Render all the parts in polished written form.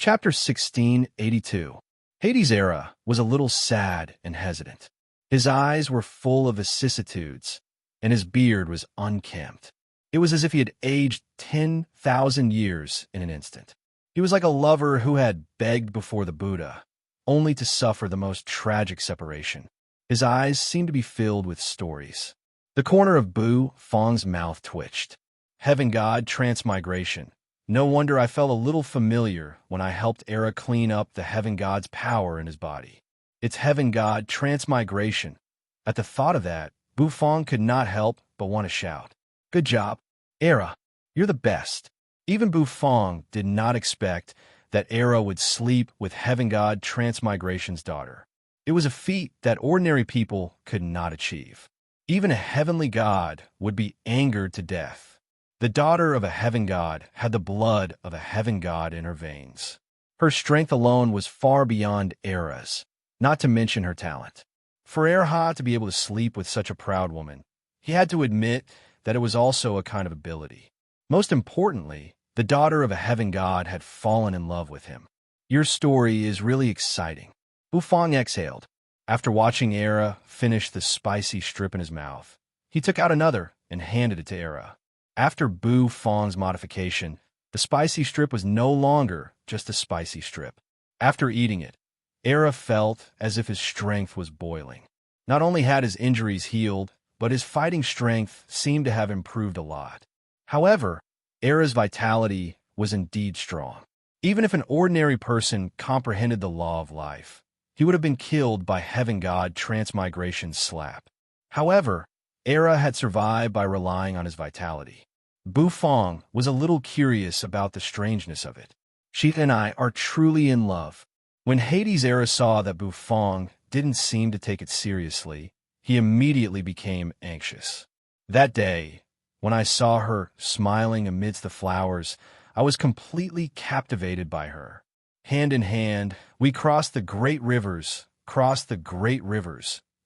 Chapter 1682. Hades' era was a little sad and hesitant. His eyes were full of vicissitudes, and his beard was unkempt. It was as if he had aged 10,000 years in an instant. He was like a lover who had begged before the Buddha, only to suffer the most tragic separation. His eyes seemed to be filled with stories. The corner of Bu Fang's mouth twitched. Heaven God transmigration. No wonder I felt a little familiar when I helped Era clean up the Heaven God's power in his body. It's Heaven God transmigration. At the thought of that, Bu Fang could not help but want to shout. Good job, Era. You're the best. Even Bu Fang did not expect that Era would sleep with Heaven God transmigration's daughter. It was a feat that ordinary people could not achieve. Even a heavenly god would be angered to death. The daughter of a heaven god had the blood of a heaven god in her veins. Her strength alone was far beyond Era's, not to mention her talent. For Erha to be able to sleep with such a proud woman, he had to admit that it was also a kind of ability. Most importantly, the daughter of a heaven god had fallen in love with him. Your story is really exciting. Bu Fang exhaled. After watching Era finish the spicy strip in his mouth, he took out another and handed it to Era. After Bu Fang's modification, the spicy strip was no longer just a spicy strip. After eating it, Era felt as if his strength was boiling. Not only had his injuries healed, but his fighting strength seemed to have improved a lot. However, Era's vitality was indeed strong. Even if an ordinary person comprehended the law of life, he would have been killed by Heaven God Transmigration's slap. However, Era had survived by relying on his vitality. Bu Fang was a little curious about the strangeness of it. She and I are truly in love. When Hades' Era saw that Bu Fang didn't seem to take it seriously, he immediately became anxious. That day, when I saw her smiling amidst the flowers, I was completely captivated by her. Hand in hand, we crossed the great rivers,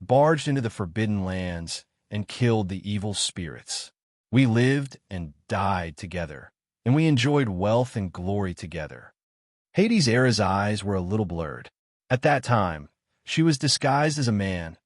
barged into the forbidden lands, and killed the evil spirits. We lived and died together, and we enjoyed wealth and glory together. Hades' Era's eyes were a little blurred. At that time, she was disguised as a man.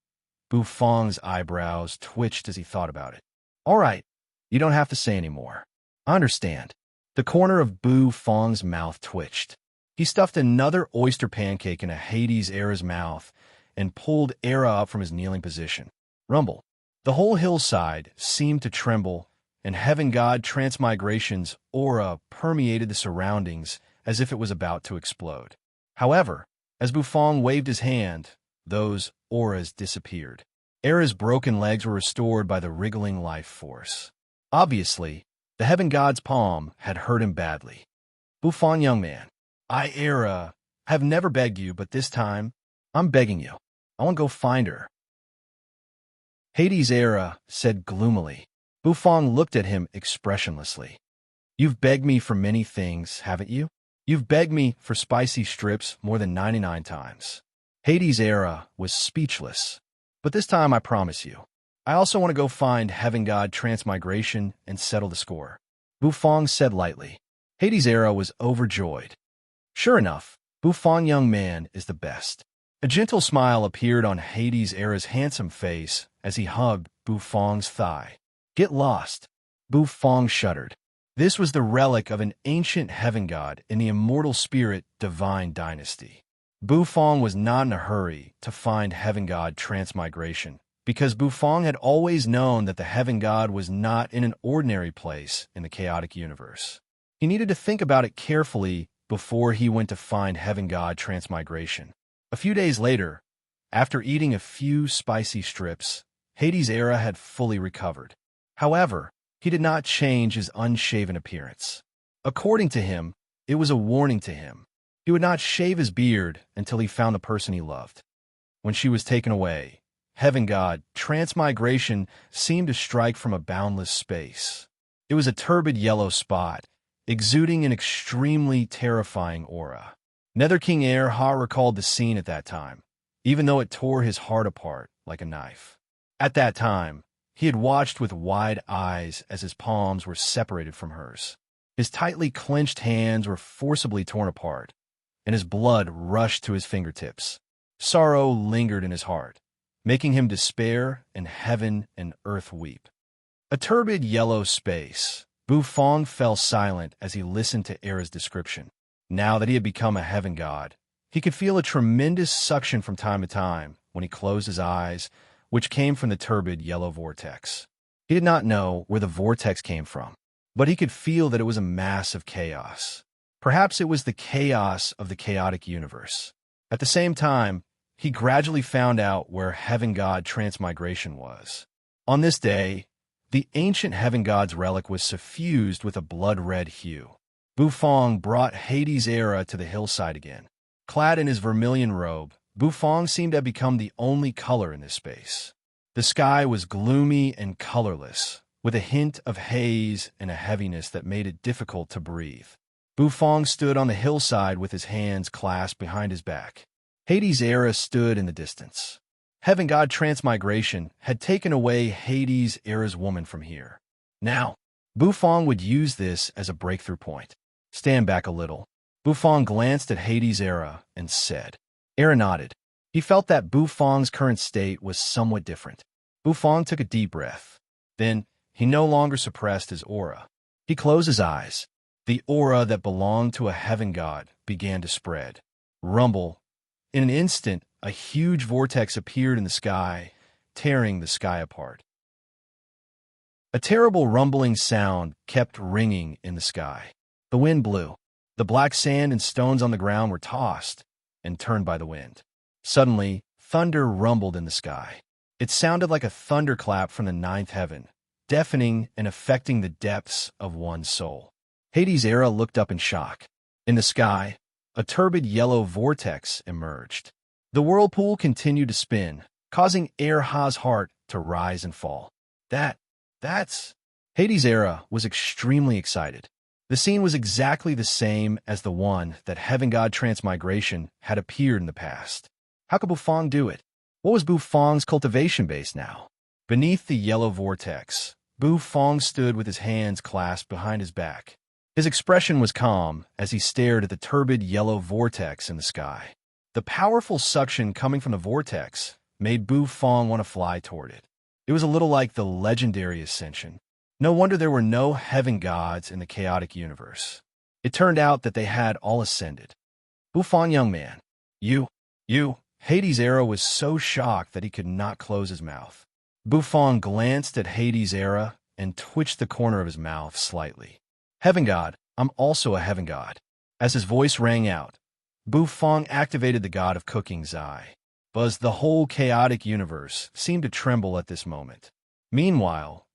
Bu Fang's eyebrows twitched as he thought about it. All right, you don't have to say any more. I understand. The corner of Bu Fang's mouth twitched. He stuffed another oyster pancake in a Hades' Era's mouth and pulled Era up from his kneeling position. Rumble. The whole hillside seemed to tremble, and Heaven God Transmigration's aura permeated the surroundings as if it was about to explode. However, as Bu Fang waved his hand, those auras disappeared. Era's broken legs were restored by the wriggling life force. Obviously, the Heaven God's palm had hurt him badly. Bu Fang, young man, I, Era, have never begged you, but this time, I'm begging you. I want to go find her. Hades' Era said gloomily. Bu Fang looked at him expressionlessly. You've begged me for many things, haven't you? You've begged me for spicy strips more than 99 times. Hades' Era was speechless. But this time, I promise you, I also want to go find Heaven God Transmigration and settle the score. Bu Fang said lightly. Hades' Era was overjoyed. Sure enough, Bu Fang, young man, is the best. A gentle smile appeared on Hades' Era's handsome face as he hugged Bu Fang's thigh. Get lost. Bu Fang shuddered. This was the relic of an ancient heaven god in the immortal spirit divine dynasty. Bu Fang was not in a hurry to find Heaven God Transmigration, because Bu Fang had always known that the heaven god was not in an ordinary place in the chaotic universe. He needed to think about it carefully before he went to find Heaven God Transmigration. A few days later, after eating a few spicy strips, Hades' Era had fully recovered. However, he did not change his unshaven appearance. According to him, it was a warning to him. He would not shave his beard until he found the person he loved. When she was taken away, Heaven God Transmigration seemed to strike from a boundless space. It was a turbid yellow spot, exuding an extremely terrifying aura. Nether King Erha recalled the scene at that time, even though it tore his heart apart like a knife. At that time, he had watched with wide eyes as his palms were separated from hers. His tightly clenched hands were forcibly torn apart, and his blood rushed to his fingertips. Sorrow lingered in his heart, making him despair and heaven and earth weep. A turbid yellow space. Bufong fell silent as he listened to Era's description. Now that he had become a heaven god, he could feel a tremendous suction from time to time when he closed his eyes, which came from the turbid yellow vortex. He did not know where the vortex came from, but he could feel that it was a mass of chaos. Perhaps it was the chaos of the chaotic universe. At the same time, he gradually found out where heaven god transmigration was. On this day, the ancient heaven god's relic was suffused with a blood-red hue. Bufong brought Hades' Era to the hillside again. Clad in his vermilion robe, Bufong seemed to have become the only color in this space. The sky was gloomy and colorless, with a hint of haze and a heaviness that made it difficult to breathe. Bufong stood on the hillside with his hands clasped behind his back. Hades' Era stood in the distance. Heaven god transmigration had taken away Hades' Era's woman from here. Now, Bufong would use this as a breakthrough point. Stand back a little. Bufong glanced at Hades' Era and said. Era nodded. He felt that Bufong's current state was somewhat different. Bufong took a deep breath. Then, he no longer suppressed his aura. He closed his eyes. The aura that belonged to a heaven god began to spread. Rumble. In an instant, a huge vortex appeared in the sky, tearing the sky apart. A terrible rumbling sound kept ringing in the sky. The wind blew. The black sand and stones on the ground were tossed and turned by the wind. Suddenly, thunder rumbled in the sky. It sounded like a thunderclap from the ninth heaven, deafening and affecting the depths of one's soul. Hades' Era looked up in shock. In the sky, a turbid yellow vortex emerged. The whirlpool continued to spin, causing Era's heart to rise and fall. That's... Hades' Era was extremely excited. The scene was exactly the same as the one that heaven god transmigration had appeared in the past. How could Bufong do it? What was Bufong's cultivation base now? Beneath the yellow vortex, Bufong stood with his hands clasped behind his back. His expression was calm as he stared at the turbid yellow vortex in the sky. The powerful suction coming from the vortex made Bufong want to fly toward it. It was a little like the legendary ascension. No wonder there were no heaven gods in the chaotic universe. It turned out that they had all ascended. Bufong, young man, you. Hades' Era was so shocked that he could not close his mouth. Bufong glanced at Hades' Era and twitched the corner of his mouth slightly. Heaven god, I'm also a heaven god. As his voice rang out, Bufong activated the god of cooking's eye. But the whole chaotic universe seemed to tremble at this moment. Meanwhile,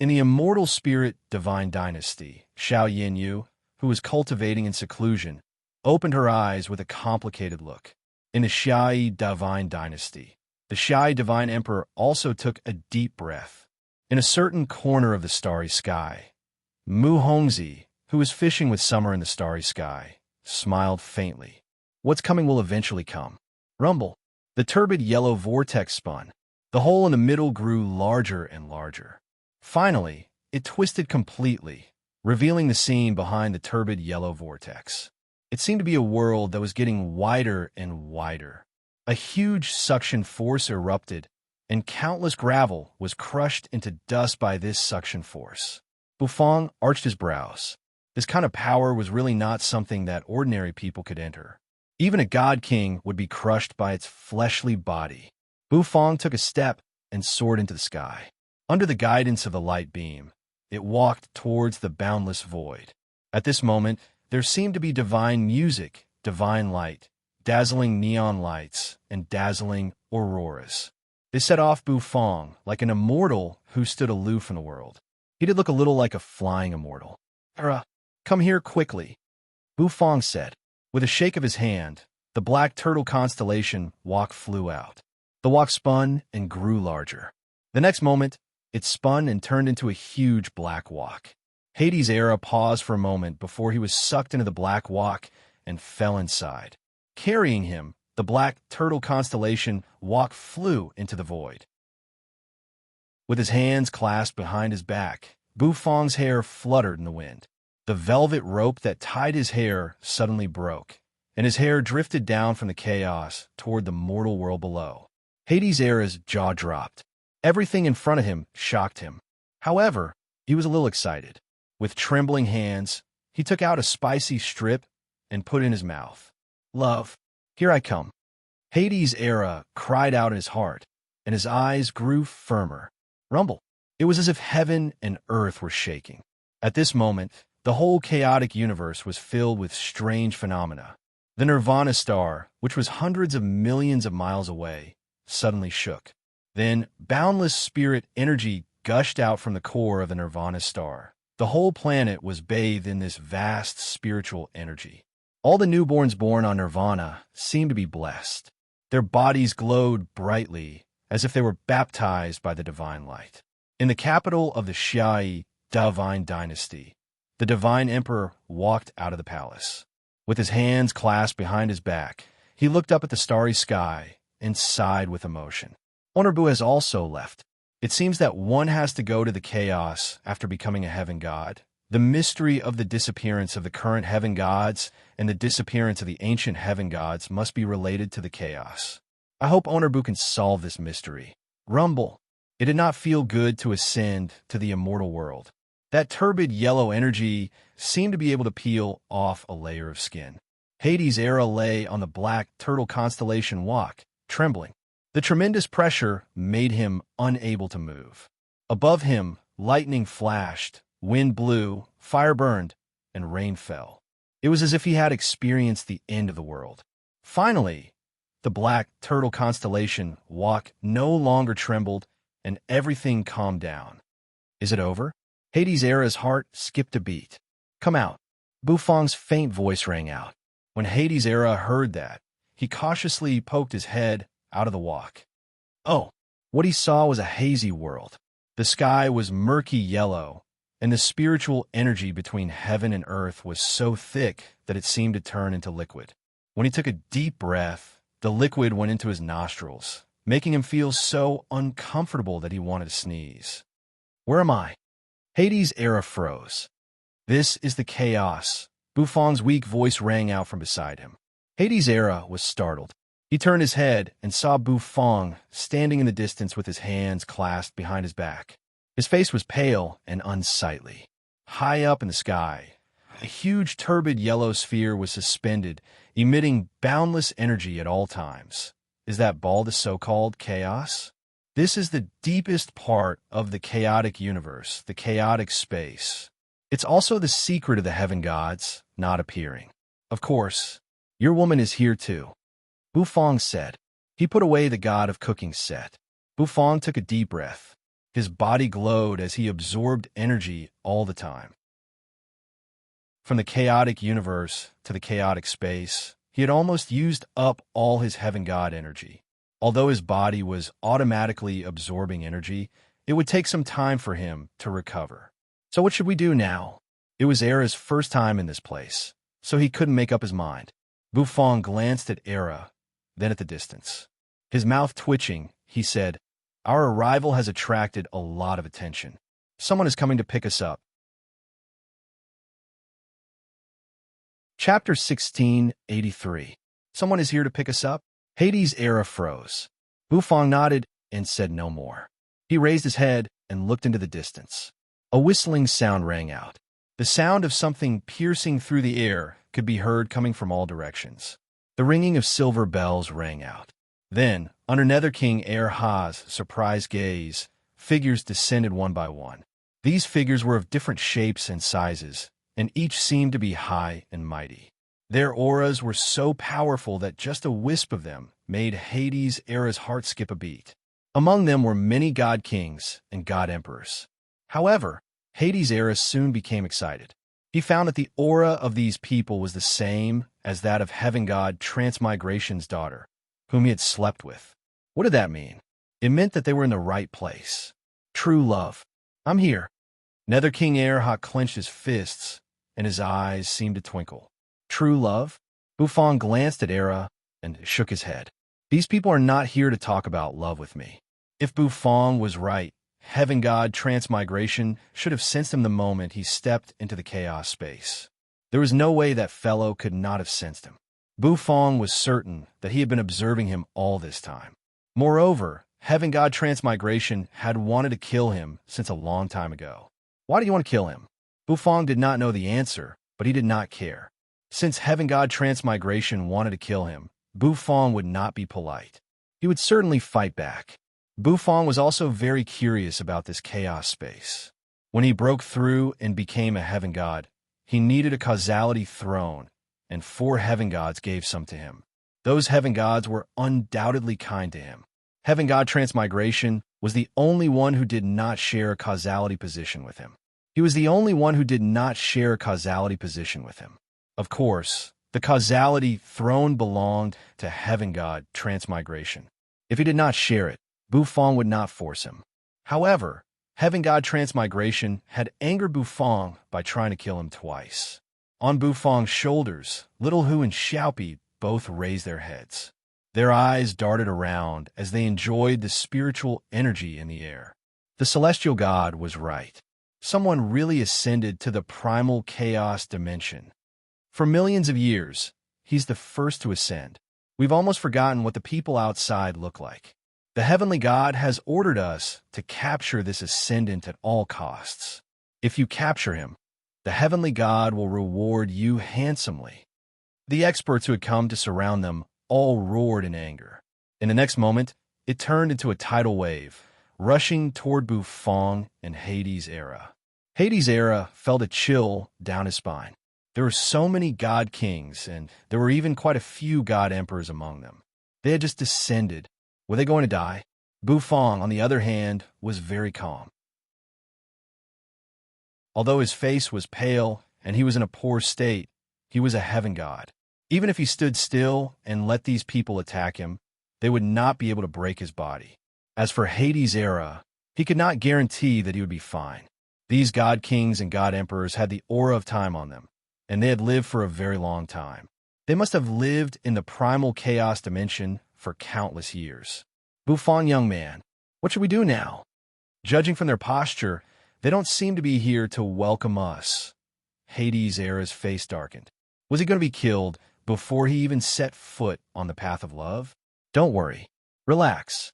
in the immortal spirit divine dynasty, Xiao Yanyu, who was cultivating in seclusion, opened her eyes with a complicated look. In the Xiao divine dynasty, the Xiao divine emperor also took a deep breath. In a certain corner of the starry sky, Mu Hongzi, who was fishing with summer in the starry sky, smiled faintly. What's coming will eventually come. Rumble. The turbid yellow vortex spun. The hole in the middle grew larger and larger. Finally, it twisted completely, revealing the scene behind the turbid yellow vortex. It seemed to be a world that was getting wider and wider. A huge suction force erupted, and countless gravel was crushed into dust by this suction force. Bufong arched his brows. This kind of power was really not something that ordinary people could enter. Even a god king would be crushed by its fleshly body. Bufong took a step and soared into the sky. Under the guidance of the light beam, it walked towards the boundless void. At this moment, there seemed to be divine music, divine light, dazzling neon lights, and dazzling auroras. They set off Bufong like an immortal who stood aloof from the world. He did look a little like a flying immortal. Era, come here quickly, Bufong said. With a shake of his hand, the black turtle constellation walk flew out. The walk spun and grew larger. The next moment, it spun and turned into a huge black walk. Hades' Era paused for a moment before he was sucked into the black walk and fell inside. Carrying him, the black turtle constellation walk flew into the void. With his hands clasped behind his back, Bufong's hair fluttered in the wind. The velvet rope that tied his hair suddenly broke, and his hair drifted down from the chaos toward the mortal world below. Hades' Era's jaw dropped. Everything in front of him shocked him. However, he was a little excited. With trembling hands, he took out a spicy strip and put it in his mouth. "Love, here I come." Hades' Era cried out in his heart, and his eyes grew firmer. Rumble. It was as if heaven and earth were shaking. At this moment, the whole chaotic universe was filled with strange phenomena. The Nirvana star, which was hundreds of millions of miles away, suddenly shook. Then, boundless spirit energy gushed out from the core of the Nirvana star. The whole planet was bathed in this vast spiritual energy. All the newborns born on Nirvana seemed to be blessed. Their bodies glowed brightly, as if they were baptized by the divine light. In the capital of the Xiai divine dynasty, the divine emperor walked out of the palace. With his hands clasped behind his back, he looked up at the starry sky and sighed with emotion. Honorbu has also left. It seems that one has to go to the chaos after becoming a heaven god. The mystery of the disappearance of the current heaven gods and the disappearance of the ancient heaven gods must be related to the chaos. I hope Honorbu can solve this mystery. Rumble. It did not feel good to ascend to the immortal world. That turbid yellow energy seemed to be able to peel off a layer of skin. Hades' Era lay on the black turtle constellation walk, trembling. The tremendous pressure made him unable to move. Above him, lightning flashed, wind blew, fire burned, and rain fell. It was as if he had experienced the end of the world. Finally, the black turtle constellation walk no longer trembled, and everything calmed down. Is it over? Hades' Era's heart skipped a beat. Come out. Bufang's faint voice rang out. When Hades' Era heard that, he cautiously poked his head out of the walk. Oh, what he saw was a hazy world. The sky was murky yellow, and the spiritual energy between heaven and earth was so thick that it seemed to turn into liquid. When he took a deep breath, the liquid went into his nostrils, making him feel so uncomfortable that he wanted to sneeze. Where am I? Hades' Era froze. This is the chaos. Bufang's weak voice rang out from beside him. Hades' Era was startled. He turned his head and saw Bufang standing in the distance with his hands clasped behind his back. His face was pale and unsightly. High up in the sky, a huge turbid yellow sphere was suspended, emitting boundless energy at all times. Is that ball the so-called chaos? This is the deepest part of the chaotic universe, the chaotic space. It's also the secret of the heaven gods not appearing. Of course, your woman is here too. Bufang said. He put away the god of cooking set. Bufang took a deep breath. His body glowed as he absorbed energy all the time. From the chaotic universe to the chaotic space, he had almost used up all his heaven god energy. Although his body was automatically absorbing energy, it would take some time for him to recover. So what should we do now? It was Era's first time in this place, so he couldn't make up his mind. Bufang glanced at Era, then at the distance. His mouth twitching, he said, Our arrival has attracted a lot of attention. Someone is coming to pick us up. Chapter 1683. Someone is here to pick us up? Hades' Era froze. Bufang nodded and said no more. He raised his head and looked into the distance. A whistling sound rang out. The sound of something piercing through the air could be heard coming from all directions. The ringing of silver bells rang out. Then, under Nether King Ha's surprised gaze, figures descended one by one. These figures were of different shapes and sizes, and each seemed to be high and mighty. Their auras were so powerful that just a wisp of them made Hades' Era's heart skip a beat. Among them were many god kings and god emperors. However, Hades' Era soon became excited. He found that the aura of these people was the same as that of heaven god Transmigration's daughter, whom he had slept with. What did that mean? It meant that they were in the right place. True love. I'm here. Nether King Ha clenched his fists, and his eyes seemed to twinkle. True love? Bufang glanced at Era and shook his head. These people are not here to talk about love with me. If Bufang was right, heaven god Transmigration should have sensed him the moment he stepped into the chaos space. There was no way that fellow could not have sensed him. Bufong was certain that he had been observing him all this time. Moreover, Heaven God Transmigration had wanted to kill him since a long time ago. Why do you want to kill him? Bufong did not know the answer, but he did not care. Since Heaven God Transmigration wanted to kill him, Bufong would not be polite. He would certainly fight back. Bufong was also very curious about this chaos space. When he broke through and became a heaven god, he needed a causality throne, and 4 heaven gods gave some to him. Those heaven gods were undoubtedly kind to him. Heaven God Transmigration was the only one who did not share a causality position with him. He was the only one who did not share a causality position with him. Of course, the causality throne belonged to Heaven God Transmigration. If he did not share it, Bufong would not force him. However, Heaven God Transmigration had angered Bufong by trying to kill him twice. On Bufong's shoulders, Little Hu and Xiaopi both raised their heads. Their eyes darted around as they enjoyed the spiritual energy in the air. The celestial god was right. Someone really ascended to the primal chaos dimension. For millions of years, he's the first to ascend. We've almost forgotten what the people outside look like. The heavenly God has ordered us to capture this ascendant at all costs. If you capture him, the heavenly God will reward you handsomely. The experts who had come to surround them all roared in anger. In the next moment, it turned into a tidal wave, rushing toward Bufong and Hades' era. Hades' era felt a chill down his spine. There were so many god kings, and there were even quite a few god emperors among them. They had just descended. Were they going to die? Bufong, on the other hand, was very calm. Although his face was pale and he was in a poor state, he was a heaven god. Even if he stood still and let these people attack him, they would not be able to break his body. As for Hades' era, he could not guarantee that he would be fine. These god kings and god emperors had the aura of time on them, and they had lived for a very long time. They must have lived in the primal chaos dimension for countless years. Bufong, young man, what should we do now? Judging from their posture, they don't seem to be here to welcome us. Hades' era's face darkened. Was he going to be killed before he even set foot on the path of love? Don't worry. Relax.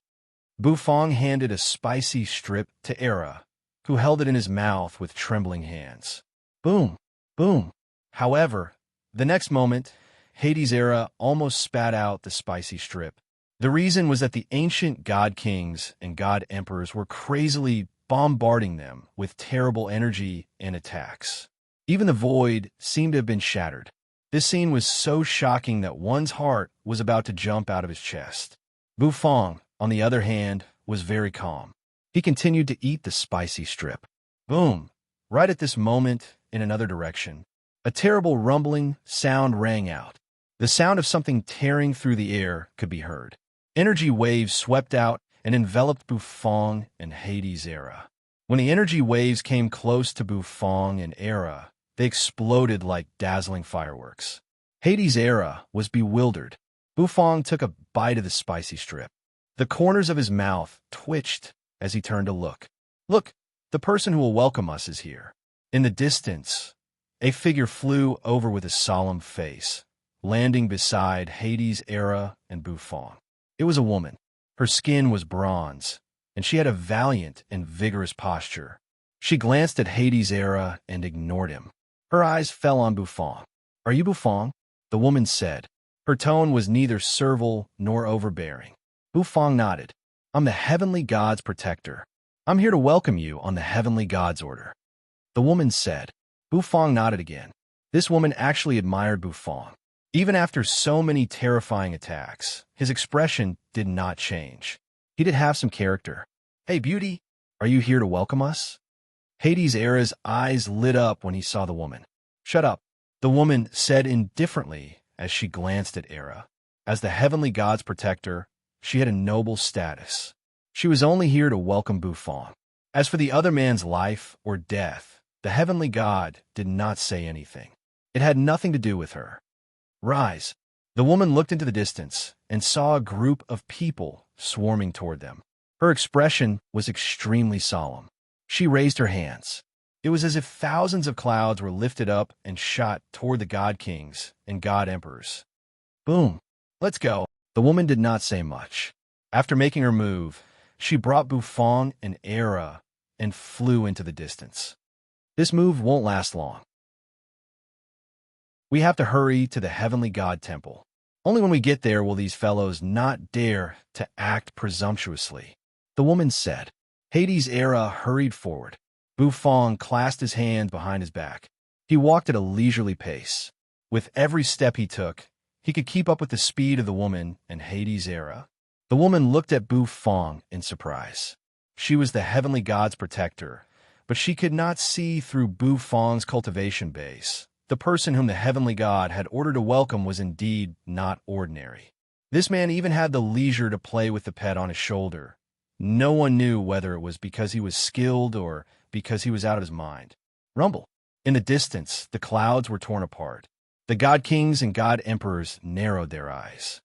Bufong handed a spicy strip to Era, who held it in his mouth with trembling hands. Boom, boom. However, the next moment, Hades' era almost spat out the spicy strip. The reason was that the ancient god kings and god emperors were crazily bombarding them with terrible energy and attacks. Even the void seemed to have been shattered. This scene was so shocking that one's heart was about to jump out of his chest. Bufong, on the other hand, was very calm. He continued to eat the spicy strip. Boom! Right at this moment, in another direction, a terrible rumbling sound rang out. The sound of something tearing through the air could be heard. Energy waves swept out and enveloped Bufong and Hades' era. When the energy waves came close to Bufong and Era, they exploded like dazzling fireworks. Hades' era was bewildered. Bufong took a bite of the spicy strip. The corners of his mouth twitched as he turned to look. Look, the person who will welcome us is here. In the distance, a figure flew over with a solemn face, landing beside Hades' era and Bufong. It was a woman. Her skin was bronze, and she had a valiant and vigorous posture. She glanced at Hades' era and ignored him. Her eyes fell on Bufong. Are you Bufong? The woman said. Her tone was neither servile nor overbearing. Bufong nodded. I'm the heavenly god's protector. I'm here to welcome you on the heavenly god's order. The woman said. Bufong nodded again. This woman actually admired Bufong. Even after so many terrifying attacks, his expression did not change. He did have some character. Hey, beauty, are you here to welcome us? Hades' era's eyes lit up when he saw the woman. Shut up, the woman said indifferently as she glanced at Era. As the heavenly god's protector, she had a noble status. She was only here to welcome Bufong. As for the other man's life or death, the heavenly god did not say anything. It had nothing to do with her. Rise. The woman looked into the distance and saw a group of people swarming toward them. Her expression was extremely solemn. She raised her hands. It was as if thousands of clouds were lifted up and shot toward the god kings and god emperors. Boom. Let's go. The woman did not say much. After making her move, she brought Bufong and Era and flew into the distance. This move won't last long. We have to hurry to the Heavenly God Temple. Only when we get there will these fellows not dare to act presumptuously. The woman said. Hades' Era hurried forward. Bufong clasped his hand behind his back. He walked at a leisurely pace. With every step he took, he could keep up with the speed of the woman and Hades' Era. The woman looked at Bufong in surprise. She was the Heavenly God's protector, but she could not see through Bufong's cultivation base. The person whom the Heavenly God had ordered to welcome was indeed not ordinary. This man even had the leisure to play with the pet on his shoulder. No one knew whether it was because he was skilled or because he was out of his mind. Rumble. In the distance, the clouds were torn apart. The God Kings and God Emperors narrowed their eyes.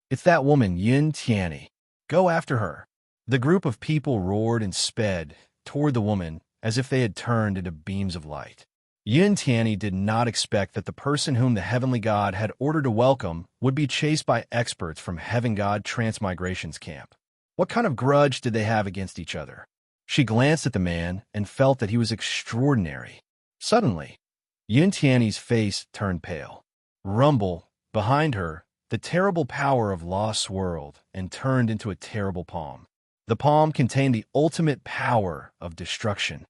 It's that woman, Yin Tianyi. Go after her. The group of people roared and sped toward the woman as if they had turned into beams of light. Yin Tianyi did not expect that the person whom the Heavenly God had ordered to welcome would be chased by experts from Heaven God Transmigration's camp. What kind of grudge did they have against each other? She glanced at the man and felt that he was extraordinary. Suddenly, Yin Tianyi's face turned pale. Rumble, behind her, the terrible power of law swirled and turned into a terrible palm. The palm contained the ultimate power of destruction.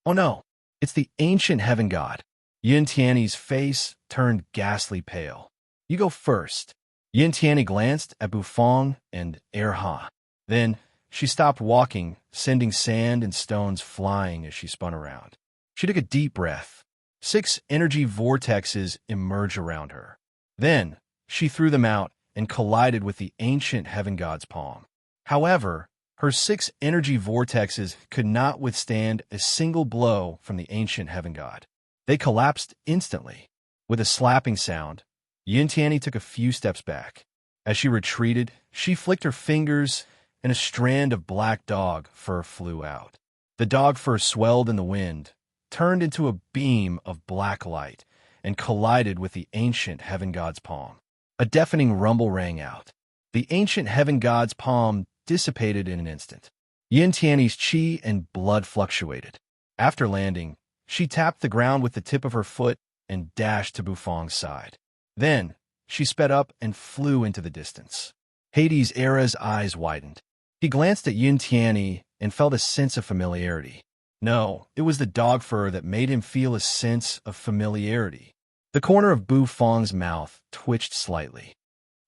Oh no, it's the ancient Heaven God. Yin Tianyi's face turned ghastly pale. You go first. Yin Tianyi glanced at Bufong and Erha. Then, she stopped walking, sending sand and stones flying as she spun around. She took a deep breath. 6 energy vortexes emerged around her. Then, she threw them out and collided with the ancient Heaven God's palm. However, her 6 energy vortexes could not withstand a single blow from the ancient Heaven God. They collapsed instantly. With a slapping sound, Yin Tianyi took a few steps back. As she retreated, she flicked her fingers and a strand of black dog fur flew out. The dog fur swelled in the wind, turned into a beam of black light, and collided with the ancient Heaven God's palm. A deafening rumble rang out. The ancient Heaven God's palm dissipated in an instant. Yin Tianyi's chi and blood fluctuated. After landing, she tapped the ground with the tip of her foot and dashed to Bufong's side. Then, she sped up and flew into the distance. Hades' Era's eyes widened. He glanced at Yin Tianyi and felt a sense of familiarity. No, it was the dog fur that made him feel a sense of familiarity. The corner of Bufong's mouth twitched slightly.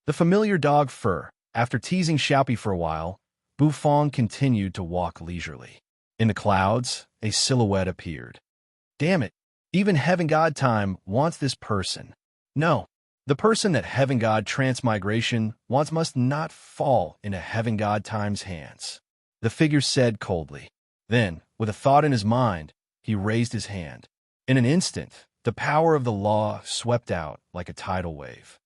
The familiar dog fur. After teasing Xiaopi for a while, Bufong continued to walk leisurely. In the clouds, a silhouette appeared. Damn it, even Heaven God Time wants this person. No, the person that Heaven God Transmigration wants must not fall into Heaven God Time's hands. The figure said coldly. Then, with a thought in his mind, he raised his hand. In an instant, the power of the law swept out like a tidal wave.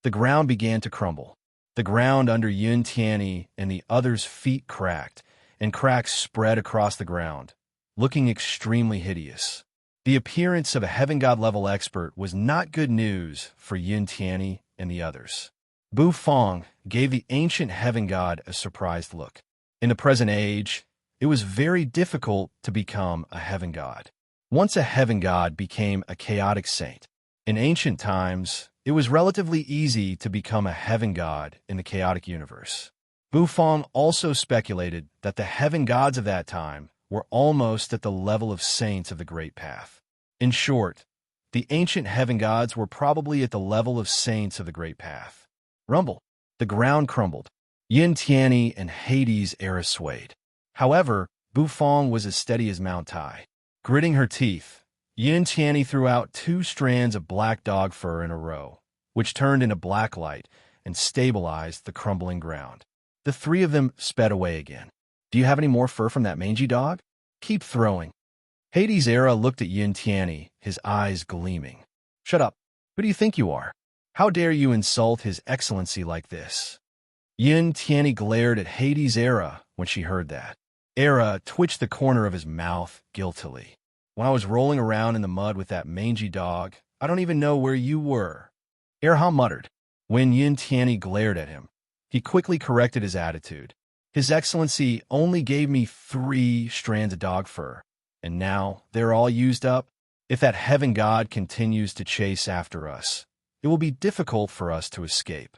The ground began to crumble. The ground under Yin Tianyi and the others' feet cracked, and cracks spread across the ground, looking extremely hideous. The appearance of a Heaven God-level expert was not good news for Yin Tianyi and the others. Bufong gave the ancient Heaven God a surprised look. In the present age, it was very difficult to become a Heaven God. Once a Heaven God became a chaotic saint. In ancient times, it was relatively easy to become a Heaven God in the chaotic universe. Bufong also speculated that the Heaven Gods of that time were almost at the level of saints of the Great Path. In short, the ancient Heaven Gods were probably at the level of saints of the Great Path. Rumble. The ground crumbled. Yin Tianyi and Hades' Era swayed. However, Bufong was as steady as Mount Tai. Gritting her teeth, Yin Tianyi threw out 2 strands of black dog fur in a row, which turned into black light and stabilized the crumbling ground. The 3 of them sped away again. Do you have any more fur from that mangy dog? Keep throwing. Hades' Era looked at Yin Tianyi, his eyes gleaming. Shut up. Who do you think you are? How dare you insult His Excellency like this? Yin Tianyi glared at Hades' Era when she heard that. Era twitched the corner of his mouth guiltily. When I was rolling around in the mud with that mangy dog, I don't even know where you were. Erha muttered. When Yin Tianyi glared at him, he quickly corrected his attitude. His Excellency only gave me 3 strands of dog fur, and now they're all used up. If that heaven god continues to chase after us, it will be difficult for us to escape.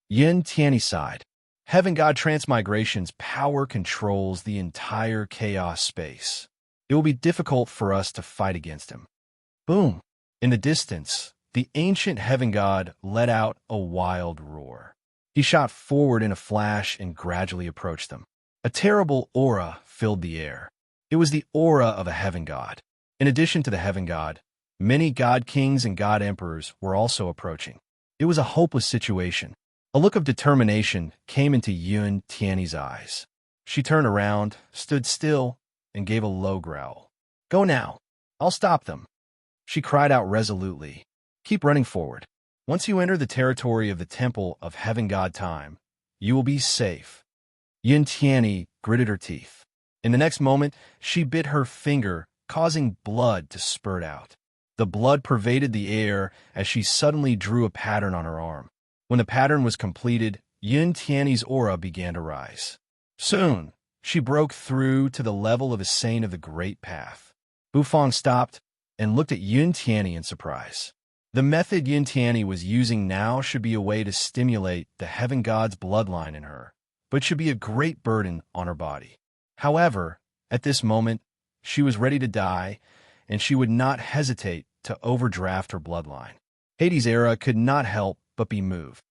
Yin Tianyi sighed. Heaven god transmigration's power controls the entire chaos space. It will be difficult for us to fight against him. Boom! In the distance, the ancient heaven god let out a wild roar. He shot forward in a flash and gradually approached them. A terrible aura filled the air. It was the aura of a heaven god. In addition to the heaven god, many god kings and god emperors were also approaching. It was a hopeless situation. A look of determination came into Yun Tianyi's eyes. She turned around, stood still, and gave a low growl. Go now. I'll stop them. She cried out resolutely. Keep running forward. Once you enter the territory of the Temple of Heaven God Time, you will be safe. Yin Tianyi gritted her teeth. In the next moment, she bit her finger, causing blood to spurt out. The blood pervaded the air as she suddenly drew a pattern on her arm. When the pattern was completed, Yin Tianyi's aura began to rise. Soon, she broke through to the level of a saint of the Great Path. Bufang stopped and looked at Yin Tianyi in surprise. The method Yin Tianyi was using now should be a way to stimulate the heaven god's bloodline in her, but should be a great burden on her body. However, at this moment, she was ready to die, and she would not hesitate to overdraft her bloodline. Hades' era could not help but be moved.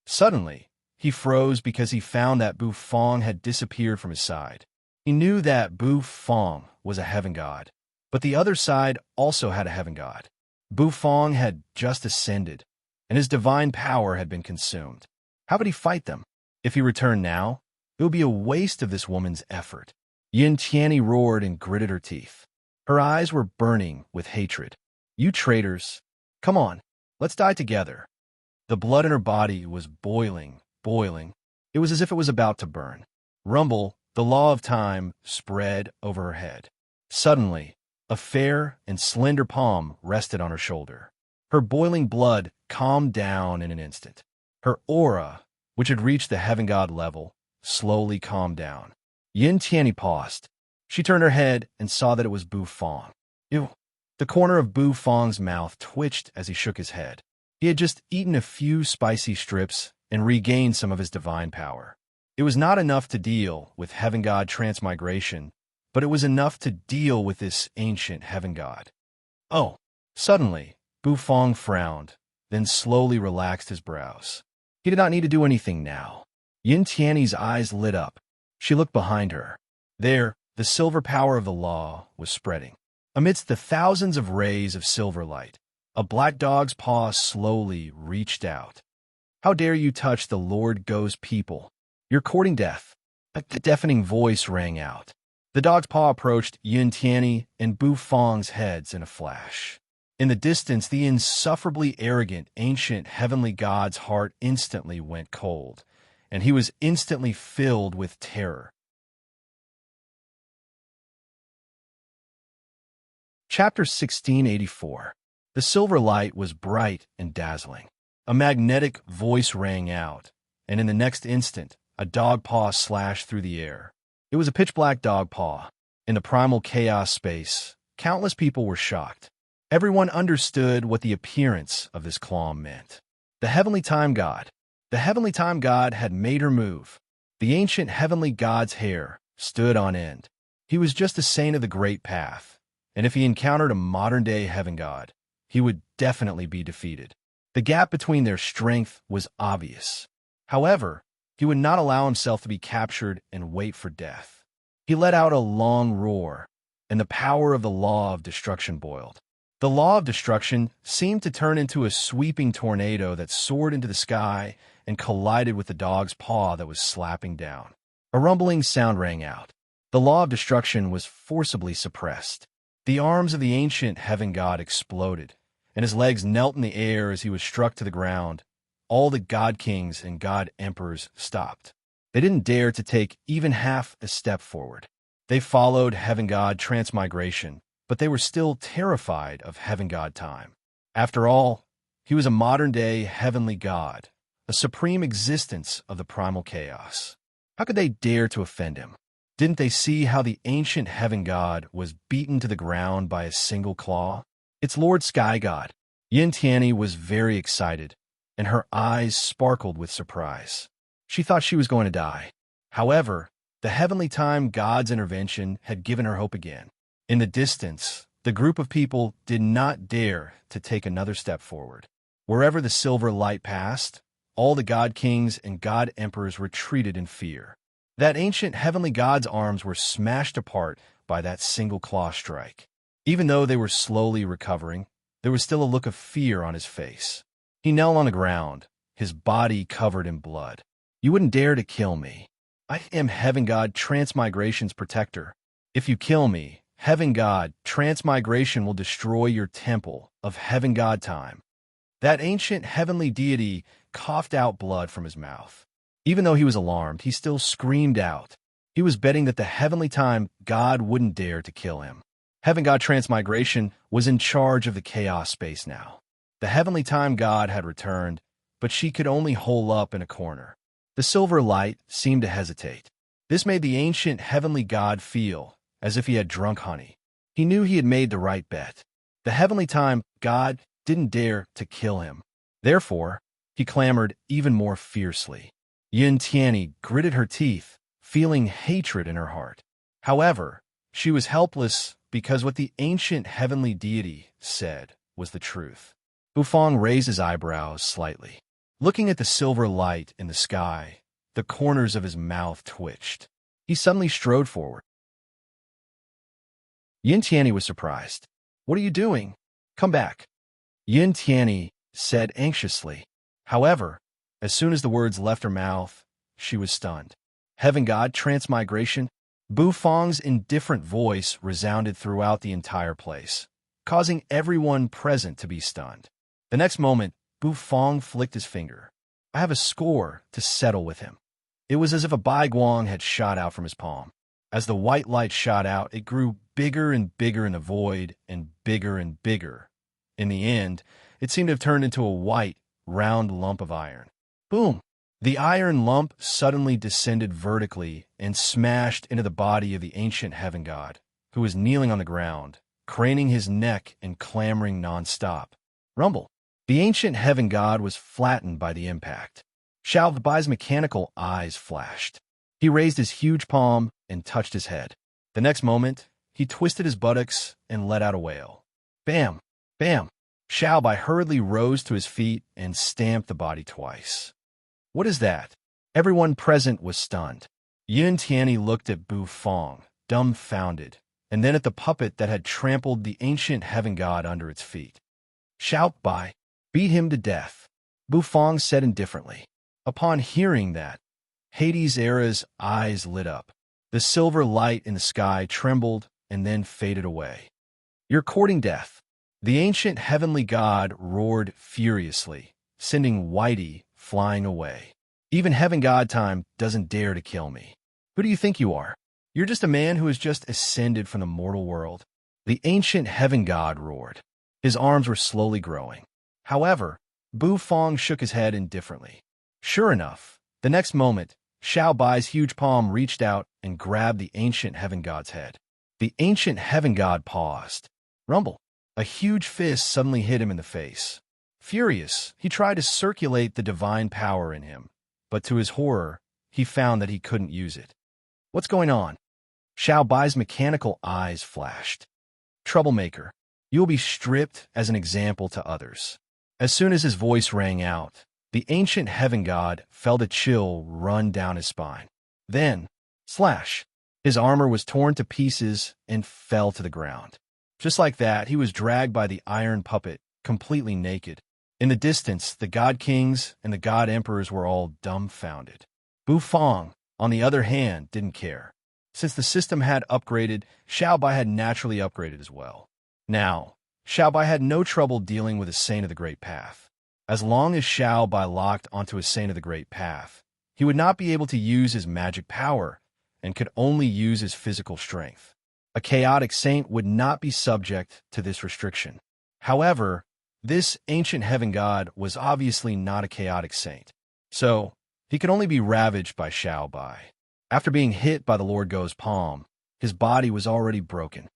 Suddenly, he froze because he found that Bufang had disappeared from his side. He knew that Bufang was a heaven god, but the other side also had a heaven god. Bufang had just ascended, and his divine power had been consumed. How could he fight them? If he returned now, it would be a waste of this woman's effort. Yin Tianyi roared and gritted her teeth. Her eyes were burning with hatred. You traitors! Come on, let's die together. The blood in her body was boiling. It was as if it was about to burn. Rumble, the law of time, spread over her head. Suddenly, a fair and slender palm rested on her shoulder. Her boiling blood calmed down in an instant. Her aura, which had reached the heaven god level, slowly calmed down. Yin Tianyi paused. She turned her head and saw that it was Bufang. Ew. The corner of Bufang's mouth twitched as he shook his head. He had just eaten a few spicy strips and regained some of his divine power. It was not enough to deal with heaven god transmigration, but it was enough to deal with this ancient heaven god. Oh! Suddenly, Bufang frowned, then slowly relaxed his brows. He did not need to do anything now. Yin Tianyi's eyes lit up. She looked behind her. There, the silver power of the law was spreading. Amidst the thousands of rays of silver light, a black dog's paw slowly reached out. How dare you touch the Lord Go's people? You're courting death. A deafening voice rang out. The dog's paw approached Yin Tianyi and Bufang's heads in a flash. In the distance, the insufferably arrogant, ancient heavenly god's heart instantly went cold, and he was instantly filled with terror. Chapter 1684. The silver light was bright and dazzling. A magnetic voice rang out, and in the next instant, a dog paw slashed through the air. It was a pitch-black dog paw. In the primal chaos space, countless people were shocked. Everyone understood what the appearance of this claw meant. The heavenly time god. The heavenly time god had made her move. The ancient heavenly god's hair stood on end. He was just a saint of the Great Path, and if he encountered a modern-day heaven god, he would definitely be defeated. The gap between their strength was obvious. However, he would not allow himself to be captured and wait for death. He let out a long roar, and the power of the law of destruction boiled. The law of destruction seemed to turn into a sweeping tornado that soared into the sky and collided with the dog's paw that was slapping down. A rumbling sound rang out. The law of destruction was forcibly suppressed. The arms of the ancient heaven god exploded, and his legs knelt in the air as he was struck to the ground. All the god kings and god emperors stopped. They didn't dare to take even half a step forward. They followed heaven god transmigration, but they were still terrified of heaven god time. After all, He was a modern-day heavenly god, a supreme existence of the primal chaos. How could they dare to offend him? Didn't they see how the ancient heaven god was beaten to the ground by a single claw? It's Lord Sky God. Yin Tianyi was very excited, and her eyes sparkled with surprise. She thought she was going to die. However, the heavenly time god's intervention had given her hope again. In the distance, the group of people did not dare to take another step forward. Wherever the silver light passed, all the god kings and god emperors retreated in fear. That ancient heavenly god's arms were smashed apart by that single claw strike. Even though they were slowly recovering, there was still a look of fear on his face. He knelt on the ground, his body covered in blood. You wouldn't dare to kill me. I am Heaven God Transmigration's protector. If you kill me, Heaven God Transmigration will destroy your temple of Heaven God time. That ancient heavenly deity coughed out blood from his mouth. Even though he was alarmed, he still screamed out. He was betting that the heavenly time God wouldn't dare to kill him. Heaven God Transmigration was in charge of the chaos space now. The heavenly time god had returned, but she could only hole up in a corner. The silver light seemed to hesitate. This made the ancient heavenly god feel as if he had drunk honey. He knew he had made the right bet. The heavenly time god didn't dare to kill him. Therefore, he clamored even more fiercely. Yin Tianyi gritted her teeth, feeling hatred in her heart. However, she was helpless because what the ancient heavenly deity said was the truth. Bufang raised his eyebrows slightly. Looking at the silver light in the sky, the corners of his mouth twitched. He suddenly strode forward. Yin Tianyi was surprised. What are you doing? Come back. Yin Tianyi said anxiously. However, as soon as the words left her mouth, she was stunned. Heaven God Transmigration? Bufang's indifferent voice resounded throughout the entire place, causing everyone present to be stunned. The next moment, Bufang flicked his finger. I have a score to settle with him. It was as if a baiguang had shot out from his palm. As the white light shot out, it grew bigger and bigger in the void and bigger. In the end, it seemed to have turned into a white, round lump of iron. Boom! The iron lump suddenly descended vertically and smashed into the body of the ancient heaven god, who was kneeling on the ground, craning his neck and clamoring non-stop. Rumble! The ancient heaven god was flattened by the impact. Xiao Bai's mechanical eyes flashed. He raised his huge palm and touched his head. The next moment, he twisted his buttocks and let out a wail. Bam! Bam! Xiao Bai hurriedly rose to his feet and stamped the body twice. What is that? Everyone present was stunned. Yin Tianyi looked at Bufang, dumbfounded, and then at the puppet that had trampled the ancient heaven god under its feet. Xiao Bai, beat him to death, Bufang said indifferently. Upon hearing that, Hades Era's eyes lit up. The silver light in the sky trembled and then faded away. You're courting death. The ancient heavenly god roared furiously, sending Whitey flying away. Even heaven god time doesn't dare to kill me. Who do you think you are? You're just a man who has just ascended from the mortal world. The ancient heaven god roared. His arms were slowly growing. However, Bufang shook his head indifferently. Sure enough, the next moment, Xiao Bai's huge palm reached out and grabbed the ancient heaven god's head. The ancient heaven god paused. Rumble! A huge fist suddenly hit him in the face. Furious, he tried to circulate the divine power in him, but to his horror, he found that he couldn't use it. What's going on? Xiao Bai's mechanical eyes flashed. Troublemaker, you will be stripped as an example to others. As soon as his voice rang out, the ancient heaven god felt a chill run down his spine. Then, slash, his armor was torn to pieces and fell to the ground. Just like that, he was dragged by the iron puppet, completely naked. In the distance, the god kings and the god emperors were all dumbfounded. Bufang, on the other hand, didn't care. Since the system had upgraded, Xiao Bai had naturally upgraded as well. Now, Xiao Bai had no trouble dealing with a Saint of the Great Path. As long as Xiao Bai locked onto a Saint of the Great Path, he would not be able to use his magic power and could only use his physical strength. A chaotic saint would not be subject to this restriction. However, This ancient heaven god was obviously not a chaotic saint, so he could only be ravaged by Xiao Bai. After being hit by the Lord Go's palm, his body was already broken.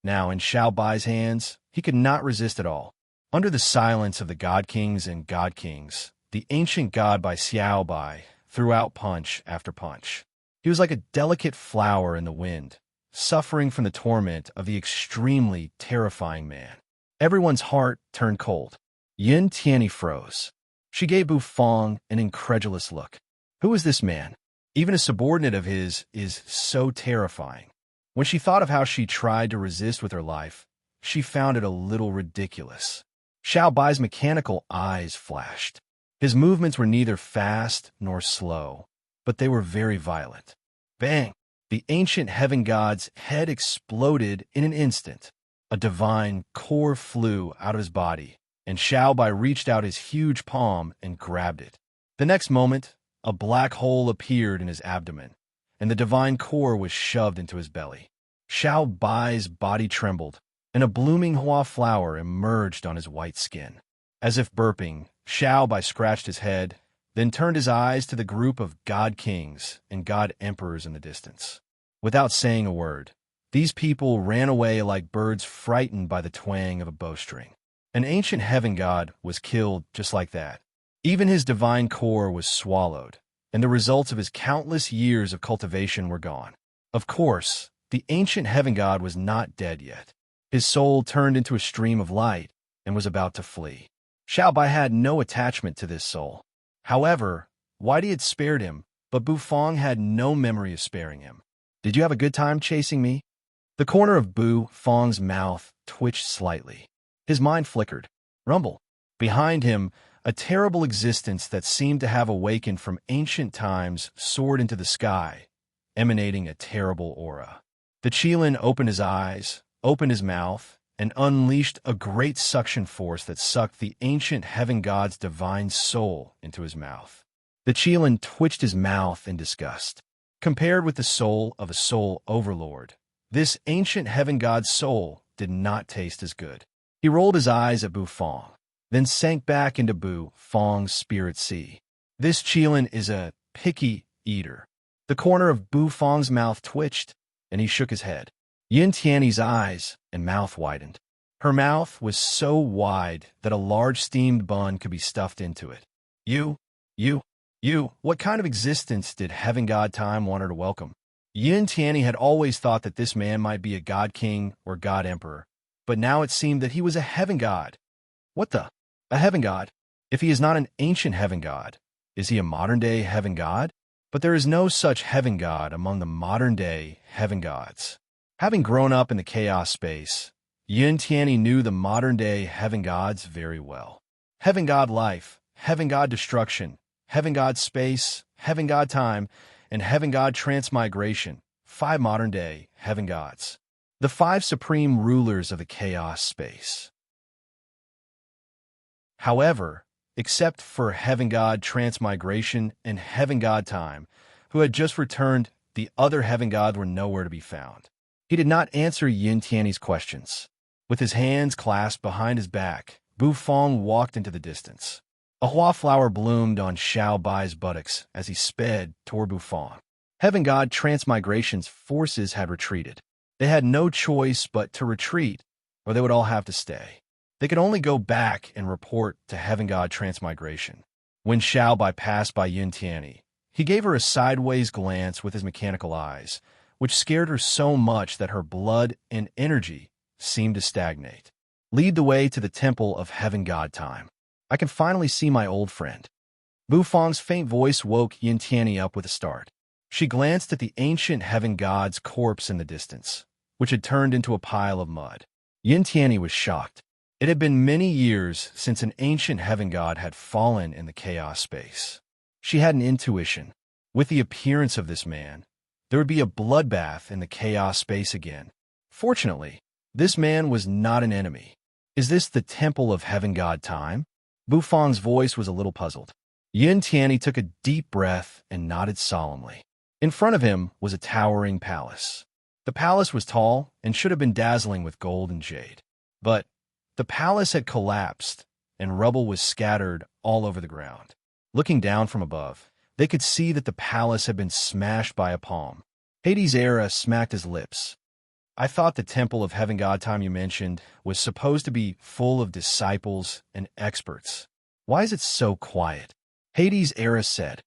Now, in Xiao Bai's hands, he could not resist at all. Under the silence of the god kings and god kings, the ancient god by Xiao Bai threw out punch after punch. He was like a delicate flower in the wind, suffering from the torment of the extremely terrifying man. Everyone's heart turned cold. Yin Tianyi froze. She gave Bufang an incredulous look. Who is this man? Even a subordinate of his is so terrifying. When she thought of how she tried to resist with her life, she found it a little ridiculous. Xiao Bai's mechanical eyes flashed. His movements were neither fast nor slow, but they were very violent. Bang! The ancient heaven god's head exploded in an instant. A divine core flew out of his body, and Xiao Bai reached out his huge palm and grabbed it. The next moment, a black hole appeared in his abdomen, and the divine core was shoved into his belly. Xiao Bai's body trembled, and a blooming hua flower emerged on his white skin. As if burping, Xiao Bai scratched his head, then turned his eyes to the group of god kings and god emperors in the distance. Without saying a word, these people ran away like birds frightened by the twang of a bowstring. An ancient heaven god was killed just like that. Even his divine core was swallowed, and the results of his countless years of cultivation were gone. Of course, the ancient heaven god was not dead yet. His soul turned into a stream of light and was about to flee. Xiao Bai had no attachment to this soul. However, Whitey had spared him, but Bufang had no memory of sparing him. Did you have a good time chasing me? The corner of Bufang's mouth twitched slightly. His mind flickered. Rumble. Behind him, a terrible existence that seemed to have awakened from ancient times soared into the sky, emanating a terrible aura. The Qilin opened his eyes, opened his mouth, and unleashed a great suction force that sucked the ancient heaven god's divine soul into his mouth. The Qilin twitched his mouth in disgust. Compared with the soul of a soul overlord, this ancient heaven god's soul did not taste as good. He rolled his eyes at Bufang, then sank back into Bufang's spirit sea. This Qilin is a picky eater. The corner of Bufang's mouth twitched, and he shook his head. Yin Tianyi's eyes and mouth widened. Her mouth was so wide that a large steamed bun could be stuffed into it. You, what kind of existence did Heaven God Time want her to welcome? Yin Tianyi had always thought that this man might be a god king or god emperor, but now it seemed that he was a heaven god. What the? A heaven god? If he is not an ancient heaven god, is he a modern-day heaven god? But there is no such heaven god among the modern-day heaven gods. Having grown up in the chaos space, Yin Tianyi knew the modern-day heaven gods very well. Heaven god life, heaven god destruction, heaven god space, heaven god time, and heaven god transmigration, 5 modern-day heaven gods. The 5 supreme rulers of the chaos space. However, except for heaven god transmigration and heaven god time, who had just returned, the other heaven gods were nowhere to be found. He did not answer Yin Tianyi's questions. With his hands clasped behind his back, Bufang walked into the distance. A hua flower bloomed on Xiao Bai's buttocks as he sped toward Bufang. Heaven god transmigration's forces had retreated. They had no choice but to retreat, or they would all have to stay. They could only go back and report to heaven god transmigration. When Xiao Bai passed by Yin Tianyi, he gave her a sideways glance with his mechanical eyes, which scared her so much that her blood and energy seemed to stagnate. Lead the way to the temple of heaven god time. I can finally see my old friend. Bufang's faint voice woke Yin Tianyi up with a start. She glanced at the ancient heaven god's corpse in the distance, which had turned into a pile of mud. Yin Tianyi was shocked. It had been many years since an ancient heaven god had fallen in the chaos space. She had an intuition. With the appearance of this man, there would be a bloodbath in the chaos space again. Fortunately, this man was not an enemy. Is this the temple of heaven god time? Bufang's voice was a little puzzled. Yin Tianyi took a deep breath and nodded solemnly. In front of him was a towering palace. The palace was tall and should have been dazzling with gold and jade. But The palace had collapsed, and rubble was scattered all over the ground. Looking down from above, they could see that the palace had been smashed by a palm. Hades' era smacked his lips. I thought the Temple of Heaven God time you mentioned was supposed to be full of disciples and experts. Why is it so quiet? Hades' era said.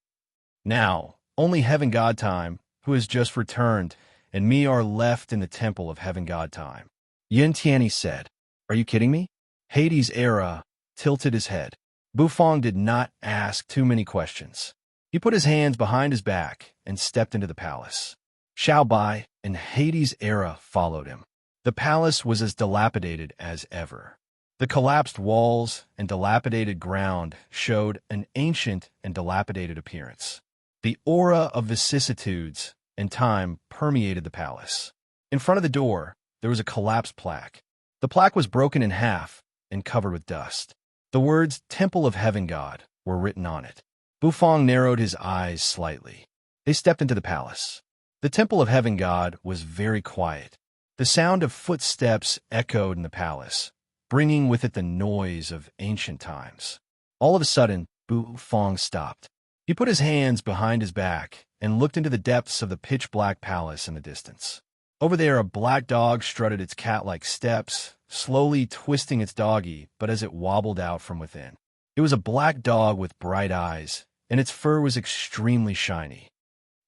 Now, only Heaven God time, who has just returned, and me are left in the Temple of Heaven God time. Yin Tianyi said. Are you kidding me? Hades' era tilted his head. Bufang did not ask too many questions. He put his hands behind his back and stepped into the palace. Xiao Bai and Hades' era followed him. The palace was as dilapidated as ever. The collapsed walls and dilapidated ground showed an ancient and dilapidated appearance. The aura of vicissitudes and time permeated the palace. In front of the door, there was a collapsed plaque. The plaque was broken in half and covered with dust. The words Temple of Heaven God were written on it. Bufang narrowed his eyes slightly. They stepped into the palace. The Temple of Heaven God was very quiet. The sound of footsteps echoed in the palace, bringing with it the noise of ancient times. All of a sudden, Bufang stopped. He put his hands behind his back and looked into the depths of the pitch-black palace in the distance. Over there, a black dog strutted its cat-like steps, slowly twisting its doggy, but as it wobbled out from within. It was a black dog with bright eyes, and its fur was extremely shiny.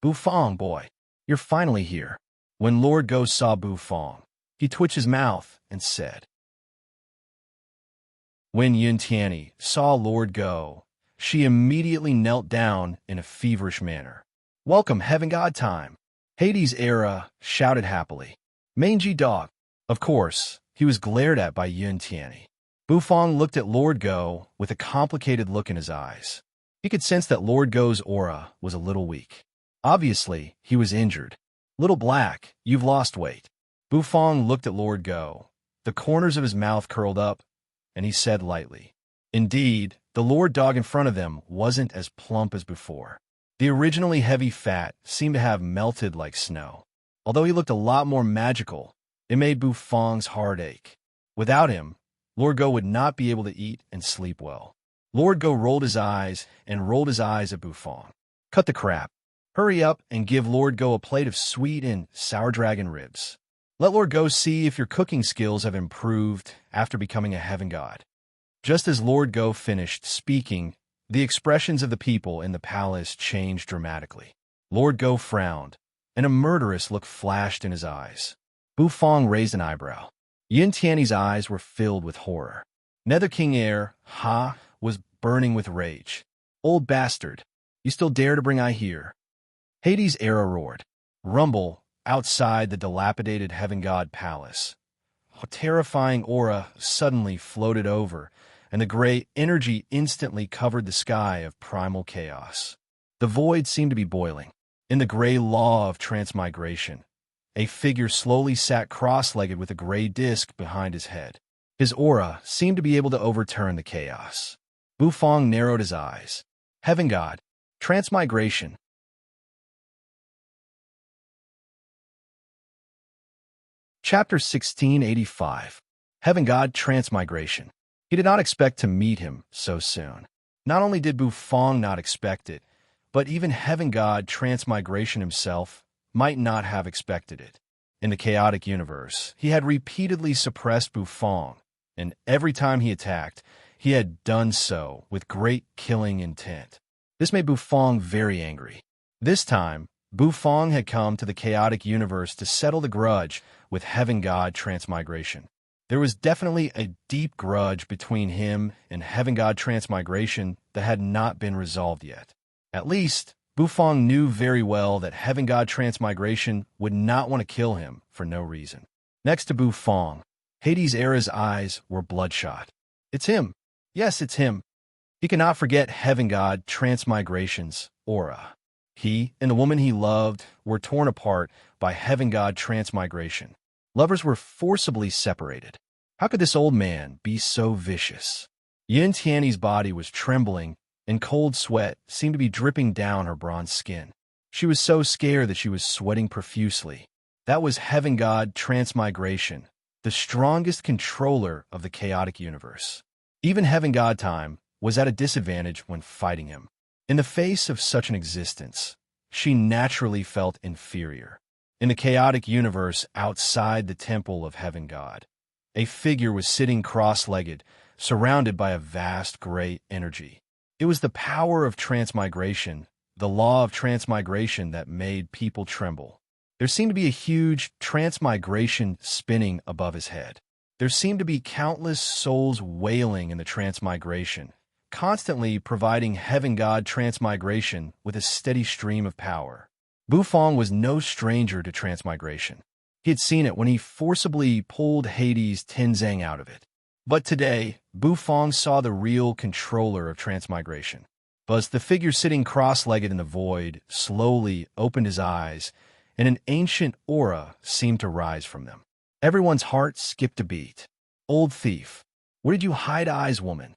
Bufang, boy, you're finally here. When Lord Go saw Bufang, he twitched his mouth and said. When Yin Tianyi saw Lord Go, she immediately knelt down in a feverish manner. Welcome, Heaven God time. Hades' era shouted happily. Mangy dog. Of course, he was glared at by Yin Tianyi. Bufang looked at Lord Go with a complicated look in his eyes. He could sense that Lord Go's aura was a little weak. Obviously, he was injured. Little Black, you've lost weight. Bufang looked at Lord Go. The corners of his mouth curled up, and he said lightly. Indeed, the Lord Dog in front of them wasn't as plump as before. The originally heavy fat seemed to have melted like snow. Although he looked a lot more magical, it made Bufang's heart ache. Without him, Lord Go would not be able to eat and sleep well. Lord Go rolled his eyes at Bufang. Cut the crap. Hurry up and give Lord Go a plate of sweet and sour dragon ribs. Let Lord Go see if your cooking skills have improved after becoming a heaven god. Just as Lord Go finished speaking, the expressions of the people in the palace changed dramatically. Lord Go frowned, and a murderous look flashed in his eyes. Bufang raised an eyebrow. Yin Tianyi's eyes were filled with horror. Nether King Air, was burning with rage. Old bastard, you still dare to bring I here? Hades' era roared. Rumble outside the dilapidated Heaven God palace. A terrifying aura suddenly floated over, and the gray energy instantly covered the sky of primal chaos. The void seemed to be boiling. In the gray law of transmigration, a figure slowly sat cross-legged with a gray disk behind his head. His aura seemed to be able to overturn the chaos. Bufang narrowed his eyes. Heaven God, transmigration. Chapter 1685. Heaven God Transmigration. He did not expect to meet him so soon. Not only did Bufang not expect it, but even Heaven God Transmigration himself might not have expected it. In the chaotic universe, he had repeatedly suppressed Bufang, and every time he attacked, he had done so with great killing intent. This made Bufang very angry. This time, Bufang had come to the chaotic universe to settle the grudge with Heaven God Transmigration. There was definitely a deep grudge between him and Heaven God Transmigration that had not been resolved yet. At least, Bufang knew very well that Heaven God Transmigration would not want to kill him for no reason. Next to Bufang, Hades' era's eyes were bloodshot. It's him. Yes, it's him. He cannot forget Heaven God Transmigration's aura. He and the woman he loved were torn apart by Heaven God Transmigration. Lovers were forcibly separated. How could this old man be so vicious? Yin Tianyi's body was trembling, and cold sweat seemed to be dripping down her bronze skin. She was so scared that she was sweating profusely. That was Heaven God Transmigration, the strongest controller of the chaotic universe. Even Heaven God Time was at a disadvantage when fighting him. In the face of such an existence, she naturally felt inferior. In the chaotic universe outside the temple of Heaven God, a figure was sitting cross-legged, surrounded by a vast gray energy. It was the power of transmigration, the law of transmigration that made people tremble. There seemed to be a huge transmigration spinning above his head. There seemed to be countless souls wailing in the transmigration, constantly providing Heaven God transmigration with a steady stream of power. Bufong was no stranger to transmigration. He had seen it when he forcibly pulled Hades' Tenzang out of it. But today, Bufong saw the real controller of transmigration. Buzz, the figure sitting cross-legged in the void, slowly opened his eyes, and an ancient aura seemed to rise from them. Everyone's heart skipped a beat. Old thief, where did you hide eyes, woman?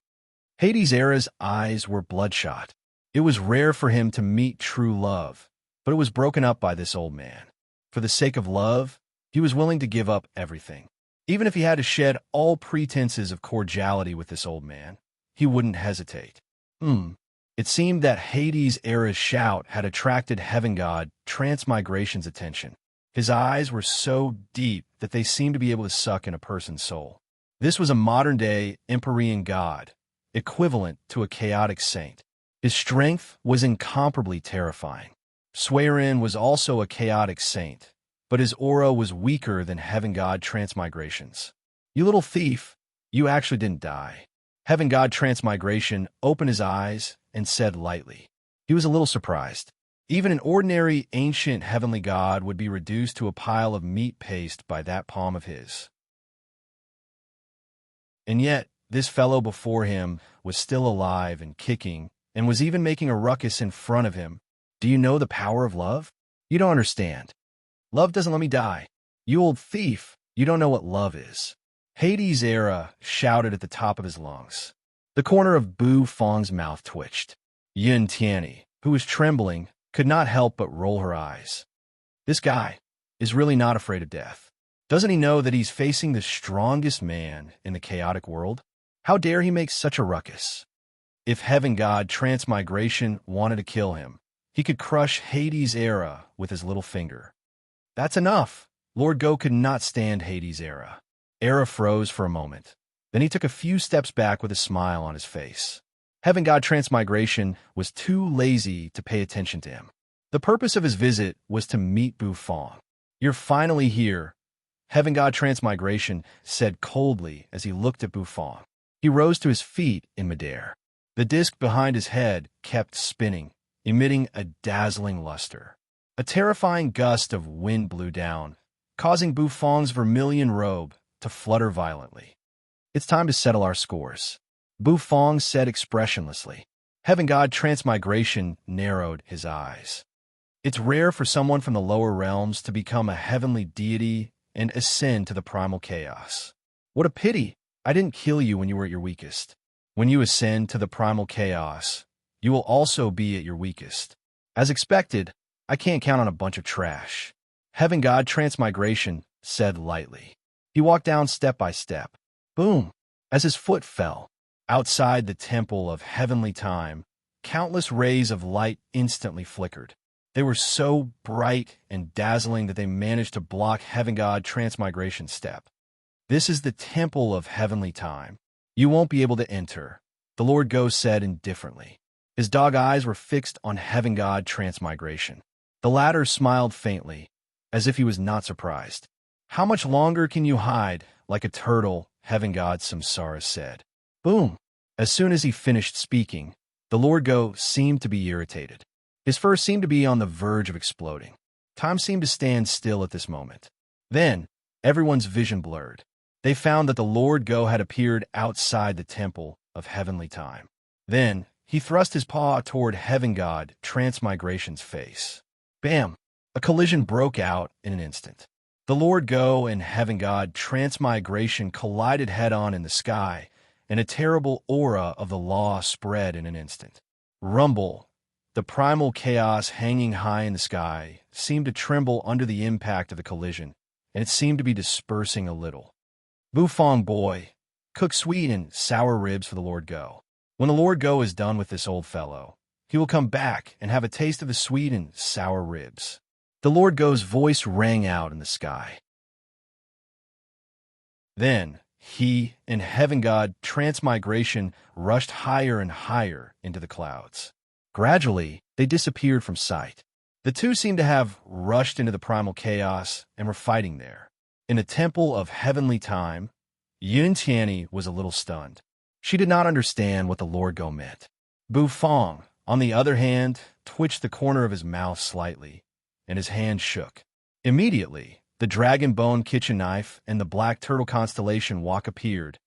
Hades' Era's eyes were bloodshot. It was rare for him to meet true love, but it was broken up by this old man. For the sake of love, he was willing to give up everything. Even if he had to shed all pretenses of cordiality with this old man, he wouldn't hesitate. It seemed that Hades' Era's shout had attracted Heaven God Transmigration's attention. His eyes were so deep that they seemed to be able to suck in a person's soul. This was a modern-day Empyrean god, equivalent to a chaotic saint. His strength was incomparably terrifying. Swearin was also a chaotic saint, but his aura was weaker than Heaven God Transmigration's. You little thief, you actually didn't die. Heaven God Transmigration opened his eyes and said lightly. He was a little surprised. Even an ordinary ancient heavenly god would be reduced to a pile of meat paste by that palm of his. And yet, this fellow before him was still alive and kicking, and was even making a ruckus in front of him. Do you know the power of love? You don't understand. Love doesn't let me die. You old thief, you don't know what love is. Hades' Era shouted at the top of his lungs. The corner of Bufong's mouth twitched. Yun Tianyi, who was trembling, could not help but roll her eyes. This guy is really not afraid of death. Doesn't he know that he's facing the strongest man in the chaotic world? How dare he make such a ruckus? If Heaven God Transmigration wanted to kill him, he could crush Hades' Era with his little finger. That's enough. Lord Go could not stand Hades' Era. Era froze for a moment. Then he took a few steps back with a smile on his face. Heaven God Transmigration was too lazy to pay attention to him. The purpose of his visit was to meet Bufong. You're finally here, Heaven God Transmigration said coldly as he looked at Bufong. He rose to his feet in midair. The disk behind his head kept spinning, emitting a dazzling luster. A terrifying gust of wind blew down, causing Bufong's vermilion robe to flutter violently. It's time to settle our scores, Bufong said expressionlessly. Heaven God Transmigration narrowed his eyes. It's rare for someone from the lower realms to become a heavenly deity and ascend to the primal chaos. What a pity I didn't kill you when you were at your weakest. When you ascend to the primal chaos, you will also be at your weakest. As expected, I can't count on a bunch of trash, Heaven God Transmigration said lightly. He walked down step by step. Boom! As his foot fell, outside the temple of heavenly time, countless rays of light instantly flickered. They were so bright and dazzling that they managed to block Heaven God Transmigration's step. This is the temple of heavenly time. You won't be able to enter, the Lord Go said indifferently. His dog eyes were fixed on Heaven God Transmigration. The latter smiled faintly, as if he was not surprised. How much longer can you hide, like a turtle, Heaven God Samsara said. Boom! As soon as he finished speaking, the Lord Go seemed to be irritated. His fur seemed to be on the verge of exploding. Time seemed to stand still at this moment. Then, everyone's vision blurred. They found that the Lord Go had appeared outside the temple of heavenly time. Then, he thrust his paw toward Heaven God Transmigration's face. Bam! A collision broke out in an instant. The Lord Go and Heaven God Transmigration collided head-on in the sky, and a terrible aura of the law spread in an instant. Rumble! The primal chaos hanging high in the sky seemed to tremble under the impact of the collision, and it seemed to be dispersing a little. Bufong boy, cook sweet and sour ribs for the Lord Go. When the Lord Go is done with this old fellow, he will come back and have a taste of the sweet and sour ribs. The Lord Go's voice rang out in the sky. Then he and heaven god transmigration rushed higher and higher into the clouds. Gradually, they disappeared from sight. The two seemed to have rushed into the primal chaos and were fighting there. In the temple of heavenly time, Yun Tianyi was a little stunned. She did not understand what the Lord Go meant. Bufong, on the other hand, twitched the corner of his mouth slightly, and his hand shook. Immediately, the dragon bone kitchen knife and the black turtle constellation wok appeared,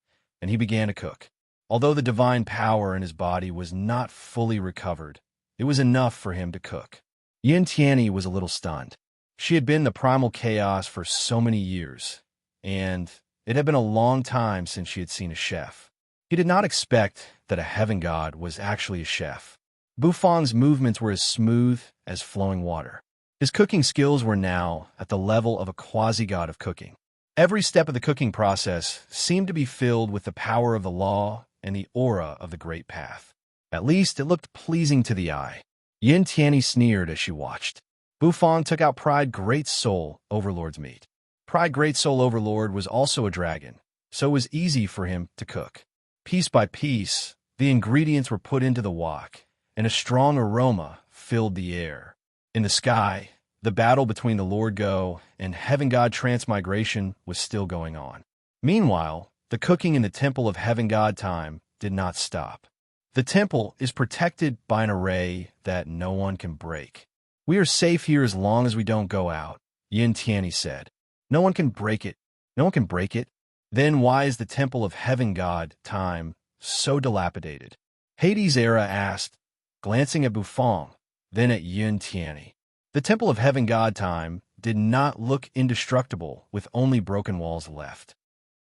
and he began to cook. Although the divine power in his body was not fully recovered, it was enough for him to cook. Yin Tianyi was a little stunned. She had been in the primal chaos for so many years, and it had been a long time since she had seen a chef. He did not expect that a heaven god was actually a chef. Bufong's movements were as smooth as flowing water. His cooking skills were now at the level of a quasi-god of cooking. Every step of the cooking process seemed to be filled with the power of the law and the aura of the Great Path. At least it looked pleasing to the eye. Yin Tianyi sneered as she watched. Bufong took out Pride Great Soul Overlord's meat. Pride Great Soul Overlord was also a dragon, so it was easy for him to cook. Piece by piece, the ingredients were put into the wok, and a strong aroma filled the air. In the sky, the battle between the Lord Go and Heaven God Transmigration was still going on. Meanwhile, the cooking in the Temple of Heaven God Time did not stop. The temple is protected by an array that no one can break. We are safe here as long as we don't go out, Yin Tianyi said. No one can break it. No one can break it. Then why is the Temple of Heaven God Time so dilapidated? Hades' era asked, glancing at Bufong, then at Yin Tianyi. The Temple of Heaven God Time did not look indestructible with only broken walls left.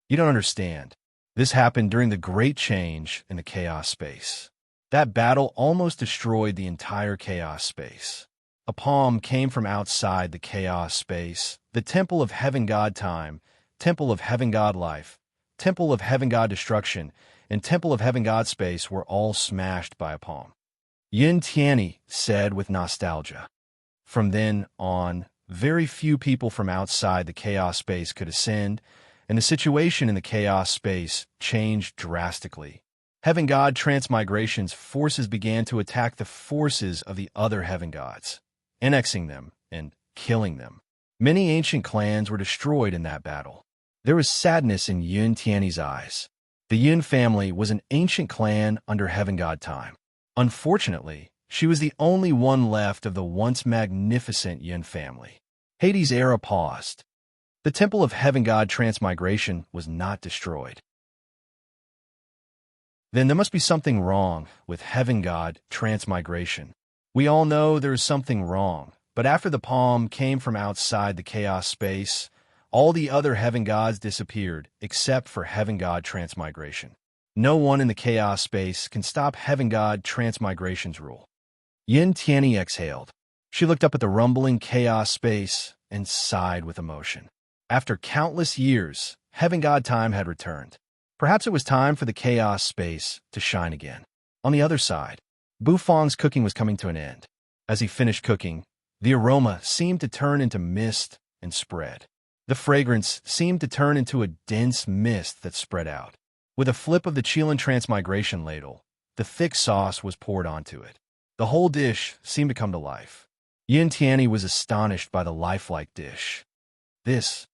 You don't understand. This happened during the Great Change in the Chaos Space. That battle almost destroyed the entire Chaos Space. A palm came from outside the Chaos Space. The Temple of Heaven God Time, Temple of Heaven God Life, Temple of Heaven God Destruction, and Temple of Heaven God Space were all smashed by a palm. Yin Tianyi said with nostalgia. From then on, very few people from outside the Chaos Space could ascend, and the situation in the Chaos Space changed drastically. Heaven God Transmigration's forces began to attack the forces of the other Heaven Gods, annexing them and killing them. Many ancient clans were destroyed in that battle. There was sadness in Yun Tianyi's eyes. The Yun family was an ancient clan under Heaven God Time. Unfortunately, she was the only one left of the once magnificent Yun family. Hades' era paused. The Temple of Heaven God Transmigration was not destroyed. Then there must be something wrong with Heaven God Transmigration. We all know there is something wrong, but after the palm came from outside the Chaos Space, all the other Heaven Gods disappeared except for Heaven God Transmigration. No one in the Chaos Space can stop Heaven God Transmigration's rule. Yin Tianyi exhaled. She looked up at the rumbling Chaos Space and sighed with emotion. After countless years, Heaven God Time had returned. Perhaps it was time for the Chaos Space to shine again. On the other side, Bufong's cooking was coming to an end. As he finished cooking, the aroma seemed to turn into mist and spread. The fragrance seemed to turn into a dense mist that spread out. With a flip of the Qilin Transmigration ladle, the thick sauce was poured onto it. The whole dish seemed to come to life. Yin Tianyi was astonished by the lifelike dish. Is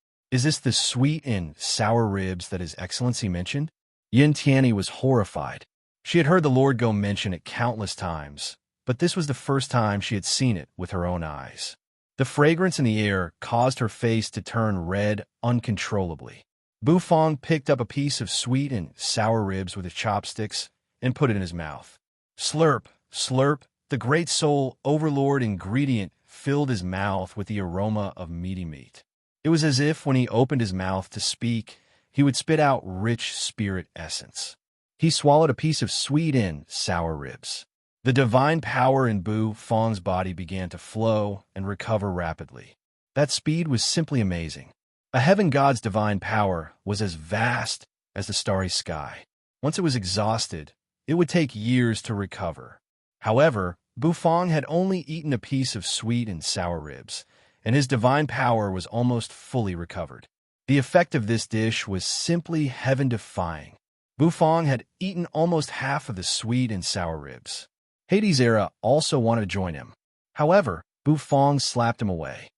this the sweet and sour ribs that His Excellency mentioned? Yin Tianyi was horrified. She had heard the Lord Go mention it countless times, but this was the first time she had seen it with her own eyes. The fragrance in the air caused her face to turn red uncontrollably. Bufong picked up a piece of sweet and sour ribs with his chopsticks and put it in his mouth. Slurp, slurp, the great soul overlord ingredient filled his mouth with the aroma of meaty meat. It was as if when he opened his mouth to speak, he would spit out rich spirit essence. He swallowed a piece of sweet and sour ribs. The divine power in Bufong's body began to flow and recover rapidly. That speed was simply amazing. A heaven god's divine power was as vast as the starry sky. Once it was exhausted, it would take years to recover. However, Bufang had only eaten a piece of sweet and sour ribs, and his divine power was almost fully recovered. The effect of this dish was simply heaven-defying. Bufang had eaten almost half of the sweet and sour ribs. Hades' era also wanted to join him. However, Bufang slapped him away.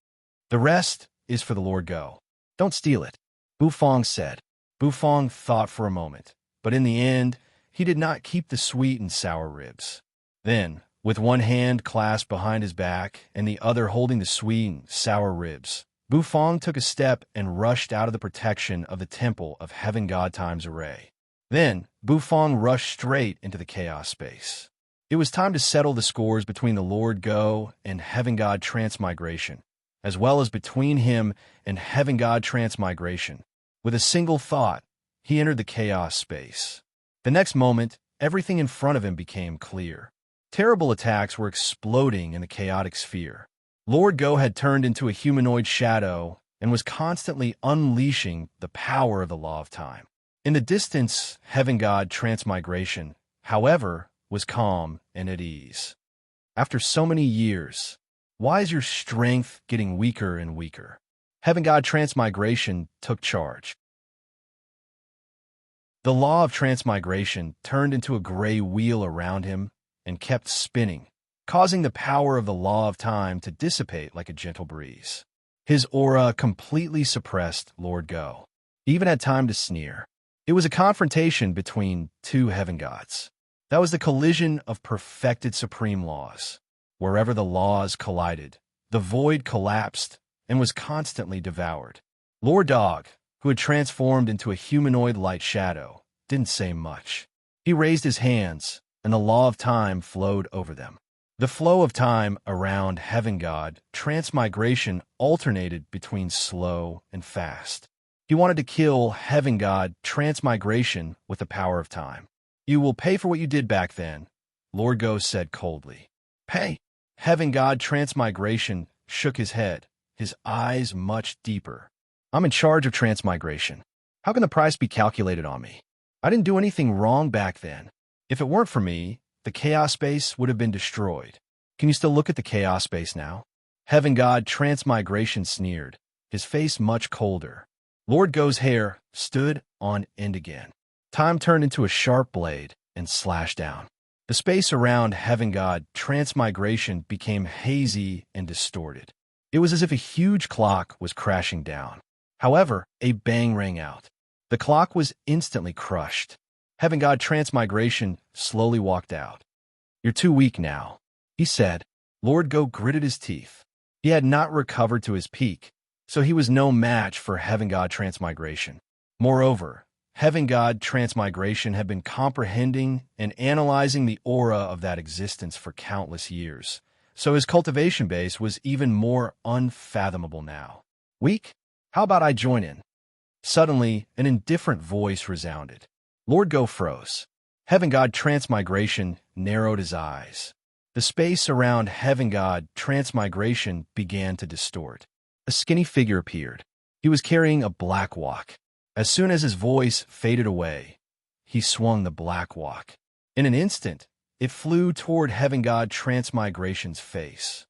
"The rest is for the Lord Go. Don't steal it," Bufang said. Bufang thought for a moment, but in the end, he did not keep the sweet and sour ribs. Then, with one hand clasped behind his back and the other holding the sweet and sour ribs, Bufang took a step and rushed out of the protection of the temple of Heaven God Time's array. Then, Bufang rushed straight into the chaos space. It was time to settle the scores between the Lord Go and Heaven God Transmigration, as well as between him and Heaven God Transmigration. With a single thought, he entered the chaos space. The next moment, everything in front of him became clear. Terrible attacks were exploding in the chaotic sphere. Lord Go had turned into a humanoid shadow and was constantly unleashing the power of the law of time. In the distance, Heaven God Transmigration, however, was calm and at ease. "After so many years, why is your strength getting weaker and weaker?" Heaven God Transmigration took charge. The law of transmigration turned into a gray wheel around him and kept spinning, causing the power of the law of time to dissipate like a gentle breeze. His aura completely suppressed Lord Go. He even had time to sneer. It was a confrontation between two heaven gods. That was the collision of perfected supreme laws. Wherever the laws collided, the void collapsed and was constantly devoured. Lord Dog, who had transformed into a humanoid light shadow, didn't say much. He raised his hands, and the law of time flowed over them. The flow of time around Heaven God Transmigration alternated between slow and fast. He wanted to kill Heaven God Transmigration with the power of time. "You will pay for what you did back then," Lord Go said coldly. "Pay?" Heaven God Transmigration shook his head, his eyes much deeper. "I'm in charge of transmigration. How can the price be calculated on me? I didn't do anything wrong back then. If it weren't for me, the chaos space would have been destroyed. Can you still look at the chaos space now?" Heaven God Transmigration sneered, his face much colder. Lord Go's hair stood on end again. Time turned into a sharp blade and slashed down. The space around Heaven God Transmigration became hazy and distorted. It was as if a huge clock was crashing down. However, a bang rang out. The clock was instantly crushed. Heaven God Transmigration slowly walked out. "You're too weak now," he said. Lord Go gritted his teeth. He had not recovered to his peak, so he was no match for Heaven God Transmigration. Moreover, Heaven God Transmigration had been comprehending and analyzing the aura of that existence for countless years, so his cultivation base was even more unfathomable now. "Weak? How about I join in?" Suddenly, an indifferent voice resounded. Lord Go froze. Heaven God Transmigration narrowed his eyes. The space around Heaven God Transmigration began to distort. A skinny figure appeared. He was carrying a black walk. As soon as his voice faded away, he swung the black walk. In an instant, it flew toward Heaven God Transmigration's face.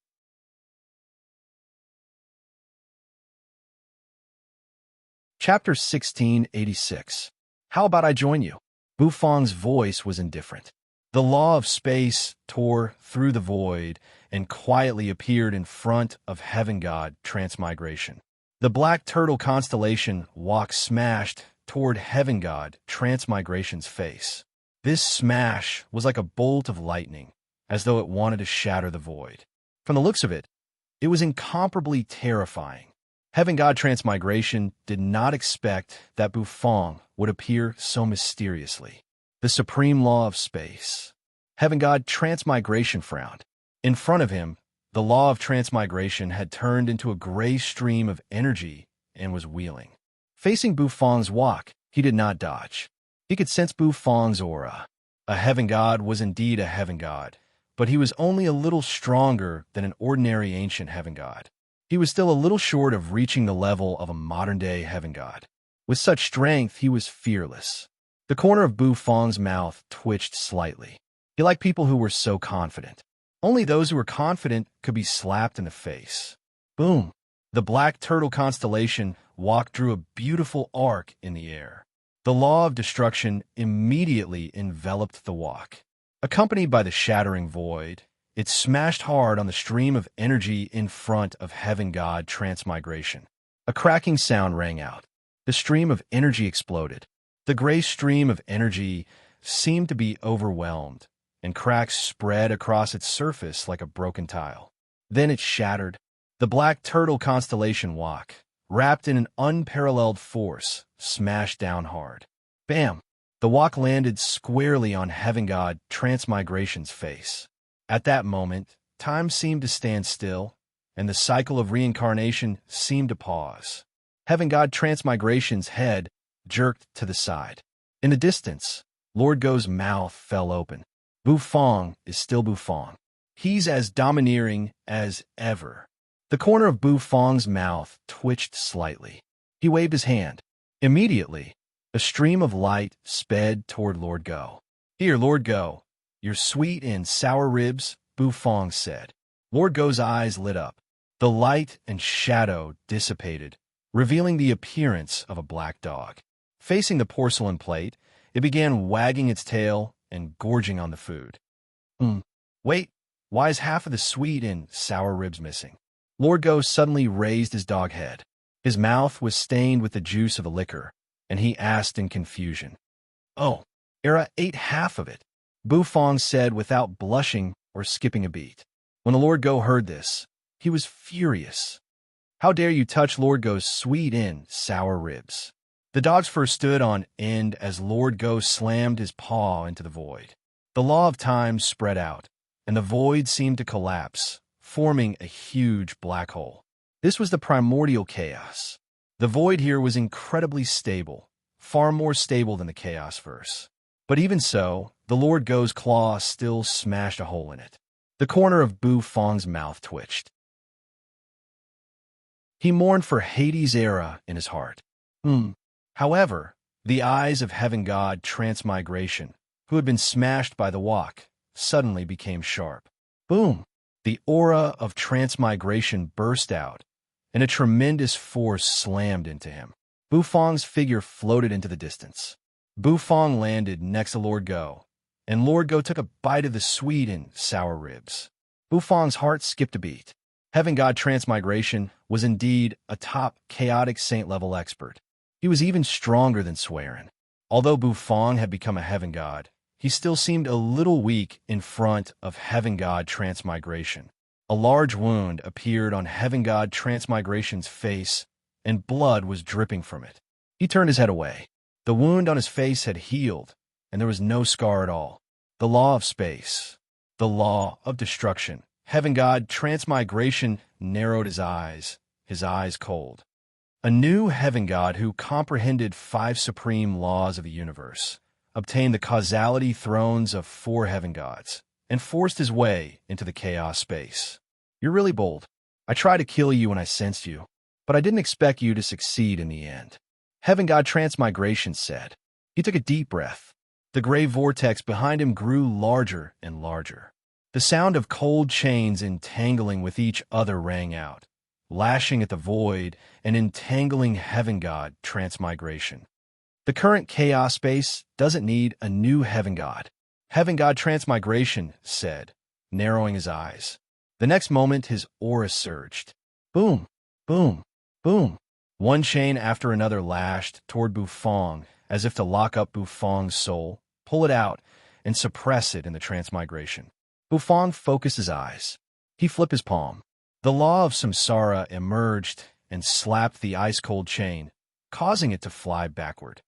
Chapter 1686. How about I join you? Bufang's voice was indifferent. The law of space tore through the void and quietly appeared in front of Heaven God Transmigration. The black turtle constellation walked smashed toward Heaven God Transmigration's face. This smash was like a bolt of lightning, as though it wanted to shatter the void. From the looks of it, it was incomparably terrifying. Heaven God Transmigration did not expect that Bufang would appear so mysteriously. The supreme law of space. Heaven God Transmigration frowned. In front of him, the law of transmigration had turned into a gray stream of energy and was wheeling. Facing Bufang's walk, he did not dodge. He could sense Bufang's aura. A heaven god was indeed a heaven god, but he was only a little stronger than an ordinary ancient heaven god. He was still a little short of reaching the level of a modern-day heaven god. With such strength, he was fearless. The corner of Bu Fang's mouth twitched slightly. He liked people who were so confident. Only those who were confident could be slapped in the face. Boom! The black turtle constellation walk drew a beautiful arc in the air. The law of destruction immediately enveloped the walk. Accompanied by the shattering void, it smashed hard on the stream of energy in front of Heaven God Transmigration. A cracking sound rang out. The stream of energy exploded. The gray stream of energy seemed to be overwhelmed, and cracks spread across its surface like a broken tile. Then it shattered. The black turtle constellation walk, wrapped in an unparalleled force, smashed down hard. Bam! The walk landed squarely on Heaven God Transmigration's face. At that moment, time seemed to stand still, and the cycle of reincarnation seemed to pause. Heaven God Transmigration's head jerked to the side. In the distance, Lord Go's mouth fell open. Bu Fang is still Bu Fang. He's as domineering as ever. The corner of Bu Fang's mouth twitched slightly. He waved his hand. Immediately, a stream of light sped toward Lord Go. "Here, Lord Go, your sweet and sour ribs," Bu Fang said. Lord Go's eyes lit up. The light and shadow dissipated, revealing the appearance of a black dog. Facing the porcelain plate, it began wagging its tail and gorging on the food. Wait, why is half of the sweet and sour ribs missing?" Lord Go suddenly raised his dog head. His mouth was stained with the juice of a liquor, and he asked in confusion. "Oh, Era ate half of it," Bu Fang said without blushing or skipping a beat. When the Lord Go heard this, he was furious. "How dare you touch Lord Go's sweet and sour ribs?" The dog's fur stood on end as Lord Go slammed his paw into the void. The law of time spread out, and the void seemed to collapse, forming a huge black hole. This was the primordial chaos. The void here was incredibly stable, far more stable than the chaos verse. But even so, the Lord Go's claw still smashed a hole in it. The corner of Bu Fang's mouth twitched. He mourned for Hades' era in his heart. However, the eyes of Heaven God Transmigration, who had been smashed by the walk, suddenly became sharp. Boom! The aura of transmigration burst out, and a tremendous force slammed into him. Bu Fang's figure floated into the distance. Bu Fang landed next to Lord Go, and Lord Go took a bite of the sweet and sour ribs. Bu Fang's heart skipped a beat. Heaven God Transmigration was indeed a top chaotic saint-level expert. He was even stronger than Swearin. Although Bu Fang had become a heaven god, he still seemed a little weak in front of Heaven God Transmigration. A large wound appeared on Heaven God Transmigration's face, and blood was dripping from it. He turned his head away. The wound on his face had healed, and there was no scar at all. The law of space. The law of destruction. Heaven God Transmigration narrowed his eyes cold. A new heaven god who comprehended 5 supreme laws of the universe, obtained the causality thrones of 4 heaven gods, and forced his way into the chaos space. "You're really bold. I tried to kill you when I sensed you, but I didn't expect you to succeed in the end," Heaven God Transmigration said. He took a deep breath. The gray vortex behind him grew larger and larger. The sound of cold chains entangling with each other rang out, lashing at the void and entangling Heaven God Transmigration. The current chaos space doesn't need a new heaven god, Heaven God Transmigration said, narrowing his eyes. The next moment, his aura surged. Boom, boom, boom. One chain after another lashed toward Bu Fang, as if to lock up Bu Fang's soul, pull it out, and suppress it in the transmigration. Bu Fang focused his eyes. He flipped his palm. The law of samsara emerged and slapped the ice-cold chain, causing it to fly backward.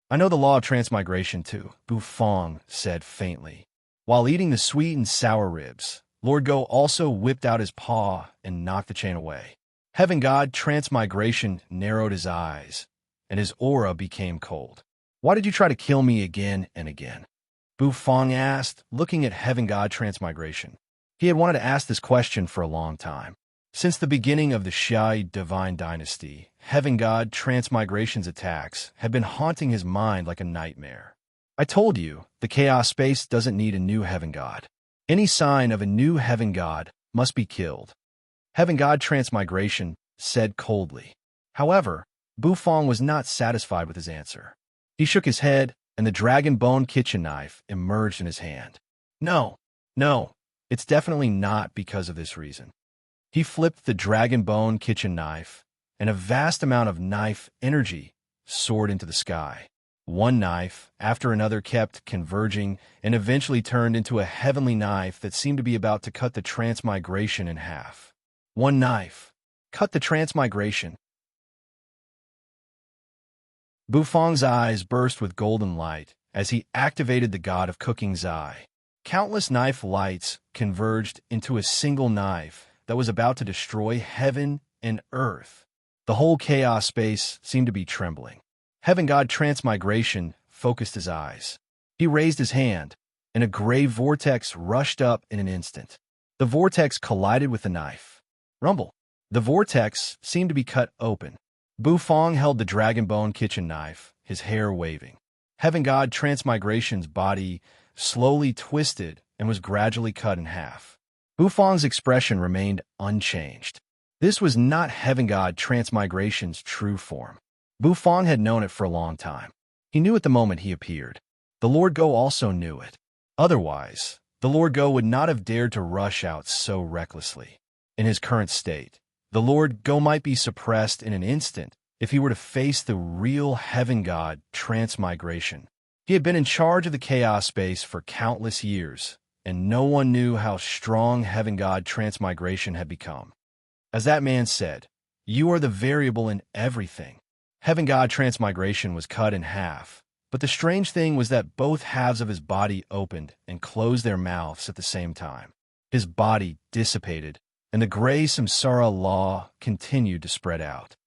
"I know the law of transmigration too," Bu Fang said faintly. While eating the sweet and sour ribs, Lord Go also whipped out his paw and knocked the chain away. Heaven God Transmigration narrowed his eyes, and his aura became cold. "Why did you try to kill me again and again?" Bu Fang asked, looking at Heaven God Transmigration. He had wanted to ask this question for a long time. Since the beginning of the Shi'ite divine dynasty, heaven god transmigration's attacks have been haunting his mind like a nightmare. I told you, the chaos space doesn't need a new heaven god. Any sign of a new heaven god must be killed. Heaven god transmigration said coldly. However, Bufang was not satisfied with his answer. He shook his head, and the dragon bone kitchen knife emerged in his hand. No, it's definitely not because of this reason. He flipped the dragon bone kitchen knife, and a vast amount of knife energy soared into the sky. One knife after another kept converging and eventually turned into a heavenly knife that seemed to be about to cut the transmigration in half. One knife cut the transmigration. Bufang's eyes burst with golden light as he activated the god of cooking's eye. Countless knife lights converged into a single knife that was about to destroy heaven and earth. The whole chaos space seemed to be trembling. Heaven god transmigration focused his eyes. He raised his hand, and a gray vortex rushed up in an instant. The vortex collided with the knife. Rumble. The vortex seemed to be cut open. Bufang held the dragon bone kitchen knife, his hair waving. Heaven god transmigration's body slowly twisted and was gradually cut in half. Bufang's expression remained unchanged. This was not heaven god transmigration's true form. Bufang had known it for a long time. He knew it the moment he appeared. The Lord Go also knew it. Otherwise, the Lord Go would not have dared to rush out so recklessly. In his current state, the Lord Go might be suppressed in an instant if he were to face the real heaven god transmigration. He had been in charge of the chaos space for countless years, and no one knew how strong heaven god transmigration had become. As that man said, "You are the variable in everything." Heaven god transmigration was cut in half, but the strange thing was that both halves of his body opened and closed their mouths at the same time. His body dissipated, and the gray samsara law continued to spread out.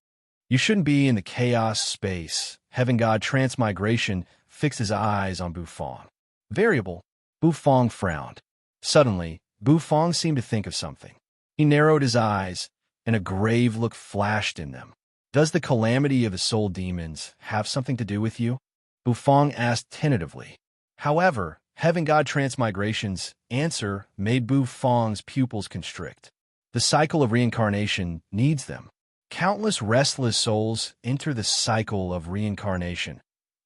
You shouldn't be in the chaos space. Heaven god transmigration fixed his eyes on Bufang. Variable. Bufang frowned. Suddenly, Bufang seemed to think of something. He narrowed his eyes, and a grave look flashed in them. "Does the calamity of the soul demons have something to do with you?" Bufang asked tentatively. However, heaven god transmigration's answer made Bufang's pupils constrict. The cycle of reincarnation needs them. Countless restless souls enter the cycle of reincarnation,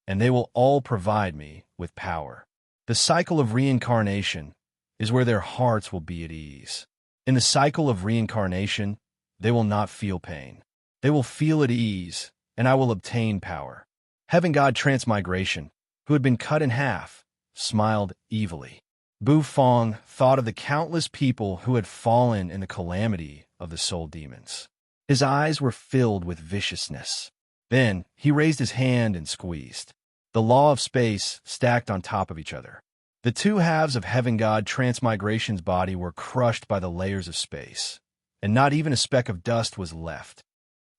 and they will all provide me with power. The cycle of reincarnation is where their hearts will be at ease. In the cycle of reincarnation, they will not feel pain. They will feel at ease, and I will obtain power. Heaven god transmigration, who had been cut in half, smiled evilly. Bufang thought of the countless people who had fallen in the calamity of the soul demons. His eyes were filled with viciousness. Then he raised his hand and squeezed. The law of space stacked on top of each other. The two halves of heaven god transmigration's body were crushed by the layers of space, and not even a speck of dust was left.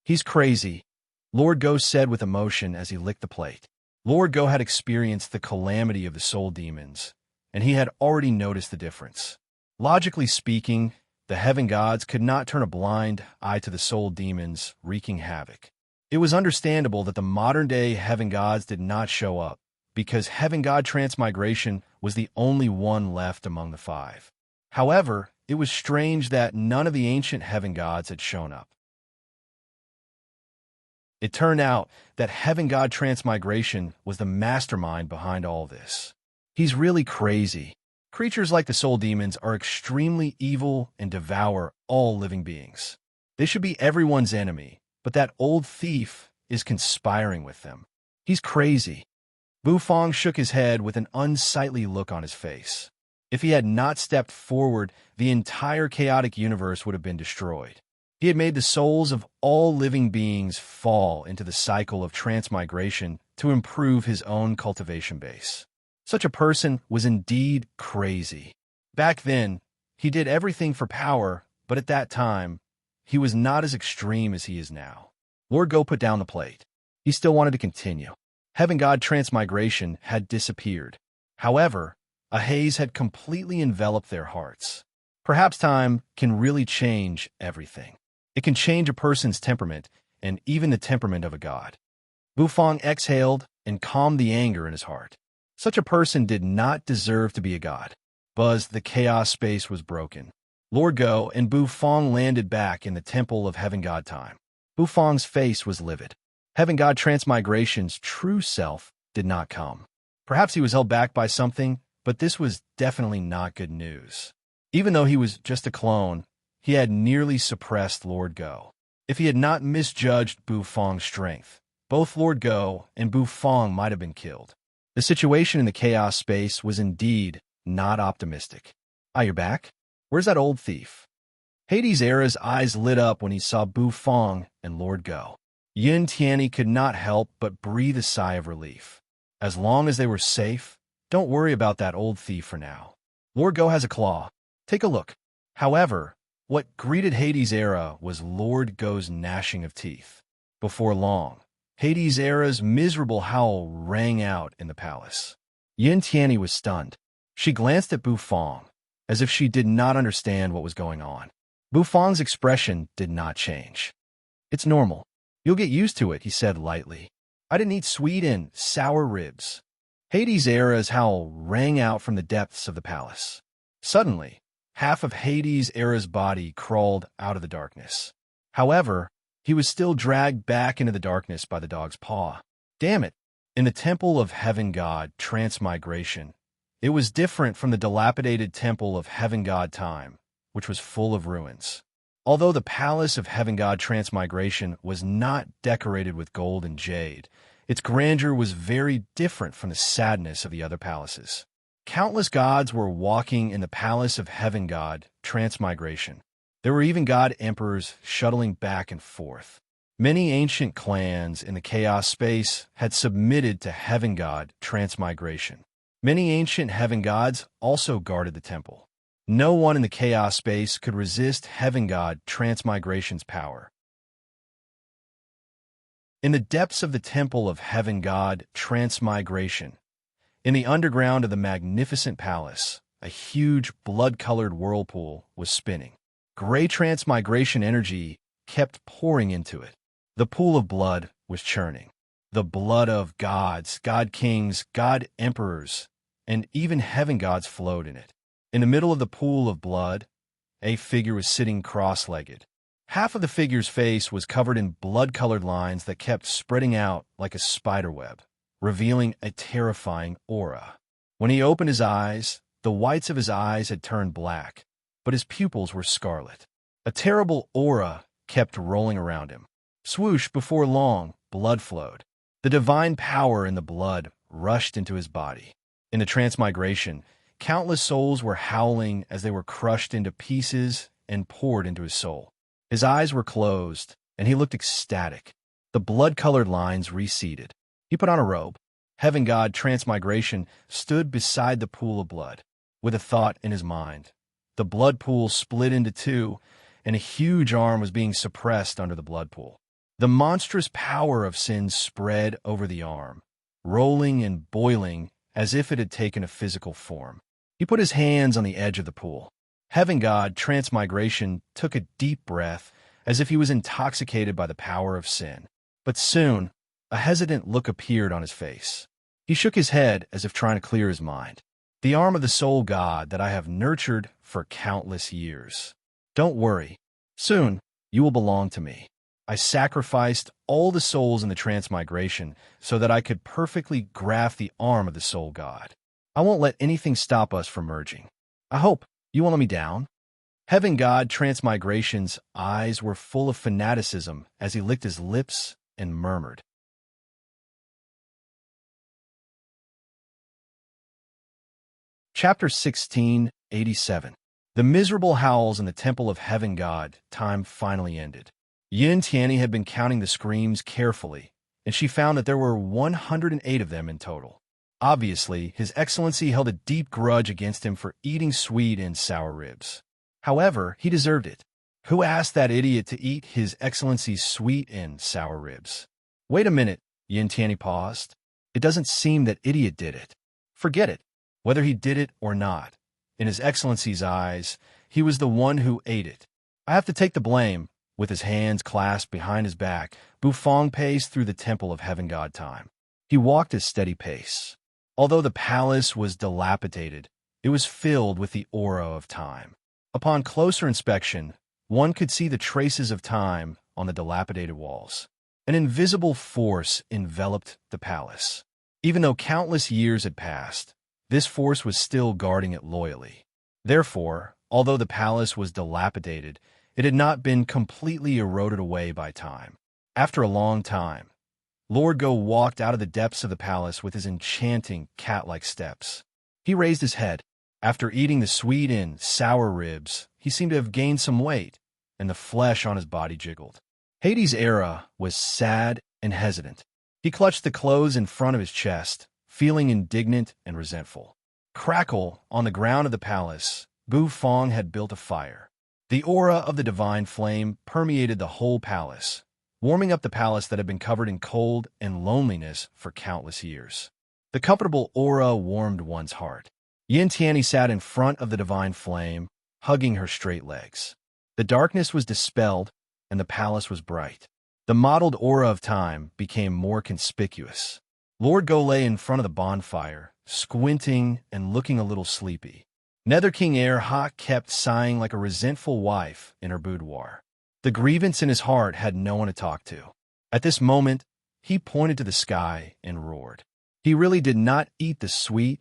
"He's crazy," Lord Go said with emotion as he licked the plate. Lord Go had experienced the calamity of the soul demons, and he had already noticed the difference. Logically speaking, the heaven gods could not turn a blind eye to the soul demons wreaking havoc. It was understandable that the modern-day heaven gods did not show up, because heaven god transmigration was the only one left among the five. However, it was strange that none of the ancient heaven gods had shown up. It turned out that heaven god transmigration was the mastermind behind all this. He's really crazy. Creatures like the soul demons are extremely evil and devour all living beings. They should be everyone's enemy, but that old thief is conspiring with them. He's crazy. Bufang shook his head with an unsightly look on his face. If he had not stepped forward, the entire chaotic universe would have been destroyed. He had made the souls of all living beings fall into the cycle of transmigration to improve his own cultivation base. Such a person was indeed crazy. Back then, he did everything for power, but at that time, he was not as extreme as he is now. Lord Go put down the plate. He still wanted to continue. Heaven god transmigration had disappeared. However, a haze had completely enveloped their hearts. Perhaps time can really change everything. It can change a person's temperament and even the temperament of a god. Bufang exhaled and calmed the anger in his heart. Such a person did not deserve to be a god. Buzz, the chaos space was broken. Lord Go and Bufang landed back in the temple of Heaven God time. Bufang's face was livid. Heaven God Transmigration's true self did not come. Perhaps he was held back by something, but this was definitely not good news. Even though he was just a clone, he had nearly suppressed Lord Go. If he had not misjudged Bufang's strength, both Lord Go and Bufang might have been killed. The situation in the chaos space was indeed not optimistic. Ah, you're back? Where's that old thief? Hades Era's eyes lit up when he saw Bufang and Lord Go. Yin Tianyi could not help but breathe a sigh of relief. As long as they were safe, don't worry about that old thief for now. Lord Go has a claw. Take a look. However, what greeted Hades Era was Lord Go's gnashing of teeth. Before long, Hades Era's miserable howl rang out in the palace. Yin Tianyi was stunned. She glanced at Bufang, as if she did not understand what was going on. Bufang's expression did not change. It's normal. You'll get used to it, he said lightly. I didn't eat sweet and sour ribs. Hades Era's howl rang out from the depths of the palace. Suddenly, half of Hades Era's body crawled out of the darkness. However, he was still dragged back into the darkness by the dog's paw. Damn it! In the temple of Heaven God Transmigration, it was different from the dilapidated temple of Heaven God Time, which was full of ruins. Although the palace of Heaven God Transmigration was not decorated with gold and jade, its grandeur was very different from the sadness of the other palaces. Countless gods were walking in the palace of Heaven God Transmigration. There were even god emperors shuttling back and forth. Many ancient clans in the chaos space had submitted to Heaven God Transmigration. Many ancient heaven gods also guarded the temple. No one in the chaos space could resist Heaven God Transmigration's power. In the depths of the temple of Heaven God Transmigration, in the underground of the magnificent palace, a huge blood-colored whirlpool was spinning. Gray transmigration energy kept pouring into it. The pool of blood was churning. The blood of gods, god kings, god emperors, and even heaven gods flowed in it. In the middle of the pool of blood, a figure was sitting cross-legged. Half of the figure's face was covered in blood-colored lines that kept spreading out like a spiderweb, revealing a terrifying aura. When he opened his eyes, the whites of his eyes had turned black, but his pupils were scarlet. A terrible aura kept rolling around him. Swoosh, before long, blood flowed. The divine power in the blood rushed into his body. In the transmigration, countless souls were howling as they were crushed into pieces and poured into his soul. His eyes were closed, and he looked ecstatic. The blood-colored lines receded. He put on a robe. Heaven God Transmigration stood beside the pool of blood, with a thought in his mind. The blood pool split into two, and a huge arm was being suppressed under the blood pool. The monstrous power of sin spread over the arm, rolling and boiling as if it had taken a physical form. He put his hands on the edge of the pool. Heaven God Transmigration took a deep breath as if he was intoxicated by the power of sin. But soon, a hesitant look appeared on his face. He shook his head as if trying to clear his mind. The arm of the soul god that I have nurtured for countless years. Don't worry. Soon, you will belong to me. I sacrificed all the souls in the transmigration so that I could perfectly graft the arm of the soul god. I won't let anything stop us from merging. I hope you won't let me down. Heaven God Transmigration's eyes were full of fanaticism as he licked his lips and murmured. Chapter 1687. The miserable howls in the temple of Heaven God time finally ended. Yin Tianyi had been counting the screams carefully, and she found that there were 108 of them in total. Obviously, His Excellency held a deep grudge against him for eating sweet and sour ribs. However, he deserved it. Who asked that idiot to eat His Excellency's sweet and sour ribs? Wait a minute, Yin Tianyi paused. It doesn't seem that idiot did it. Forget it. Whether he did it or not, in His Excellency's eyes, he was the one who ate it. I have to take the blame. With his hands clasped behind his back, Bufong paced through the temple of heaven god Time. He walked at steady pace. Although the palace was dilapidated, it was filled with the aura of time. Upon closer inspection, one could see the traces of time on the dilapidated walls. An invisible force enveloped the palace. Even though countless years had passed, this force was still guarding it loyally. Therefore, although the palace was dilapidated, it had not been completely eroded away by time. After a long time, Lord Go walked out of the depths of the palace with his enchanting cat-like steps. He raised his head. After eating the sweet and sour ribs, he seemed to have gained some weight, and the flesh on his body jiggled. Hades' era was sad and hesitant. He clutched the clothes in front of his chest, feeling indignant and resentful. Crackle, on the ground of the palace, Bufong had built a fire. The aura of the divine flame permeated the whole palace, warming up the palace that had been covered in cold and loneliness for countless years. The comfortable aura warmed one's heart. Yin Tianyi sat in front of the divine flame, hugging her straight legs. The darkness was dispelled, and the palace was bright. The mottled aura of time became more conspicuous. Lord Go lay in front of the bonfire, squinting and looking a little sleepy. Nether King Ha kept sighing like a resentful wife in her boudoir. The grievance in his heart had no one to talk to. At this moment, he pointed to the sky and roared. He really did not eat the sweet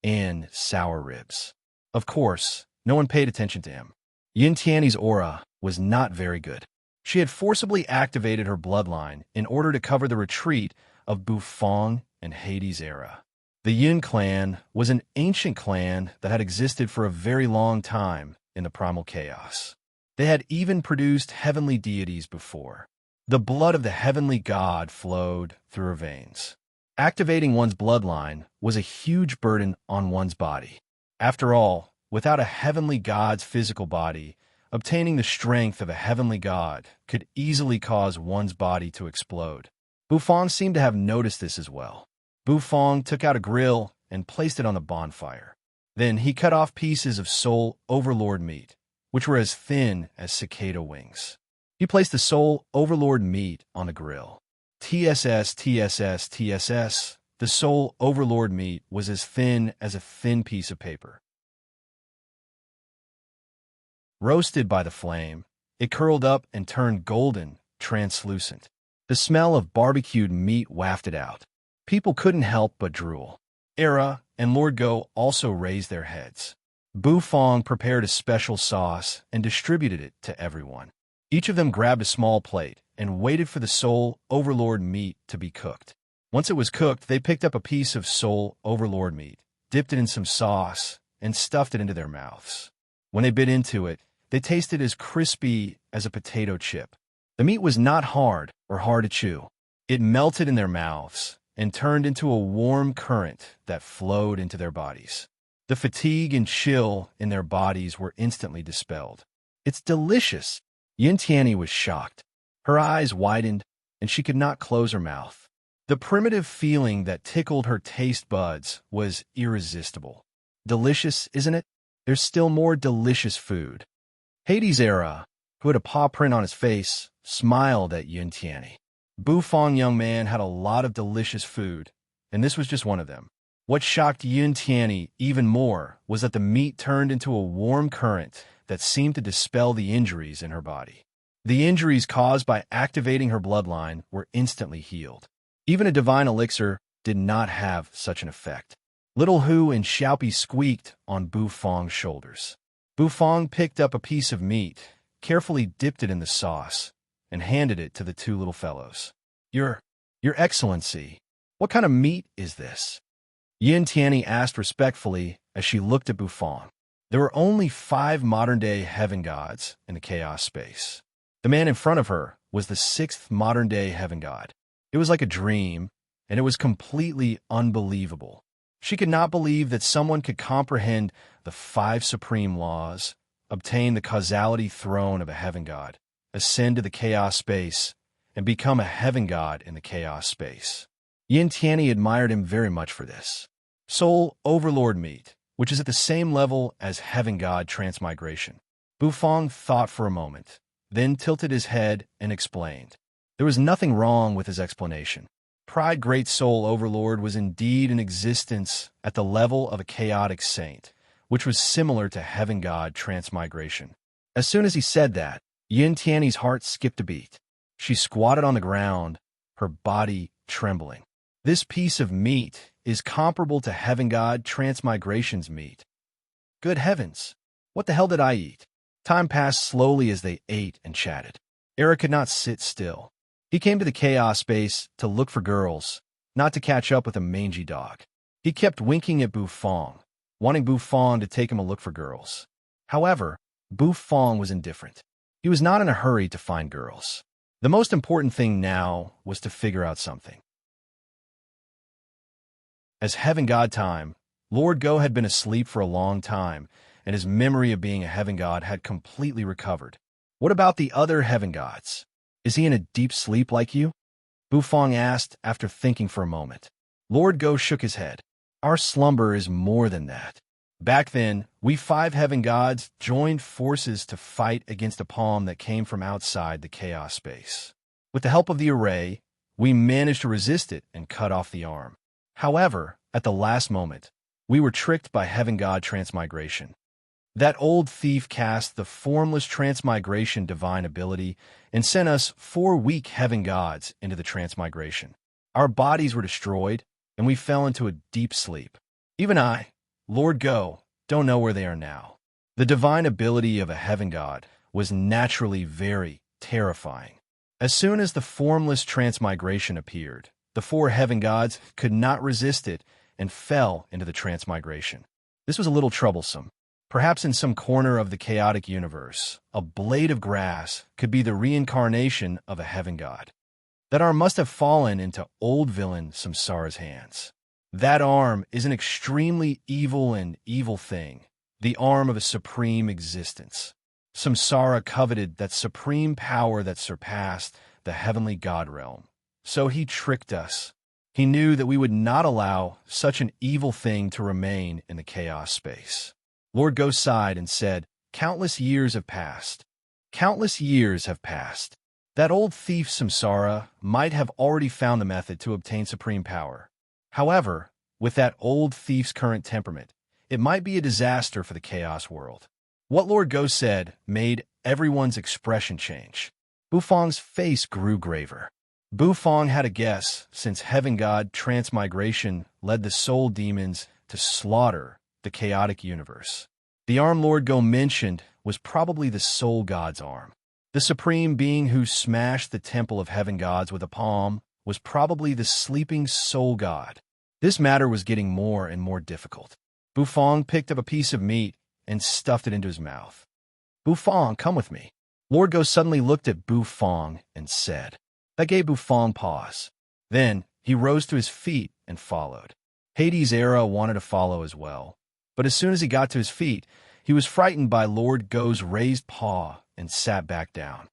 and sour ribs. Of course, no one paid attention to him. Yin Tianyi's aura was not very good. She had forcibly activated her bloodline in order to cover the retreat of Bufong and Hades' era. The Yin clan was an ancient clan that had existed for a very long time in the primal chaos. They had even produced heavenly deities before. The blood of the heavenly god flowed through her veins. Activating one's bloodline was a huge burden on one's body. After all, without a heavenly god's physical body, obtaining the strength of a heavenly god could easily cause one's body to explode. Bufong seemed to have noticed this as well. Bufong took out a grill and placed it on the bonfire. Then he cut off pieces of soul overlord meat, which were as thin as cicada wings. He placed the soul overlord meat on the grill. TSS. The soul overlord meat was as thin as a thin piece of paper. Roasted by the flame, it curled up and turned golden, translucent. The smell of barbecued meat wafted out. People couldn't help but drool. Era and Lord Go also raised their heads. Bufong prepared a special sauce and distributed it to everyone. Each of them grabbed a small plate and waited for the soul overlord meat to be cooked. Once it was cooked, they picked up a piece of soul overlord meat, dipped it in some sauce, and stuffed it into their mouths. When they bit into it, they tasted as crispy as a potato chip. The meat was not hard or hard to chew. It melted in their mouths and turned into a warm current that flowed into their bodies. The fatigue and chill in their bodies were instantly dispelled. "It's delicious." Yin Tianyi was shocked. Her eyes widened, and she could not close her mouth. The primitive feeling that tickled her taste buds was irresistible. Delicious, isn't it? There's still more delicious food. Hades' era, who had a paw print on his face, smiled at Yin Tianyi. Bufong young man had a lot of delicious food, and this was just one of them. What shocked Yin Tianyi even more was that the meat turned into a warm current that seemed to dispel the injuries in her body. The injuries caused by activating her bloodline were instantly healed. Even a divine elixir did not have such an effect. Little Hu and Xiaopi squeaked on Bufong's shoulders. Bufong picked up a piece of meat, carefully dipped it in the sauce, and handed it to the two little fellows. Your Excellency, what kind of meat is this?" Yin Tianyi asked respectfully as she looked at Bufong. There were only 5 modern-day heaven gods in the chaos space. The man in front of her was the 6th modern-day heaven god. It was like a dream, and it was completely unbelievable. She could not believe that someone could comprehend the 5 supreme laws, obtain the causality throne of a heaven god, ascend to the chaos space, and become a heaven god in the chaos space. Yin Tianyi admired him very much for this. Soul Overlord meat, which is at the same level as heaven god transmigration. Bufong thought for a moment, then tilted his head and explained. There was nothing wrong with his explanation. Pride Great Soul Overlord was indeed in existence at the level of a chaotic saint, which was similar to Heaven God transmigration. As soon as he said that, Yin Tiany's heart skipped a beat. She squatted on the ground, her body trembling. This piece of meat is comparable to Heaven God transmigration's meat. Good heavens! What the hell did I eat? Time passed slowly as they ate and chatted. Era could not sit still. He came to the chaos space to look for girls, not to catch up with a mangy dog. He kept winking at Bufong, wanting Bufong to take him a look for girls. However, Bufong was indifferent. He was not in a hurry to find girls. The most important thing now was to figure out something. As Heaven God time, Lord Go had been asleep for a long time, and his memory of being a Heaven God had completely recovered. What about the other Heaven Gods? Is he in a deep sleep like you? Bufong asked after thinking for a moment. Lord Go shook his head. Our slumber is more than that. Back then, we 5 Heaven Gods joined forces to fight against a palm that came from outside the chaos space. With the help of the array, we managed to resist it and cut off the arm. However, at the last moment, we were tricked by Heaven God transmigration. That old thief cast the formless transmigration divine ability and sent us 4 weak Heaven Gods into the transmigration. Our bodies were destroyed, and we fell into a deep sleep. Even I, Lord Go, don't know where they are now. The divine ability of a Heaven God was naturally very terrifying. As soon as the formless transmigration appeared, the 4 Heaven Gods could not resist it and fell into the transmigration. This was a little troublesome. Perhaps in some corner of the chaotic universe, a blade of grass could be the reincarnation of a Heaven God. That arm must have fallen into old villain Samsara's hands. That arm is an extremely evil thing, the arm of a supreme existence. Samsara coveted that supreme power that surpassed the heavenly God realm. So he tricked us. He knew that we would not allow such an evil thing to remain in the chaos space. Lord Go sighed and said, Countless years have passed. Countless years have passed. That old thief Samsara might have already found the method to obtain supreme power. However, with that old thief's current temperament, it might be a disaster for the chaos world. What Lord Go said made everyone's expression change. Bufong's face grew graver. Bufong had a guess, since Heaven God transmigration led the soul demons to slaughter the chaotic universe. The arm Lord Go mentioned was probably the soul god's arm. The supreme being who smashed the temple of Heaven Gods with a palm was probably the sleeping soul god. This matter was getting more and more difficult. Bufong picked up a piece of meat and stuffed it into his mouth. Bufong, come with me. Lord Go suddenly looked at Bufong and said. That gave Bufong pause. Then he rose to his feet and followed. Hades Era wanted to follow as well. But as soon as he got to his feet, he was frightened by Lord Go's raised paw and sat back down.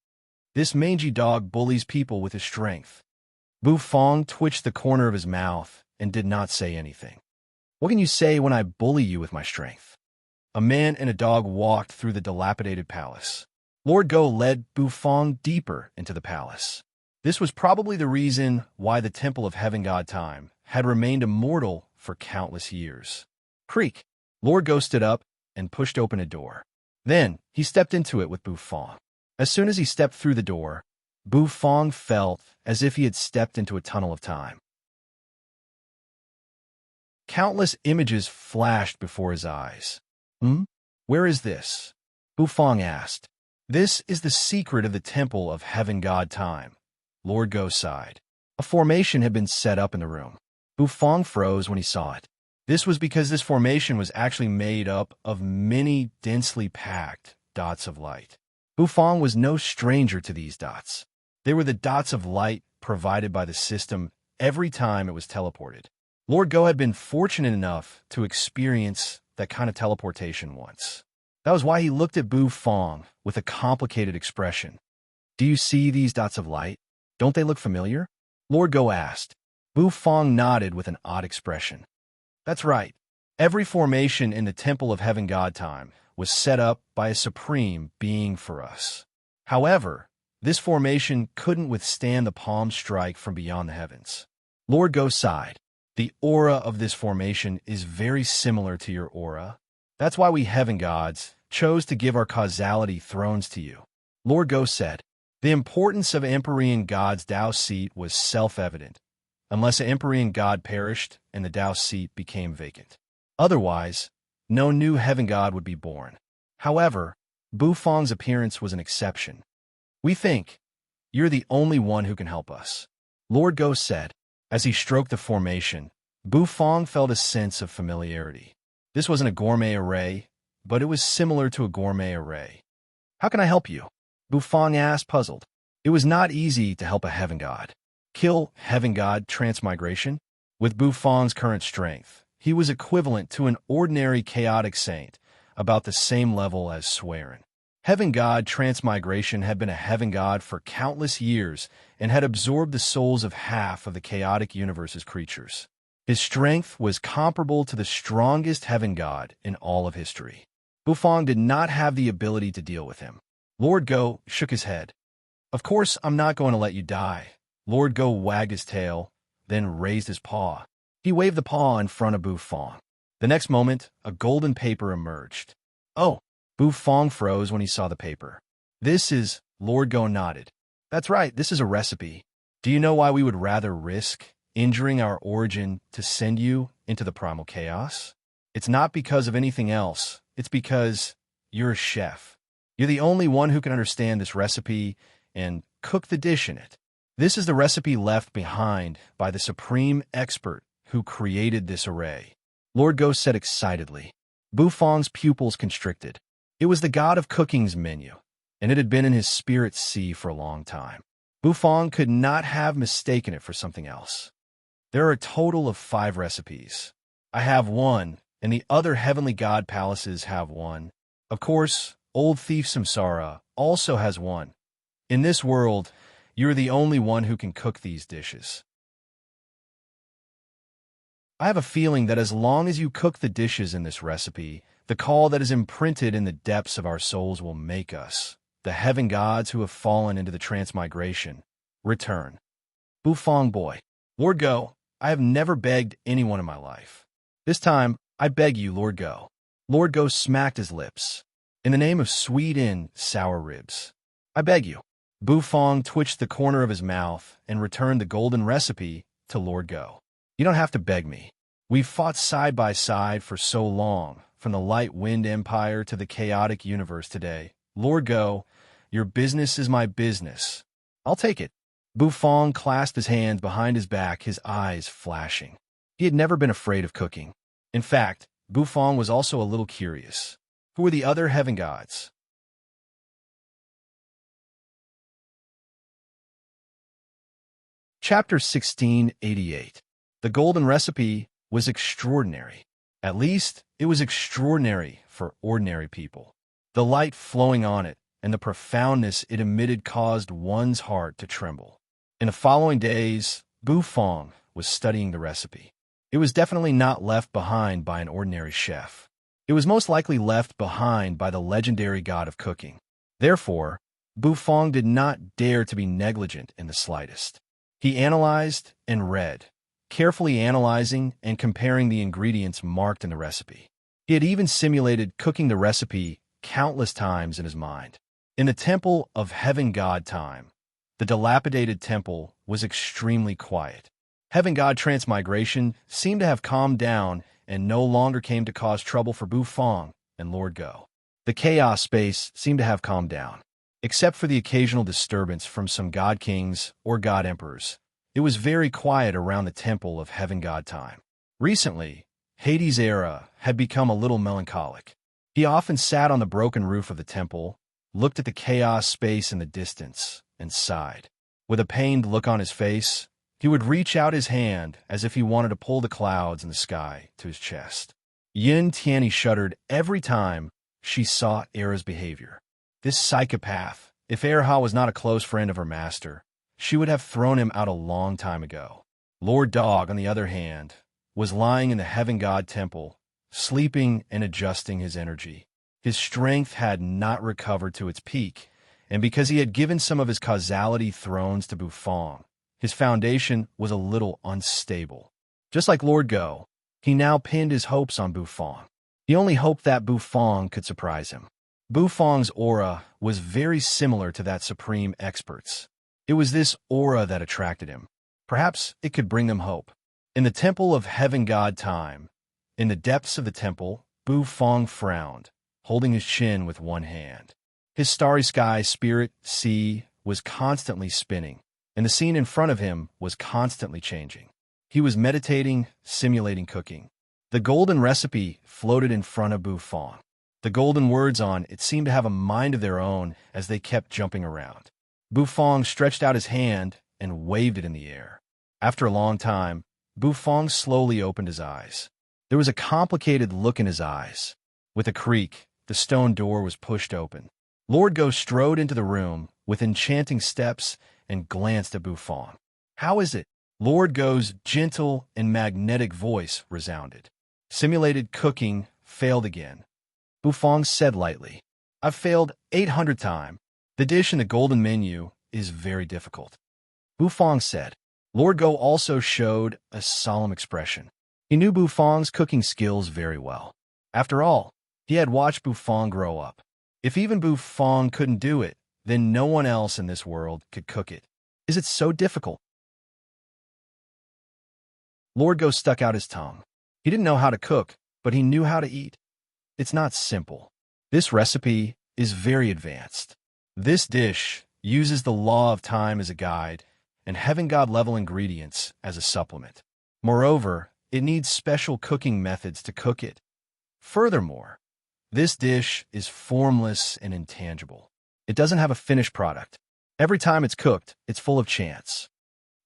This mangy dog bullies people with his strength. Bufong twitched the corner of his mouth and did not say anything. What can you say when I bully you with my strength? A man and a dog walked through the dilapidated palace. Lord Go led Bufong deeper into the palace. This was probably the reason why the Temple of Heaven God Time had remained immortal for countless years. Creak! Lord Go stood up and pushed open a door. Then he stepped into it with Bufong. As soon as he stepped through the door, Bufong felt as if he had stepped into a tunnel of time. Countless images flashed before his eyes. Where is this? Bufong asked. This is the secret of the Temple of Heaven God Time. Lord Go sighed. A formation had been set up in the room. Bufong froze when he saw it. This was because this formation was actually made up of many densely packed dots of light. Bufong was no stranger to these dots. They were the dots of light provided by the system every time it was teleported. Lord Go had been fortunate enough to experience that kind of teleportation once. That was why he looked at Bufong with a complicated expression. Do you see these dots of light? Don't they look familiar? Lord Go asked. Bufong nodded with an odd expression. That's right. Every formation in the Temple of Heaven God Time was set up by a supreme being for us. However, this formation couldn't withstand the palm strike from beyond the heavens. Lord Go sighed. The aura of this formation is very similar to your aura. That's why we heaven gods chose to give our causality thrones to you. Lord Go said, the importance of Empyrean God's Tao seat was self-evident, unless an Empyrean God perished and the Tao seat became vacant. Otherwise, no new heaven god would be born. However, Bufang's appearance was an exception. We think you're the only one who can help us. Lord Go said. As he stroked the formation, Bufang felt a sense of familiarity. This wasn't a gourmet array, but it was similar to a gourmet array. How can I help you? Bufang asked, puzzled. It was not easy to help a heaven god. Kill heaven god transmigration? With Bufang's current strength, he was equivalent to an ordinary chaotic saint, about the same level as Serene. Heaven god transmigration had been a heaven god for countless years and had absorbed the souls of half of the chaotic universe's creatures. His strength was comparable to the strongest heaven god in all of history. Bufang did not have the ability to deal with him. Lord Go shook his head. Of course, I'm not going to let you die. Lord Go wagged his tail, then raised his paw. He waved the paw in front of Bufang. The next moment, a golden paper emerged. Oh! Bufang froze when he saw the paper. This is, Lord Go nodded. That's right, this is a recipe. Do you know why we would rather risk injuring our origin to send you into the primal chaos? It's not because of anything else. It's because you're a chef. You're the only one who can understand this recipe and cook the dish in it. This is the recipe left behind by the supreme expert who created this array. Lord Go said excitedly. Bufang's pupils constricted. It was the god of cooking's menu, and it had been in his spirit sea for a long time. Bufang could not have mistaken it for something else. There are a total of 5 recipes. I have one, and the other heavenly god palaces have one. Of course, old thief Samsara also has one. In this world, you're the only one who can cook these dishes. I have a feeling that as long as you cook the dishes in this recipe, the call that is imprinted in the depths of our souls will make us, the heaven gods who have fallen into the transmigration, return. Bufang boy. Lord Go, I have never begged anyone in my life. This time, I beg you, Lord Go. Lord Go smacked his lips. In the name of sweet and sour ribs, I beg you. Bufang twitched the corner of his mouth and returned the golden recipe to Lord Go. You don't have to beg me. We've fought side by side for so long, from the light wind empire to the chaotic universe today. Lord Go, your business is my business. I'll take it. Bufang clasped his hands behind his back, his eyes flashing. He had never been afraid of cooking. In fact, Bufang was also a little curious. Who were the other heaven gods? Chapter 1688. The golden recipe was extraordinary. At least, it was extraordinary for ordinary people. The light flowing on it and the profoundness it emitted caused one's heart to tremble. In the following days, Bufang was studying the recipe. It was definitely not left behind by an ordinary chef. It was most likely left behind by the legendary god of cooking. Therefore, Bufang did not dare to be negligent in the slightest. He analyzed and read, carefully analyzing and comparing the ingredients marked in the recipe. He had even simulated cooking the recipe countless times in his mind. In the temple of heaven god time, the dilapidated temple was extremely quiet. Heaven god transmigration seemed to have calmed down and no longer came to cause trouble for Bufang and Lord Go. The chaos space seemed to have calmed down. Except for the occasional disturbance from some god kings or god emperors, it was very quiet around the temple of heaven god time. Recently, Hades' era had become a little melancholic. He often sat on the broken roof of the temple, looked at the chaos space in the distance, and sighed. With a pained look on his face, he would reach out his hand as if he wanted to pull the clouds in the sky to his chest. Yin Tianyi shuddered every time she saw Era's behavior. This psychopath, if Erha was not a close friend of her master, she would have thrown him out a long time ago. Lord Dog, on the other hand, was lying in the heaven god temple, sleeping and adjusting his energy. His strength had not recovered to its peak, and because he had given some of his causality thrones to Bufong, his foundation was a little unstable. Just like Lord Go, he now pinned his hopes on Bufong. He only hoped that Bufong could surprise him. Bufong's aura was very similar to that supreme expert's. It was this aura that attracted him. Perhaps it could bring them hope. In the temple of heaven god Time, in the depths of the temple, Bufong frowned, holding his chin with one hand. His starry sky spirit, sea, was constantly spinning, and the scene in front of him was constantly changing. He was meditating, simulating cooking. The golden recipe floated in front of Bufong. The golden words on it seemed to have a mind of their own as they kept jumping around. Bufong stretched out his hand and waved it in the air. After a long time, Bufong slowly opened his eyes. There was a complicated look in his eyes. With a creak, the stone door was pushed open. Lord Go strode into the room with enchanting steps and glanced at Bufong. "How is it?" Lord Go's gentle and magnetic voice resounded. Simulated cooking failed again. Bufong said lightly, "I've failed 800 times. The dish in the golden menu is very difficult." Bufong said. Lord Go also showed a solemn expression. He knew Bufong's cooking skills very well. After all, he had watched Bufong grow up. If even Bufong couldn't do it, then no one else in this world could cook it. Is it so difficult? Lord Go stuck out his tongue. He didn't know how to cook, but he knew how to eat. It's not simple. This recipe is very advanced. This dish uses the law of time as a guide and heaven god level ingredients as a supplement. Moreover, it needs special cooking methods to cook it. Furthermore, this dish is formless and intangible. It doesn't have a finished product. Every time it's cooked, it's full of chance.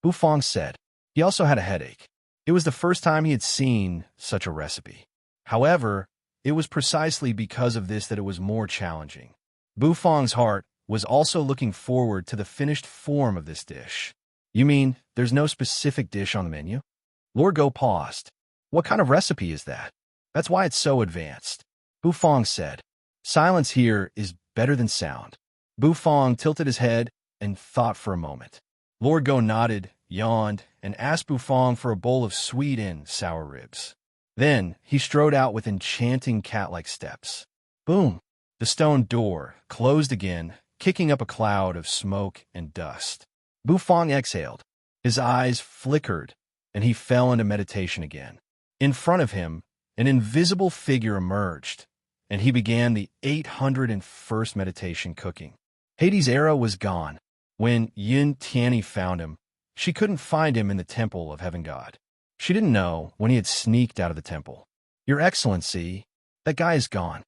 Bufong said. He also had a headache. It was the first time he had seen such a recipe. However, it was precisely because of this that it was more challenging. Bufong's heart was also looking forward to the finished form of this dish. "You mean there's no specific dish on the menu?" Lord Go paused. "What kind of recipe is that? That's why it's so advanced." Bufong said. "Silence here is better than sound." Bufong tilted his head and thought for a moment. Lord Go nodded, yawned, and asked Bufong for a bowl of sweet and sour ribs. Then he strode out with enchanting cat-like steps. Boom! The stone door closed again, kicking up a cloud of smoke and dust. Bufong exhaled. His eyes flickered, and he fell into meditation again. In front of him, an invisible figure emerged, and he began the 801st meditation cooking. Hades' era was gone. When Yin Tianyi found him, she couldn't find him in the temple of heaven god. She didn't know when he had sneaked out of the temple. "Your Excellency, that guy is gone."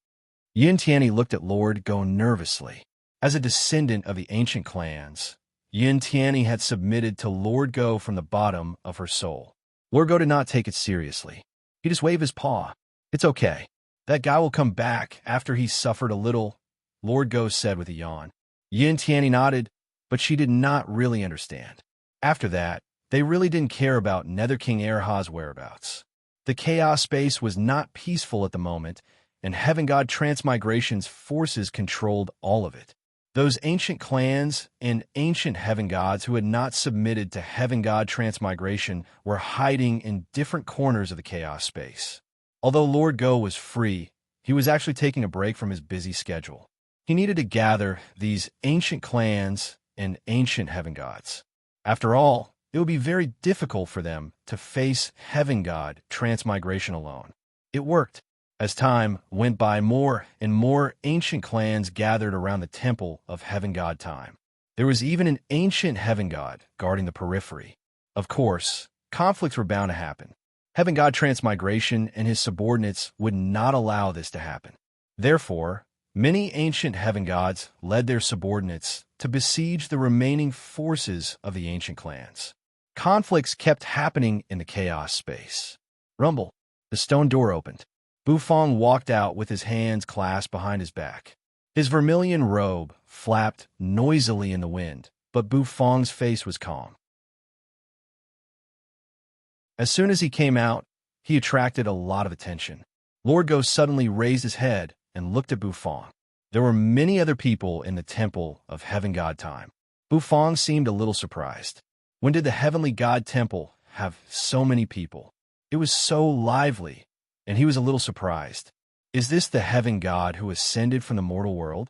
Yin Tianyi looked at Lord Go nervously. As a descendant of the ancient clans, Yin Tianyi had submitted to Lord Go from the bottom of her soul. Lord Go did not take it seriously. He just waved his paw. "It's okay. That guy will come back after he's suffered a little," Lord Go said with a yawn. Yin Tianyi nodded, but she did not really understand. After that, they really didn't care about Nether King Erha's whereabouts. The chaos space was not peaceful at the moment, and Heaven God Transmigration's forces controlled all of it. Those ancient clans and ancient heaven gods who had not submitted to Heaven God Transmigration were hiding in different corners of the chaos space. Although Lord Go was free, he was actually taking a break from his busy schedule. He needed to gather these ancient clans and ancient heaven gods. After all, it would be very difficult for them to face Heaven God Transmigration alone. It worked. As time went by, more and more ancient clans gathered around the temple of Heaven God Time. There was even an ancient heaven god guarding the periphery. Of course, conflicts were bound to happen. Heaven God Transmigration and his subordinates would not allow this to happen. Therefore, many ancient heaven gods led their subordinates to besiege the remaining forces of the ancient clans. Conflicts kept happening in the chaos space. Rumble. The stone door opened. Bufong walked out with his hands clasped behind his back. His vermilion robe flapped noisily in the wind, but Bufong's face was calm. As soon as he came out, he attracted a lot of attention. Lord Go suddenly raised his head and looked at Bufang. There were many other people in the temple of Heaven God Time. Bufang seemed a little surprised. When did the Heavenly God Temple have so many people? It was so lively, and he was a little surprised. Is this the Heaven God who ascended from the mortal world?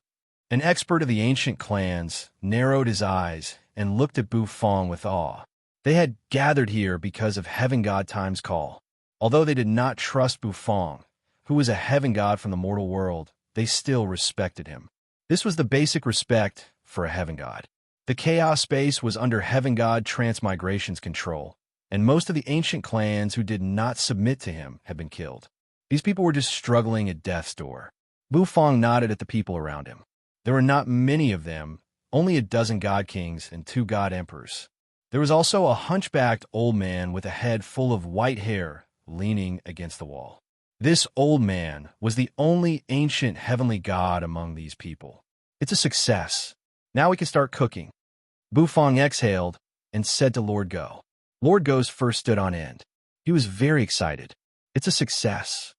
An expert of the ancient clans narrowed his eyes and looked at Bufang with awe. They had gathered here because of Heaven God Time's call. Although they did not trust Bufang, who was a heaven god from the mortal world, they still respected him. This was the basic respect for a heaven god. The chaos space was under Heaven God Transmigration's control, and most of the ancient clans who did not submit to him had been killed. These people were just struggling at death's door. Bufang nodded at the people around him. There were not many of them, only a dozen god kings and 2 god emperors. There was also a hunchbacked old man with a head full of white hair leaning against the wall. This old man was the only ancient heavenly god among these people. It's a success. Now we can start cooking. Bufang exhaled and said to Lord Go. Lord Go's first stood on end. He was very excited. It's a success.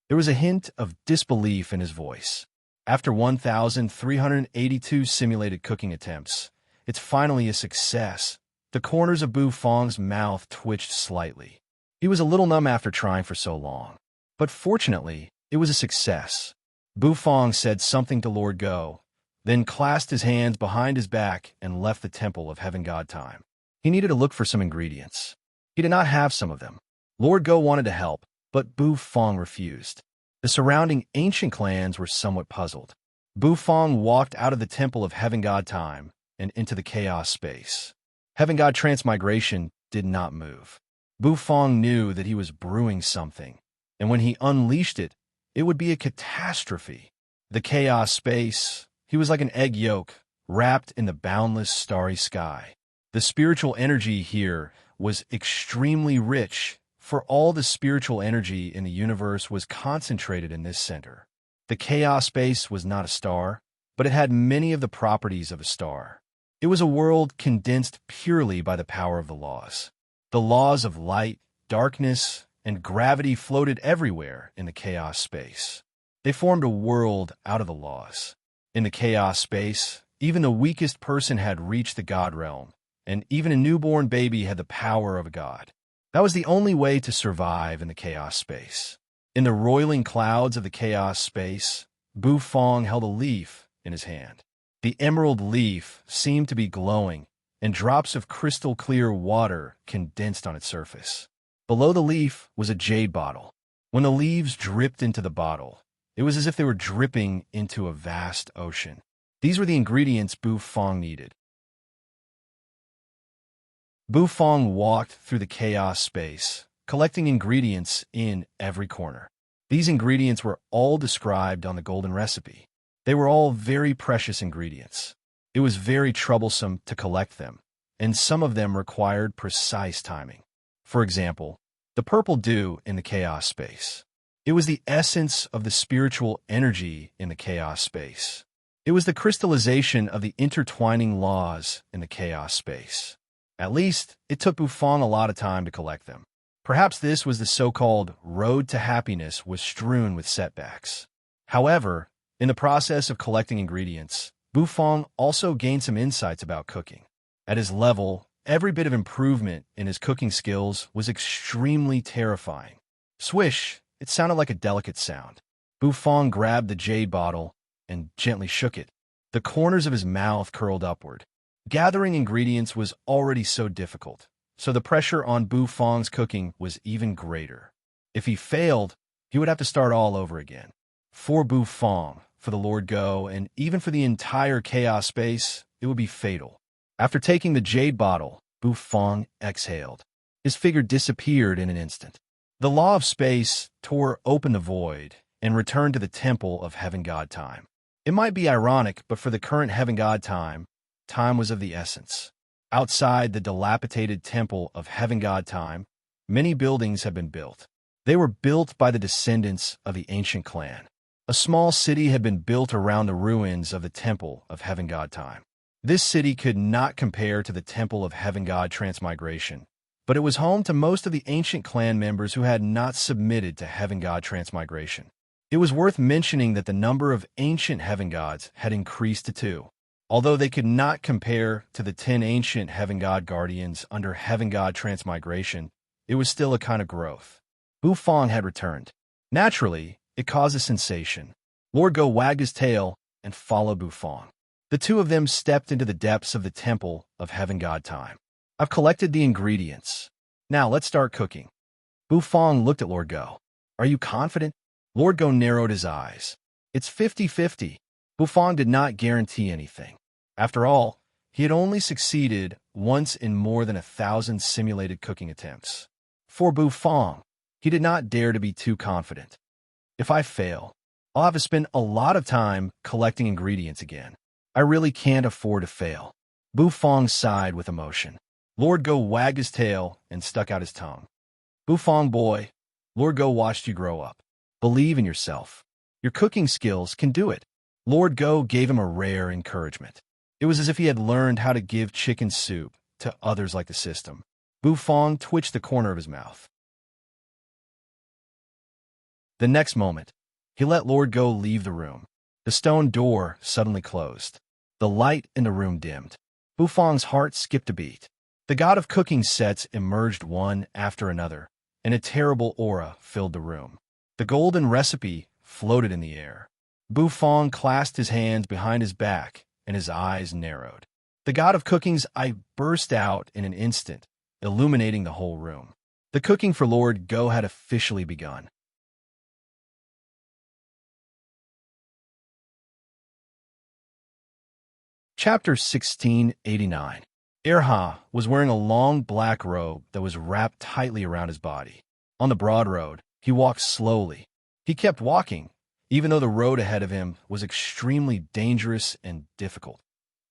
There was a hint of disbelief in his voice. After 1,382 simulated cooking attempts, it's finally a success. The corners of Bufang's mouth twitched slightly. He was a little numb after trying for so long. But fortunately, it was a success. Bufang said something to Lord Go, then clasped his hands behind his back and left the temple of Heaven God Time. He needed to look for some ingredients. He did not have some of them. Lord Go wanted to help, but Bufang refused. The surrounding ancient clans were somewhat puzzled. Bufang walked out of the temple of Heaven God Time and into the chaos space. Heaven God Transmigration did not move. Bufang knew that he was brewing something, and when he unleashed it, it would be a catastrophe. The chaos space, he was like an egg yolk wrapped in the boundless starry sky. The spiritual energy here was extremely rich, for all the spiritual energy in the universe was concentrated in this center. The chaos space was not a star, but it had many of the properties of a star. It was a world condensed purely by the power of the laws. The laws of light, darkness, and gravity floated everywhere in the chaos space. They formed a world out of the laws. In the chaos space, even the weakest person had reached the god realm, and even a newborn baby had the power of a god. That was the only way to survive in the chaos space. In the roiling clouds of the chaos space, Bufang held a leaf in his hand. The emerald leaf seemed to be glowing, and drops of crystal-clear water condensed on its surface. Below the leaf was a jade bottle. When the leaves dripped into the bottle, it was as if they were dripping into a vast ocean. These were the ingredients Bufang needed. Bufang walked through the chaos space, collecting ingredients in every corner. These ingredients were all described on the golden recipe. They were all very precious ingredients. It was very troublesome to collect them, and some of them required precise timing. For example, the purple dew in the chaos space. It was the essence of the spiritual energy in the chaos space. It was the crystallization of the intertwining laws in the chaos space. At least, it took Bufang a lot of time to collect them. Perhaps this was the so-called road to happiness was strewn with setbacks. However, in the process of collecting ingredients, Bufang also gained some insights about cooking. At his level, every bit of improvement in his cooking skills was extremely terrifying. Swish, it sounded like a delicate sound. Bufang grabbed the jade bottle and gently shook it. The corners of his mouth curled upward. Gathering ingredients was already so difficult, so the pressure on Bufang's cooking was even greater. If he failed, he would have to start all over again. For Bufang, for the Lord Go, and even for the entire chaos space, it would be fatal. After taking the jade bottle, Bufang exhaled. His figure disappeared in an instant. The law of space tore open the void and returned to the temple of Heaven God Time. It might be ironic, but for the current Heaven God Time, time was of the essence. Outside the dilapidated temple of Heaven God Time, many buildings have been built. They were built by the descendants of the ancient clan. A small city had been built around the ruins of the temple of Heaven God Time. This city could not compare to the temple of Heaven God Transmigration, but it was home to most of the ancient clan members who had not submitted to Heaven God Transmigration. It was worth mentioning that the number of ancient heaven gods had increased to 2. Although they could not compare to the 10 ancient heaven god guardians under heaven god transmigration, it was still a kind of growth. Bufong had returned. Naturally, it caused a sensation. Lord Go wagged his tail and followed Bufong. The two of them stepped into the depths of the temple of heaven god time. I've collected the ingredients. Now let's start cooking. Bufong looked at Lord Go. Are you confident? Lord Go narrowed his eyes. It's 50-50. Bufong did not guarantee anything. After all, he had only succeeded once in more than 1,000 simulated cooking attempts. For Bufong, he did not dare to be too confident. If I fail, I'll have to spend a lot of time collecting ingredients again. I really can't afford to fail. Bufong sighed with emotion. Lord Go wagged his tail and stuck out his tongue. Bufong boy, Lord Go watched you grow up. Believe in yourself. Your cooking skills can do it. Lord Go gave him a rare encouragement. It was as if he had learned how to give chicken soup to others like the system. Bufong twitched the corner of his mouth. The next moment, he let Lord Go leave the room. The stone door suddenly closed. The light in the room dimmed. Bufong's heart skipped a beat. The god of cooking sets emerged one after another, and a terrible aura filled the room. The golden recipe floated in the air. Bufong clasped his hands behind his back, and his eyes narrowed. The god of cooking's eye burst out in an instant, illuminating the whole room. The cooking for Lord Go had officially begun. Chapter 1689. Erha was wearing a long black robe that was wrapped tightly around his body. On the broad road, he walked slowly. He kept walking, even though the road ahead of him was extremely dangerous and difficult.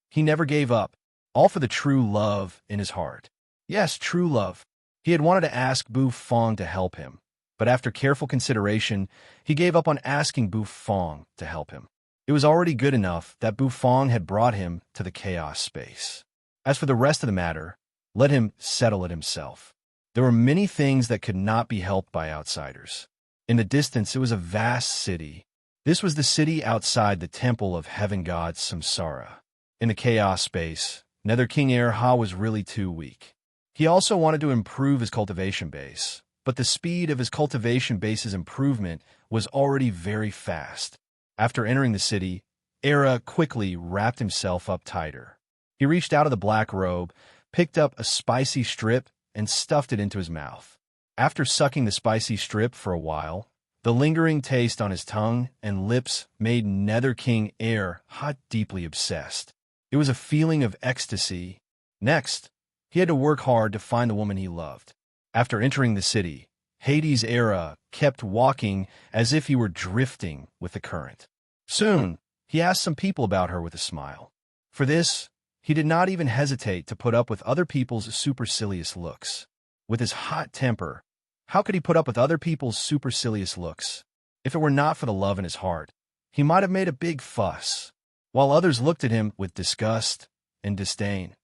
He never gave up, all for the true love in his heart. Yes, true love. He had wanted to ask Bufong to help him, but after careful consideration, he gave up on asking Bufong to help him. It was already good enough that Bufong had brought him to the chaos space. As for the rest of the matter, let him settle it himself. There were many things that could not be helped by outsiders. In the distance, it was a vast city. This was the city outside the temple of heaven god Samsara. In the chaos space, Nether King Erha was really too weak. He also wanted to improve his cultivation base, but the speed of his cultivation base's improvement was already very fast. After entering the city, Era quickly wrapped himself up tighter. He reached out of the black robe, picked up a spicy strip, and stuffed it into his mouth. After sucking the spicy strip for a while, the lingering taste on his tongue and lips made Nether King Erha deeply obsessed. It was a feeling of ecstasy. Next, he had to work hard to find the woman he loved. After entering the city, Hades Era kept walking as if he were drifting with the current. Soon, he asked some people about her with a smile. For this, he did not even hesitate to put up with other people's supercilious looks. With his hot temper, how could he put up with other people's supercilious looks? If it were not for the love in his heart, he might have made a big fuss. While others looked at him with disgust and disdain,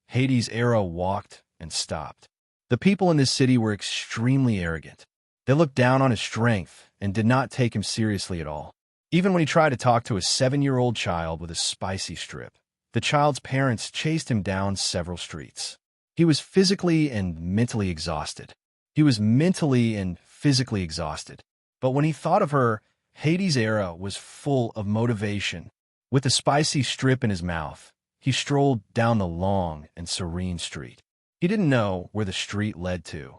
Hades Era walked and stopped. The people in this city were extremely arrogant. They looked down on his strength and did not take him seriously at all. Even when he tried to talk to a 7-year-old child with a spicy strip, the child's parents chased him down several streets. He was physically and mentally exhausted. But when he thought of her, Hades Era was full of motivation. With the spicy strip in his mouth, he strolled down the long and serene street. He didn't know where the street led to,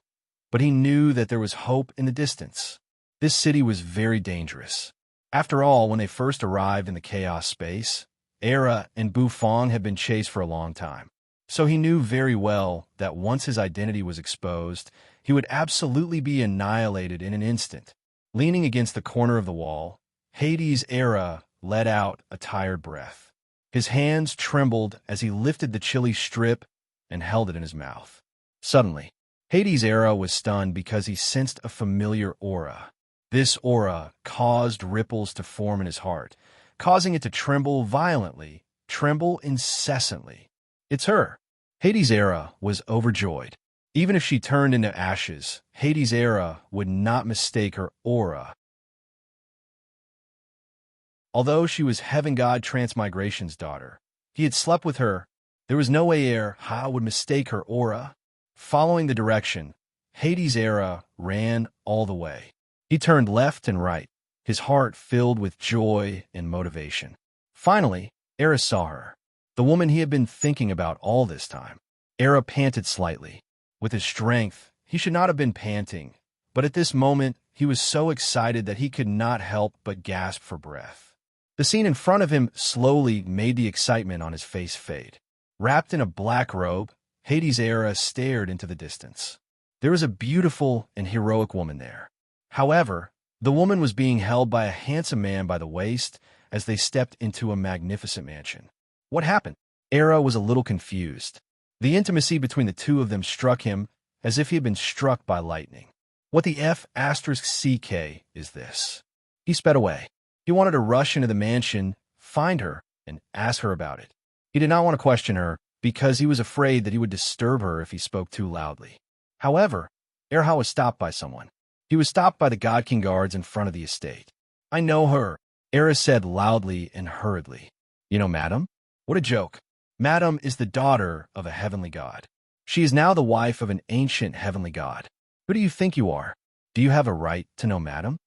but he knew that there was hope in the distance. This city was very dangerous. After all, when they first arrived in the chaos space, Era and Bufong had been chased for a long time. So he knew very well that once his identity was exposed, he would absolutely be annihilated in an instant. Leaning against the corner of the wall, Hades Era let out a tired breath. His hands trembled as he lifted the chilly strip and held it in his mouth. Suddenly, Hades Era was stunned because he sensed a familiar aura. This aura caused ripples to form in his heart, causing it to tremble violently, tremble incessantly. It's her. Hades Era was overjoyed. Even if she turned into ashes, Hades Era would not mistake her aura Although she was heaven god Transmigration's daughter, he had slept with her. There was no way Erha would mistake her aura. Following the direction, Hades' Era ran all the way. He turned left and right, his heart filled with joy and motivation. Finally, Era saw her, the woman he had been thinking about all this time. Era panted slightly. With his strength, he should not have been panting, but at this moment, he was so excited that he could not help but gasp for breath. The scene in front of him slowly made the excitement on his face fade. Wrapped in a black robe, Hades' Era stared into the distance. There was a beautiful and heroic woman there. However, the woman was being held by a handsome man by the waist as they stepped into a magnificent mansion. What happened? Era was a little confused. The intimacy between the two of them struck him as if he had been struck by lightning. What the F***CK is this? He sped away. He wanted to rush into the mansion, find her, and ask her about it. He did not want to question her because he was afraid that he would disturb her if he spoke too loudly. However, Erha was stopped by someone. He was stopped by the God King guards in front of the estate. "I know her," Era said loudly and hurriedly. "You know Madam? What a joke. Madam is the daughter of a heavenly god. She is now the wife of an ancient heavenly god. Who do you think you are? Do you have a right to know Madam?"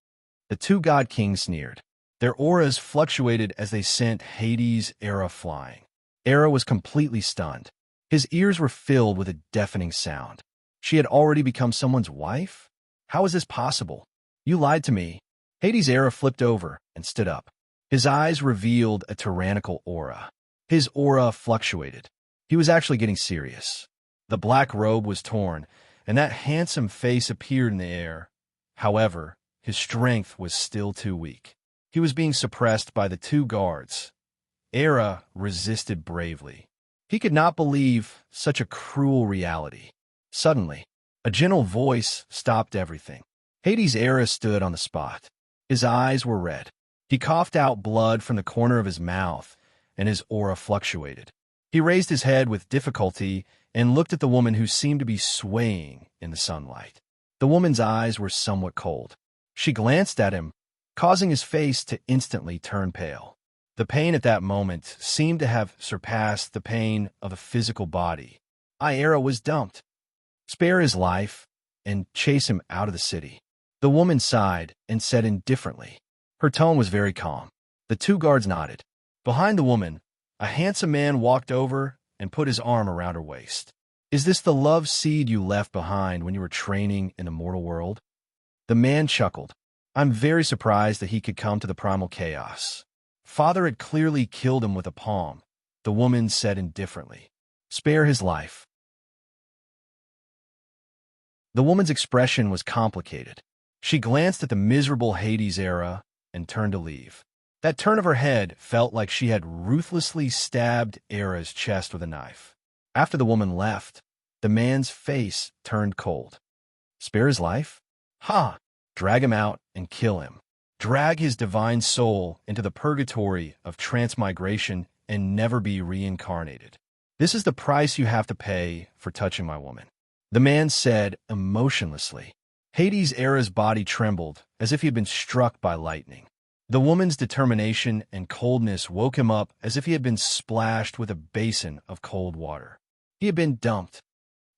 The two God Kings sneered. Their auras fluctuated as they sent Hades' Era flying. Era was completely stunned. His ears were filled with a deafening sound. She had already become someone's wife? How is this possible? You lied to me. Hades' Era flipped over and stood up. His eyes revealed a tyrannical aura. His aura fluctuated. He was actually getting serious. The black robe was torn, and that handsome face appeared in the air. However, his strength was still too weak. He was being suppressed by the two guards. Era resisted bravely. He could not believe such a cruel reality. Suddenly, a gentle voice stopped everything. Hades' Era stood on the spot. His eyes were red. He coughed out blood from the corner of his mouth, and his aura fluctuated. He raised his head with difficulty and looked at the woman who seemed to be swaying in the sunlight. The woman's eyes were somewhat cold. She glanced at him, causing his face to instantly turn pale. The pain at that moment seemed to have surpassed the pain of a physical body. Era was dumped. Spare his life and chase him out of the city. The woman sighed and said indifferently. Her tone was very calm. The two guards nodded. Behind the woman, a handsome man walked over and put his arm around her waist. "Is this the love seed you left behind when you were training in the mortal world?" The man chuckled. "I'm very surprised that he could come to the primal chaos. Father had clearly killed him with a palm," the woman said indifferently. "Spare his life." The woman's expression was complicated. She glanced at the miserable Hades' Era and turned to leave. That turn of her head felt like she had ruthlessly stabbed Era's chest with a knife. After the woman left, the man's face turned cold. Spare his life? Ha! Drag him out and kill him. Drag his divine soul into the purgatory of transmigration and never be reincarnated. This is the price you have to pay for touching my woman," the man said emotionlessly. Hades' Era's body trembled as if he had been struck by lightning. The woman's determination and coldness woke him up as if he had been splashed with a basin of cold water. He had been dumped.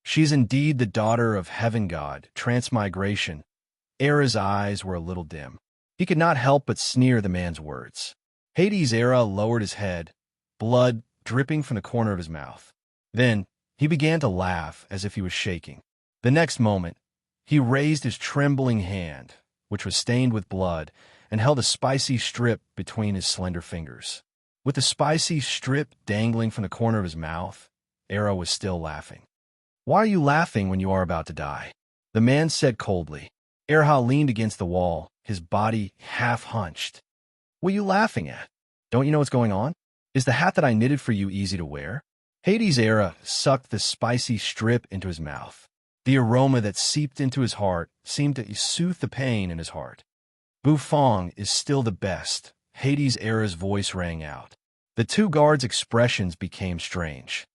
She is indeed the daughter of heaven god, transmigration. Era's eyes were a little dim. He could not help but sneer the man's words. Hades' Era lowered his head, blood dripping from the corner of his mouth. Then he began to laugh as if he was shaking. The next moment, he raised his trembling hand, which was stained with blood, and held a spicy strip between his slender fingers. With the spicy strip dangling from the corner of his mouth, Era was still laughing. "Why are you laughing when you are about to die?" the man said coldly. Erha leaned against the wall, his body half hunched. "What are you laughing at? Don't you know what's going on? Is the hat that I knitted for you easy to wear?" Hades' Era sucked the spicy strip into his mouth. The aroma that seeped into his heart seemed to soothe the pain in his heart. "Bufong is still the best," Hades' Era's voice rang out. The two guards' expressions became strange.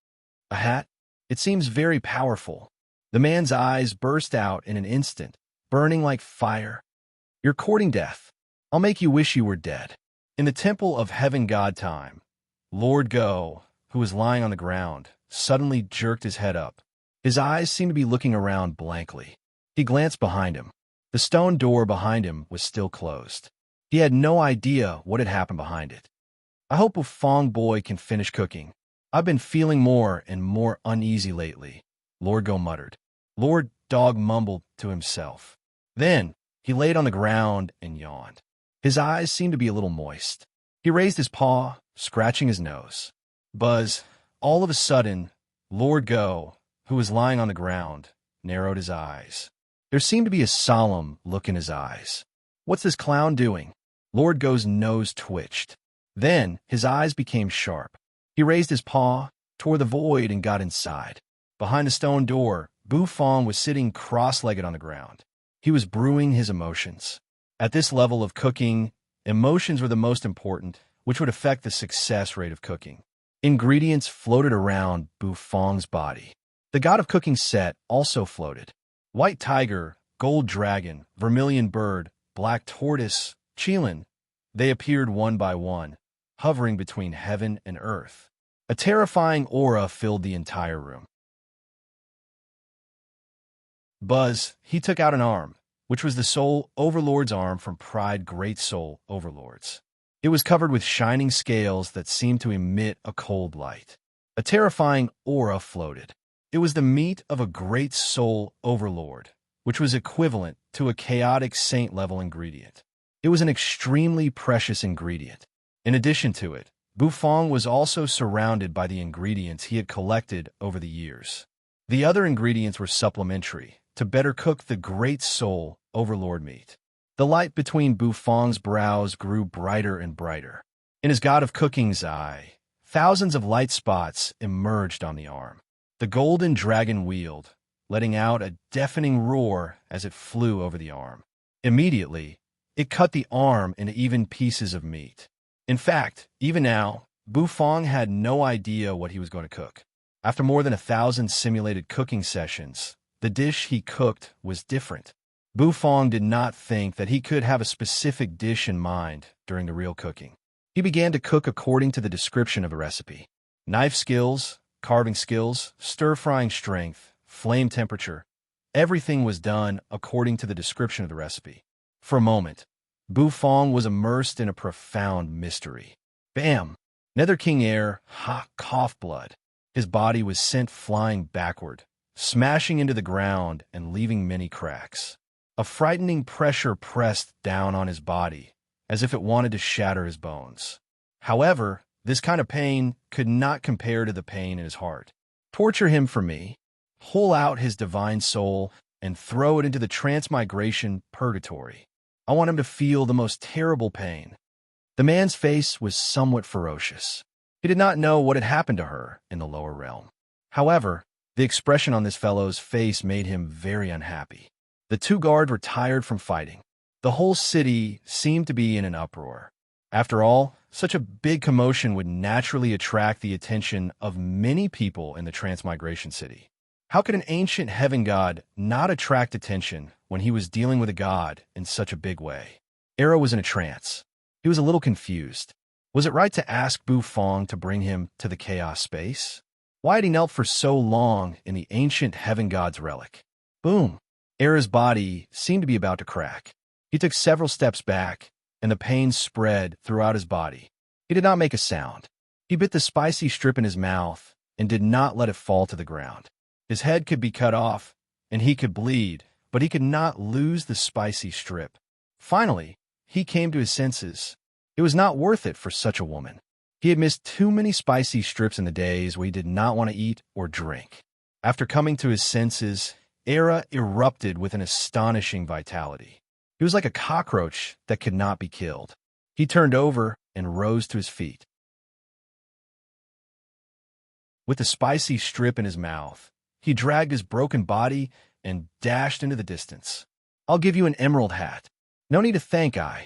"A hat? It seems very powerful." The man's eyes burst out in an instant, burning like fire. "You're courting death. I'll make you wish you were dead." In the temple of heaven god time, Lord Go, who was lying on the ground, suddenly jerked his head up. His eyes seemed to be looking around blankly. He glanced behind him. The stone door behind him was still closed. He had no idea what had happened behind it. I hope Fong boy can finish cooking. I've been feeling more and more uneasy lately, Lord Go muttered. Lord Dog mumbled to himself. Then he laid on the ground and yawned. His eyes seemed to be a little moist. He raised his paw, scratching his nose. Buzz, all of a sudden, Lord Go, who was lying on the ground, narrowed his eyes. There seemed to be a solemn look in his eyes. What's this clown doing? Lord Go's nose twitched. Then his eyes became sharp. He raised his paw, tore the void, and got inside. Behind the stone door, Bu Fong was sitting cross-legged on the ground. He was brewing his emotions. At this level of cooking, emotions were the most important, which would affect the success rate of cooking. Ingredients floated around Bu Fong's body. The god of cooking set also floated. White tiger, gold dragon, vermilion bird, black tortoise, Qilin. They appeared one by one, hovering between heaven and earth. A terrifying aura filled the entire room. Buzz, he took out an arm, which was the Soul Overlord's arm from Pride Great Soul Overlords. It was covered with shining scales that seemed to emit a cold light. A terrifying aura floated. It was the meat of a Great Soul Overlord, which was equivalent to a chaotic saint-level ingredient. It was an extremely precious ingredient. In addition to it, Bu Fong was also surrounded by the ingredients he had collected over the years. The other ingredients were supplementary, to better cook the Great Soul Overlord meat. The light between Bu Fong's brows grew brighter and brighter. In his god of cooking's eye, thousands of light spots emerged on the arm. The golden dragon wheeled, letting out a deafening roar as it flew over the arm. Immediately, it cut the arm into even pieces of meat. In fact, even now, Bu Fong had no idea what he was going to cook. After more than 1,000 simulated cooking sessions, the dish he cooked was different. Bu Fong did not think that he could have a specific dish in mind during the real cooking. He began to cook according to the description of a recipe. Knife skills, carving skills, stir-frying strength, flame temperature, everything was done according to the description of the recipe. For a moment, Bu Fong was immersed in a profound mystery. Bam! Nether King Air, cough blood. His body was sent flying backward, smashing into the ground and leaving many cracks. A frightening pressure pressed down on his body, as if it wanted to shatter his bones. However, this kind of pain could not compare to the pain in his heart. Torture him for me, pull out his divine soul, and throw it into the transmigration purgatory. I want him to feel the most terrible pain. The man's face was somewhat ferocious. He did not know what had happened to her in the lower realm. However, the expression on this fellow's face made him very unhappy. The two guards were tired from fighting. The whole city seemed to be in an uproar. After all, such a big commotion would naturally attract the attention of many people in the Transmigration City. How could an ancient heaven god not attract attention when he was dealing with a god in such a big way? Era was in a trance. He was a little confused. Was it right to ask Bu Fong to bring him to the chaos space? Why had he knelt for so long in the ancient heaven god's relic? Boom! Era's body seemed to be about to crack. He took several steps back, and the pain spread throughout his body. He did not make a sound. He bit the spicy strip in his mouth and did not let it fall to the ground. His head could be cut off, and he could bleed, but he could not lose the spicy strip. Finally, he came to his senses. It was not worth it for such a woman. He had missed too many spicy strips in the days where he did not want to eat or drink. After coming to his senses, Era erupted with an astonishing vitality. He was like a cockroach that could not be killed. He turned over and rose to his feet. With the spicy strip in his mouth, he dragged his broken body and dashed into the distance. I'll give you an emerald hat. No need to thank I.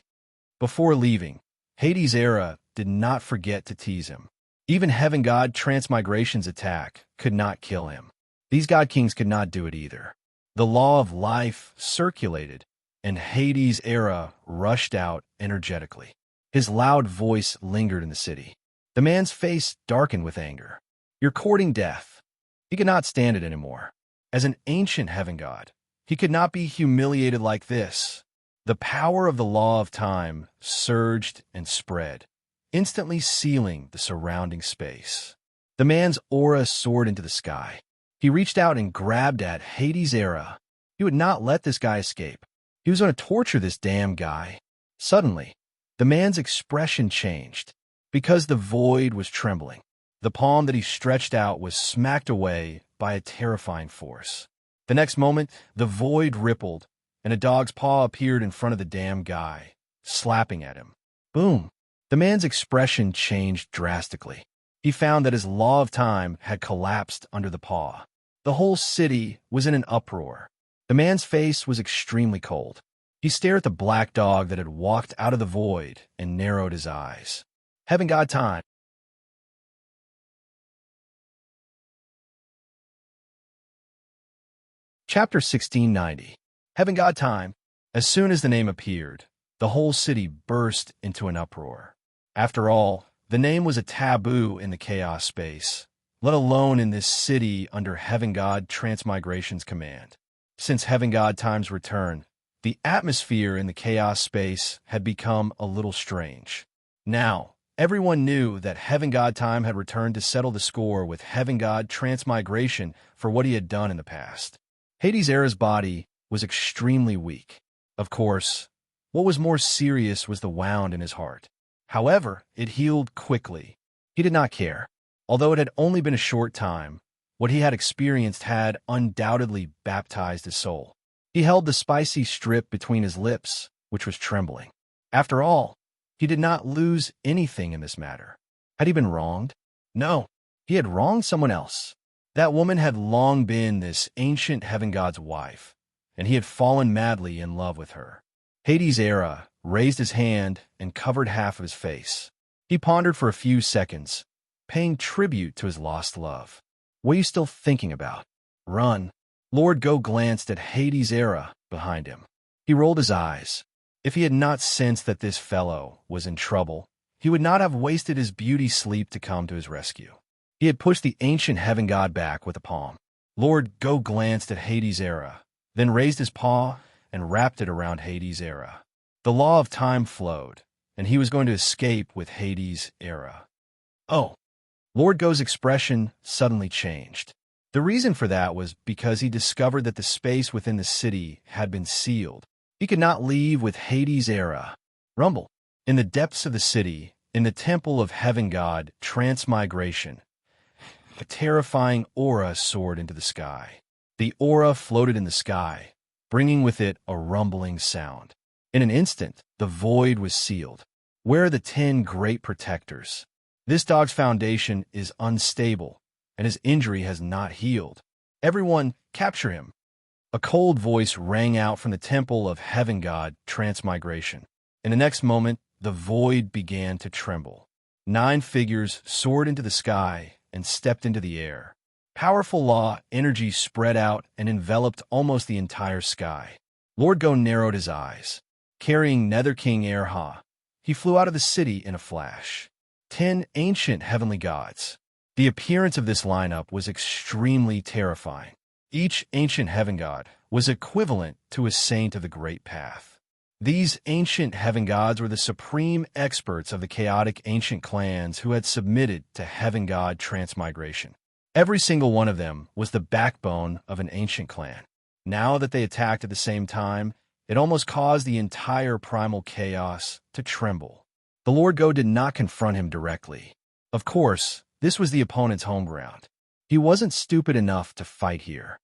Before leaving, Hades' Era did not forget to tease him. Even Heaven God Transmigration's attack could not kill him. These God Kings could not do it either. The law of life circulated, and Hades' Era rushed out energetically. His loud voice lingered in the city. The man's face darkened with anger. "You're courting death." He could not stand it anymore. As an ancient heaven god, he could not be humiliated like this. The power of the law of time surged and spread, instantly sealing the surrounding space. The man's aura soared into the sky. He reached out and grabbed at Hades' era. He would not let this guy escape. He was going to torture this damn guy. Suddenly, the man's expression changed. Because the void was trembling, the palm that he stretched out was smacked away by a terrifying force. The next moment, the void rippled, and a dog's paw appeared in front of the damn guy, slapping at him. Boom! The man's expression changed drastically. He found that his law of time had collapsed under the paw. The whole city was in an uproar. The man's face was extremely cold. He stared at the black dog that had walked out of the void and narrowed his eyes. Heaven God time. Chapter 1690. Heaven God time. As soon as the name appeared, the whole city burst into an uproar. After all, the name was a taboo in the chaos space, let alone in this city under Heaven God Transmigration's command. Since Heaven God time's return, the atmosphere in the chaos space had become a little strange. Now, everyone knew that Heaven God time had returned to settle the score with Heaven God Transmigration for what he had done in the past. Hades' era's body was extremely weak. Of course, what was more serious was the wound in his heart. However, it healed quickly. He did not care. Although it had only been a short time, what he had experienced had undoubtedly baptized his soul. He held the spicy strip between his lips, which was trembling. After all, he did not lose anything in this matter. Had he been wronged? No, he had wronged someone else. That woman had long been this ancient heaven god's wife, and he had fallen madly in love with her. Hades' era raised his hand and covered half of his face. He pondered for a few seconds, paying tribute to his lost love. What are you still thinking about? Run. Lord Go glanced at Hades' era behind him. He rolled his eyes. If he had not sensed that this fellow was in trouble, he would not have wasted his beauty sleep to come to his rescue. He had pushed the ancient heaven god back with a palm. Lord Go glanced at Hades' era, then raised his paw and wrapped it around Hades' era. The law of time flowed, and he was going to escape with Hades' era. Oh! Lord Go's expression suddenly changed. The reason for that was because he discovered that the space within the city had been sealed. He could not leave with Hades' era. Rumble. In the depths of the city, in the temple of heaven god Transmigration, a terrifying aura soared into the sky. The aura floated in the sky, bringing with it a rumbling sound. In an instant, the void was sealed. Where are the 10 great protectors? This dog's foundation is unstable, and his injury has not healed. Everyone, capture him. A cold voice rang out from the temple of heaven god Transmigration. In the next moment, the void began to tremble. 9 figures soared into the sky and stepped into the air. Powerful law energy spread out and enveloped almost the entire sky. Lord Go narrowed his eyes. Carrying Nether King Erha, he flew out of the city in a flash. 10 ancient heavenly gods. The appearance of this lineup was extremely terrifying. Each ancient heaven god was equivalent to a saint of the Great Path. These ancient heaven gods were the supreme experts of the chaotic ancient clans who had submitted to heaven god transmigration. Every single one of them was the backbone of an ancient clan. Now that they attacked at the same time, it almost caused the entire primal chaos to tremble. The Lord Go did not confront him directly. Of course, this was the opponent's home ground. He wasn't stupid enough to fight here.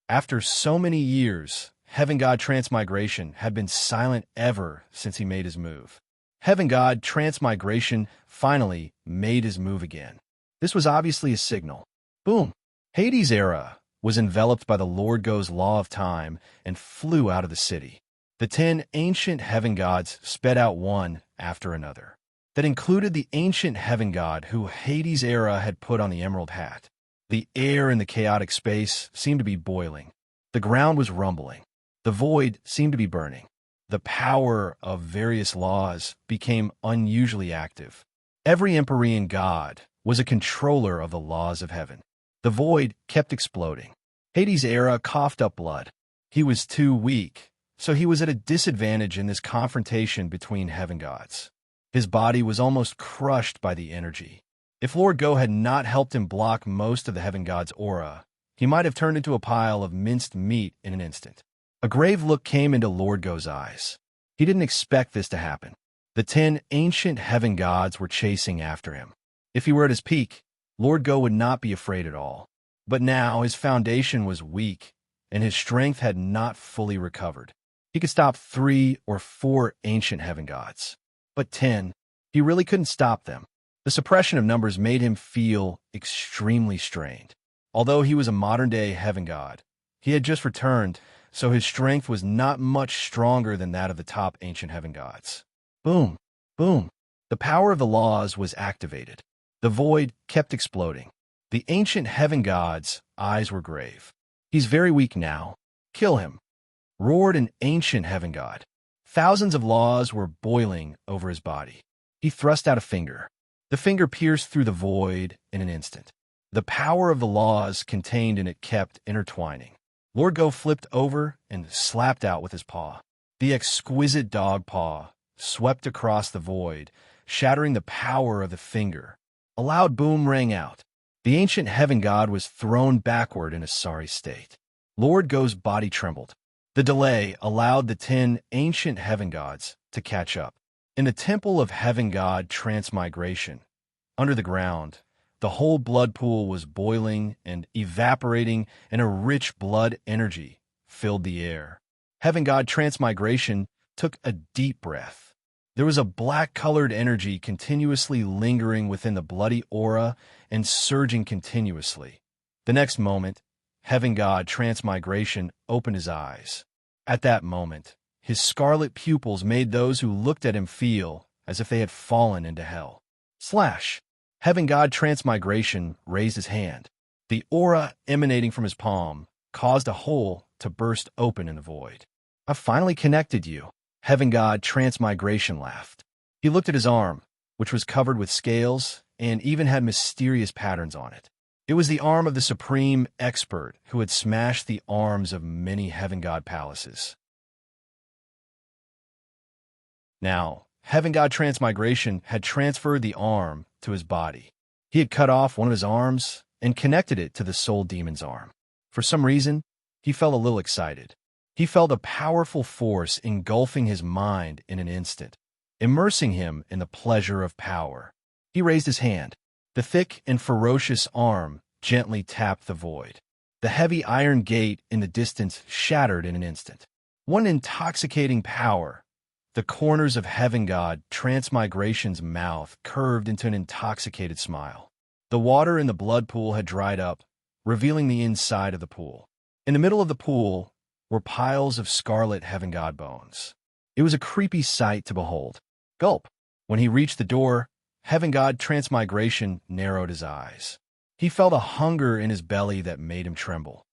After so many years, Heaven God Transmigration had been silent ever since he made his move. Heaven God Transmigration finally made his move again. This was obviously a signal. Boom! Hades' era was enveloped by the Lord Go's law of time and flew out of the city. The 10 ancient heaven gods sped out one after another. That included the ancient heaven god who Hades' era had put on the emerald hat. The air in the chaotic space seemed to be boiling. The ground was rumbling. The void seemed to be burning. the power of various laws became unusually active. Every Empyrean god was a controller of the laws of heaven. The void kept exploding. Hades' era coughed up blood. He was too weak, so he was at a disadvantage in this confrontation between heaven gods. His body was almost crushed by the energy. If Lord Go had not helped him block most of the heaven god's aura, he might have turned into a pile of minced meat in an instant. A grave look came into Lord Go's eyes. He didn't expect this to happen. The 10 ancient heaven gods were chasing after him. If he were at his peak, Lord Go would not be afraid at all. But now his foundation was weak, and his strength had not fully recovered. He could stop 3 or 4 ancient heaven gods. But 10, he really couldn't stop them. The suppression of numbers made him feel extremely strained. Although he was a modern-day heaven god, he had just returned, so his strength was not much stronger than that of the top ancient heaven gods. Boom, boom. The power of the laws was activated. The void kept exploding. The ancient heaven god's eyes were grave. He's very weak now. Kill him, roared an ancient heaven god. Thousands of laws were boiling over his body. He thrust out a finger. The finger pierced through the void in an instant. The power of the laws contained in it kept intertwining. Lord Go flipped over and slapped out with his paw. The exquisite dog paw swept across the void, shattering the power of the finger. A loud boom rang out. The ancient heaven god was thrown backward in a sorry state. Lord Go's body trembled. The delay allowed the 10 ancient heaven gods to catch up. In the temple of heaven god transmigration, under the ground, the whole blood pool was boiling and evaporating, and a rich blood energy filled the air. Heaven god transmigration took a deep breath. There was a black-colored energy continuously lingering within the bloody aura and surging continuously. The next moment, heaven god transmigration opened his eyes. At that moment, his scarlet pupils made those who looked at him feel as if they had fallen into hell. Slash! Heaven god transmigration raised his hand. The aura emanating from his palm caused a hole to burst open in the void. "I've finally connected you," heaven god transmigration laughed. He looked at his arm, which was covered with scales and even had mysterious patterns on it. It was the arm of the supreme expert who had smashed the arms of many heaven god palaces. Now, heaven god transmigration had transferred the arm to his body. He had cut off one of his arms and connected it to the soul demon's arm. For some reason, he felt a little excited. He felt a powerful force engulfing his mind in an instant, immersing him in the pleasure of power. He raised his hand. The thick and ferocious arm gently tapped the void. The heavy iron gate in the distance shattered in an instant. One intoxicating power. The corners of heaven god transmigration's mouth curved into an intoxicated smile. The water in the blood pool had dried up, revealing the inside of the pool. In the middle of the pool were piles of scarlet heaven god bones. It was a creepy sight to behold. Gulp! When he reached the door, heaven god transmigration narrowed his eyes. He felt a hunger in his belly that made him tremble.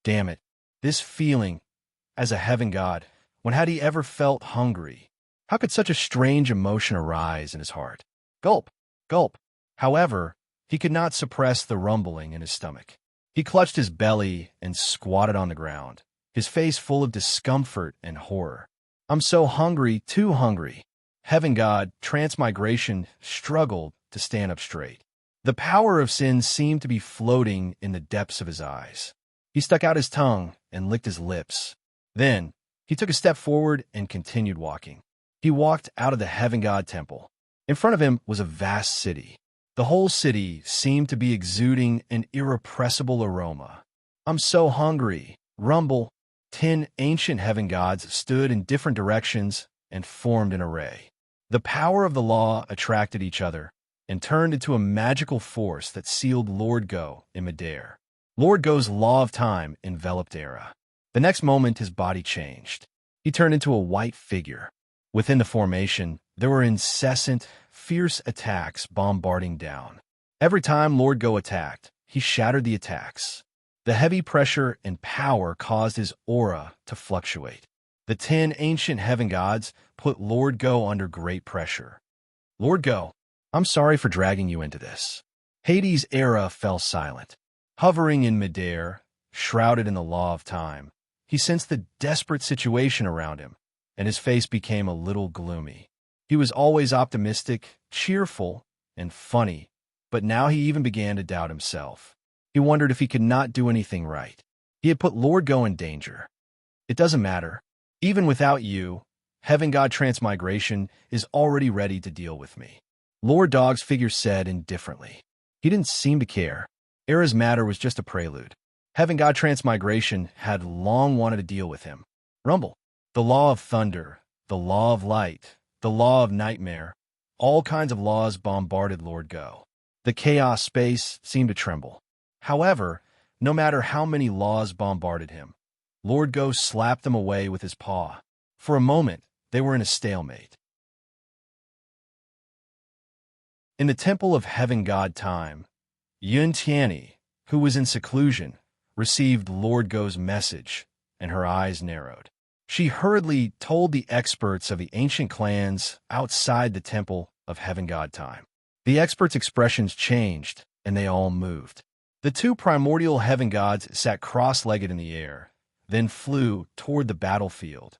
Damn it, this feeling, as a heaven god, when had he ever felt hungry? How could such a strange emotion arise in his heart? Gulp! Gulp! However, he could not suppress the rumbling in his stomach. He clutched his belly and squatted on the ground, his face full of discomfort and horror. "I'm so hungry, too hungry." Heaven god transmigration struggled to stand up straight. The power of sin seemed to be floating in the depths of his eyes. He stuck out his tongue and licked his lips. Then, he took a step forward and continued walking. He walked out of the heaven god temple. In front of him was a vast city. The whole city seemed to be exuding an irrepressible aroma. "I'm so hungry." Rumble. 10 ancient heaven gods stood in different directions and formed an array. The power of the law attracted each other and turned into a magical force that sealed Lord Go in midair. Lord Go's law of time enveloped Era. The next moment his body changed. He turned into a white figure. Within the formation, there were incessant, fierce attacks bombarding down. Every time Lord Go attacked, he shattered the attacks. The heavy pressure and power caused his aura to fluctuate. The 10 ancient heaven gods put Lord Go under great pressure. Lord Go, I'm sorry for dragging you into this. Hades' era fell silent. Hovering in midair, shrouded in the law of time, he sensed the desperate situation around him, and his face became a little gloomy. He was always optimistic, cheerful, and funny, but now he even began to doubt himself. He wondered if he could not do anything right. He had put Lord Go in danger. It doesn't matter. Even without you, Heaven God Transmigration is already ready to deal with me. Lord Dog's figure said indifferently. He didn't seem to care. Era's matter was just a prelude. Heaven God Transmigration had long wanted to deal with him. Rumble. The law of thunder, the law of light, the law of nightmare, all kinds of laws bombarded Lord Go. The chaos space seemed to tremble. However, no matter how many laws bombarded him, Lord Go slapped them away with his paw. For a moment, they were in a stalemate. In the temple of Heaven God Time, Yun Tianyi, who was in seclusion, received Lord Go's message, and her eyes narrowed. She hurriedly told the experts of the ancient clans outside the temple of Heaven God Time. The experts' expressions changed, and they all moved. The two primordial heaven gods sat cross-legged in the air, then flew toward the battlefield.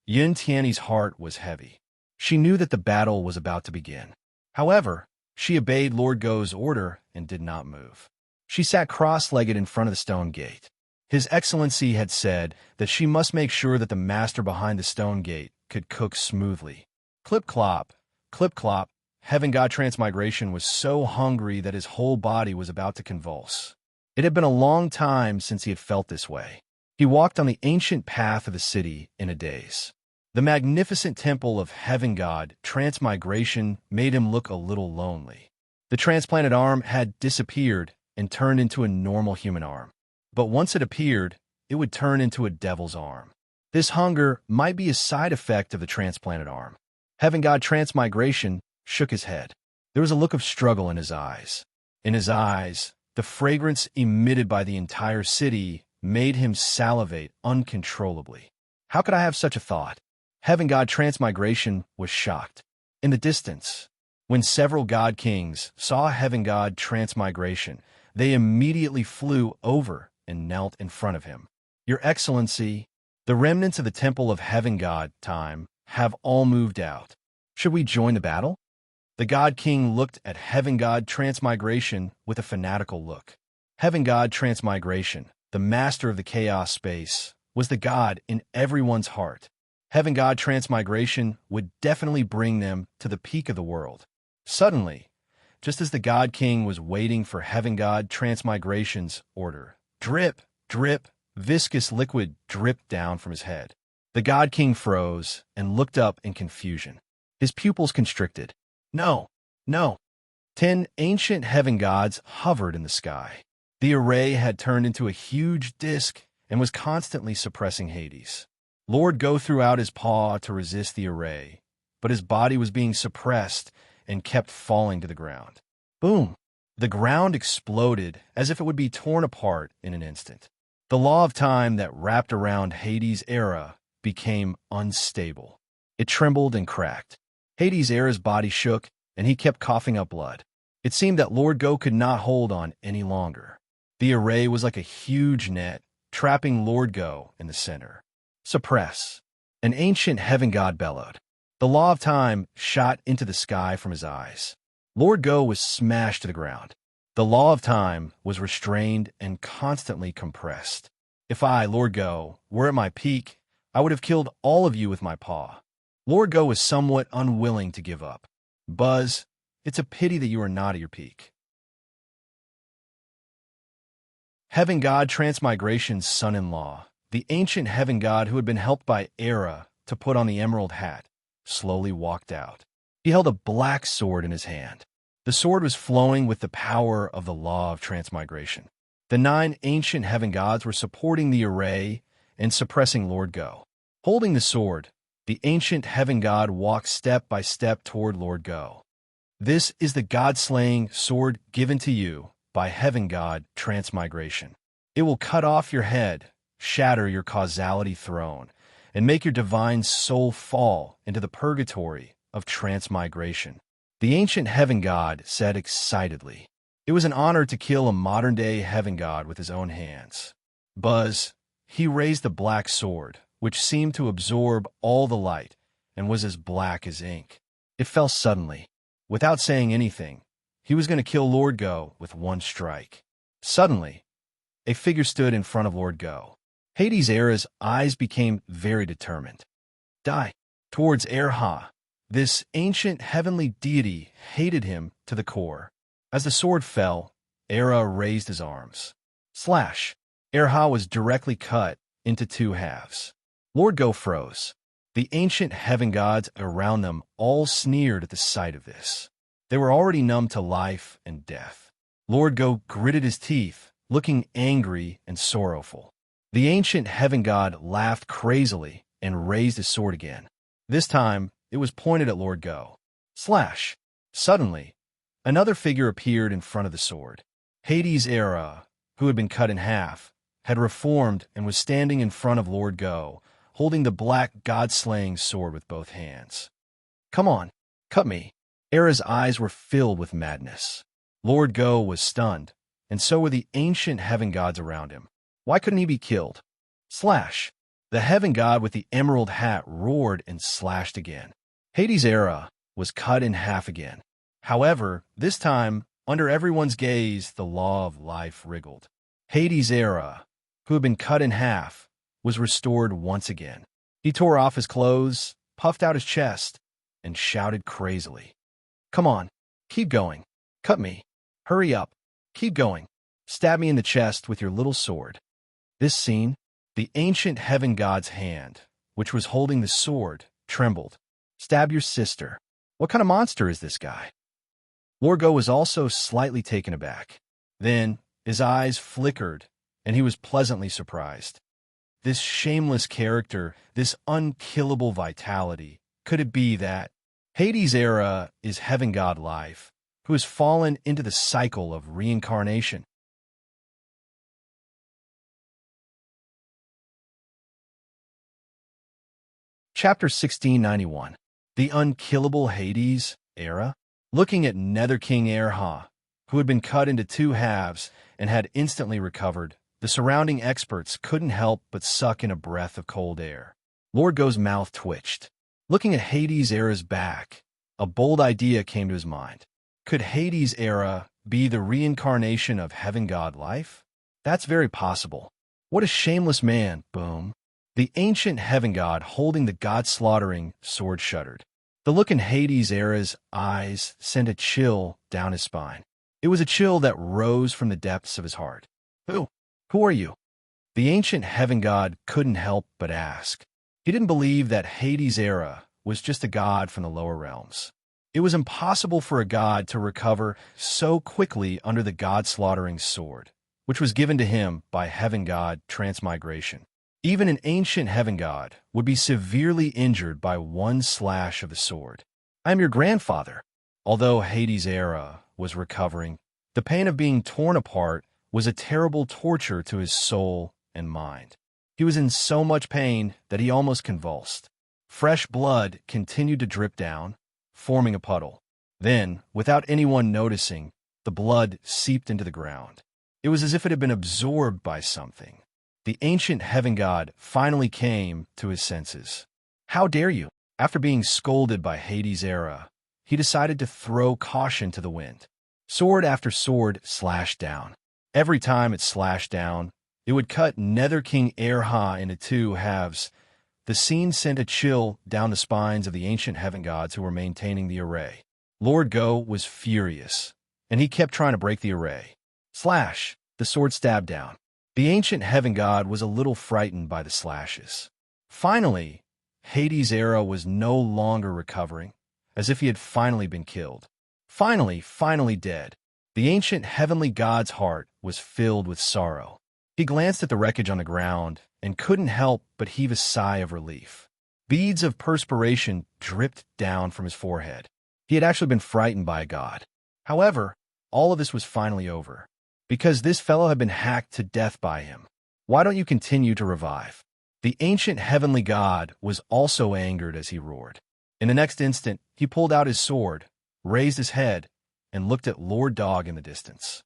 Yun Tianyi's heart was heavy. She knew that the battle was about to begin. However, she obeyed Lord Go's order and did not move. She sat cross-legged in front of the stone gate. His Excellency had said that she must make sure that the master behind the stone gate could cook smoothly. Clip-clop, clip-clop, Heaven God Transmigration was so hungry that his whole body was about to convulse. It had been a long time since he had felt this way. He walked on the ancient path of the city in a daze. The magnificent temple of Heaven God Transmigration made him look a little lonely. The transplanted arm had disappeared and turned into a normal human arm. But once it appeared, it would turn into a devil's arm. This hunger might be a side effect of the transplanted arm. Heaven God Transmigration shook his head. There was a look of struggle in his eyes. In his eyes, the fragrance emitted by the entire city made him salivate uncontrollably. How could I have such a thought? Heaven God Transmigration was shocked. In the distance, when several god kings saw Heaven God Transmigration, they immediately flew over and knelt in front of him. Your Excellency, the remnants of the Temple of Heaven God Time have all moved out. Should we join the battle? The God King looked at Heaven God Transmigration with a fanatical look. Heaven God Transmigration, the master of the chaos space, was the god in everyone's heart. Heaven God Transmigration would definitely bring them to the peak of the world. Suddenly, just as the God King was waiting for Heaven God Transmigration's order, drip, drip, viscous liquid dripped down from his head. The God King froze and looked up in confusion. His pupils constricted. No, no. 10 ancient heaven gods hovered in the sky. The array had turned into a huge disk and was constantly suppressing Hades. Lord Go threw out his paw to resist the array, but his body was being suppressed and kept falling to the ground. Boom! The ground exploded as if it would be torn apart in an instant. The law of time that wrapped around Hades' era became unstable. It trembled and cracked. Hades' era's body shook, and he kept coughing up blood. It seemed that Lord Go could not hold on any longer. The array was like a huge net, trapping Lord Go in the center. Suppress. An ancient heaven god bellowed. The law of time shot into the sky from his eyes. Lord Go was smashed to the ground. The law of time was restrained and constantly compressed. If I, Lord Go, were at my peak, I would have killed all of you with my paw. Lord Go was somewhat unwilling to give up. Buzz, it's a pity that you are not at your peak. Heaven God Transmigration's son-in-law, the ancient heaven god who had been helped by Era to put on the emerald hat, slowly walked out. He held a black sword in his hand. The sword was flowing with the power of the law of transmigration. The 9 ancient heaven gods were supporting the array and suppressing Lord Go. Holding the sword, the ancient heaven god walked step by step toward Lord Go. This is the god-slaying sword given to you by Heaven God Transmigration. It will cut off your head, shatter your causality throne, and make your divine soul fall into the purgatory of transmigration. The ancient heaven god said excitedly. It was an honor to kill a modern-day heaven god with his own hands. Buzz, he raised the black sword, which seemed to absorb all the light and was as black as ink. It fell suddenly. Without saying anything, he was going to kill Lord Go with one strike. Suddenly, a figure stood in front of Lord Go. Hades' Era's eyes became very determined. Die. Towards Erha, this ancient heavenly deity hated him to the core. As the sword fell, Era raised his arms. Slash! Erha was directly cut into two halves. Lord Go froze. The ancient heaven gods around them all sneered at the sight of this. They were already numb to life and death. Lord Go gritted his teeth, looking angry and sorrowful. The ancient heaven god laughed crazily and raised his sword again. This time, it was pointed at Lord Go. Slash! Suddenly, another figure appeared in front of the sword. Hades' Era, who had been cut in half, had reformed and was standing in front of Lord Go, holding the black god-slaying sword with both hands. Come on, cut me. Era's eyes were filled with madness. Lord Go was stunned, and so were the ancient heaven gods around him. Why couldn't he be killed? Slash! The heaven god with the emerald hat roared and slashed again. Hades' Era was cut in half again. However, this time, under everyone's gaze, the law of life wriggled. Hades' Era, who had been cut in half, was restored once again. He tore off his clothes, puffed out his chest, and shouted crazily. Come on, keep going. Cut me. Hurry up. Keep going. Stab me in the chest with your little sword. This scene, the ancient heaven god's hand, which was holding the sword, trembled. Stab your sister. What kind of monster is this guy? Lord Go was also slightly taken aback. Then his eyes flickered, and he was pleasantly surprised. This shameless character, this unkillable vitality, could it be that Hades' Era is heaven god life, who has fallen into the cycle of reincarnation? Chapter 1691. The unkillable Hades' Era. Looking at Nether King Erha, who had been cut into two halves and had instantly recovered, the surrounding experts couldn't help but suck in a breath of cold air. Lord Go's mouth twitched. Looking at Hades' Era's back, a bold idea came to his mind. Could Hades' Era be the reincarnation of heaven god life? That's very possible. What a shameless man, boom. The ancient heaven god holding the god-slaughtering sword shuddered. The look in Hades' Era's eyes sent a chill down his spine. It was a chill that rose from the depths of his heart. Who are you? The ancient heaven god couldn't help but ask. He didn't believe that Hades' Era was just a god from the lower realms. It was impossible for a god to recover so quickly under the god-slaughtering sword, which was given to him by heaven god transmigration. Even an ancient heaven god would be severely injured by one slash of the sword. I am your grandfather. Although Hades' Era was recovering, the pain of being torn apart was a terrible torture to his soul and mind. He was in so much pain that he almost convulsed. Fresh blood continued to drip down, forming a puddle. Then, without anyone noticing, the blood seeped into the ground. It was as if it had been absorbed by something. The ancient heaven god finally came to his senses. How dare you? After being scolded by Hades' Era, he decided to throw caution to the wind. Sword after sword slashed down. Every time it slashed down, it would cut Nether King Erha into two halves. The scene sent a chill down the spines of the ancient heaven gods who were maintaining the array. Lord Go was furious, and he kept trying to break the array. Slash! The sword stabbed down. The ancient heaven god was a little frightened by the slashes. Finally, Hades' Era was no longer recovering, as if he had finally been killed. Finally dead. The ancient heavenly god's heart was filled with sorrow. He glanced at the wreckage on the ground and couldn't help but heave a sigh of relief. Beads of perspiration dripped down from his forehead. He had actually been frightened by a god. However, all of this was finally over, because this fellow had been hacked to death by him. Why don't you continue to revive? The ancient heavenly god was also angered as he roared. In the next instant, he pulled out his sword, raised his head, and looked at Lord Dog in the distance.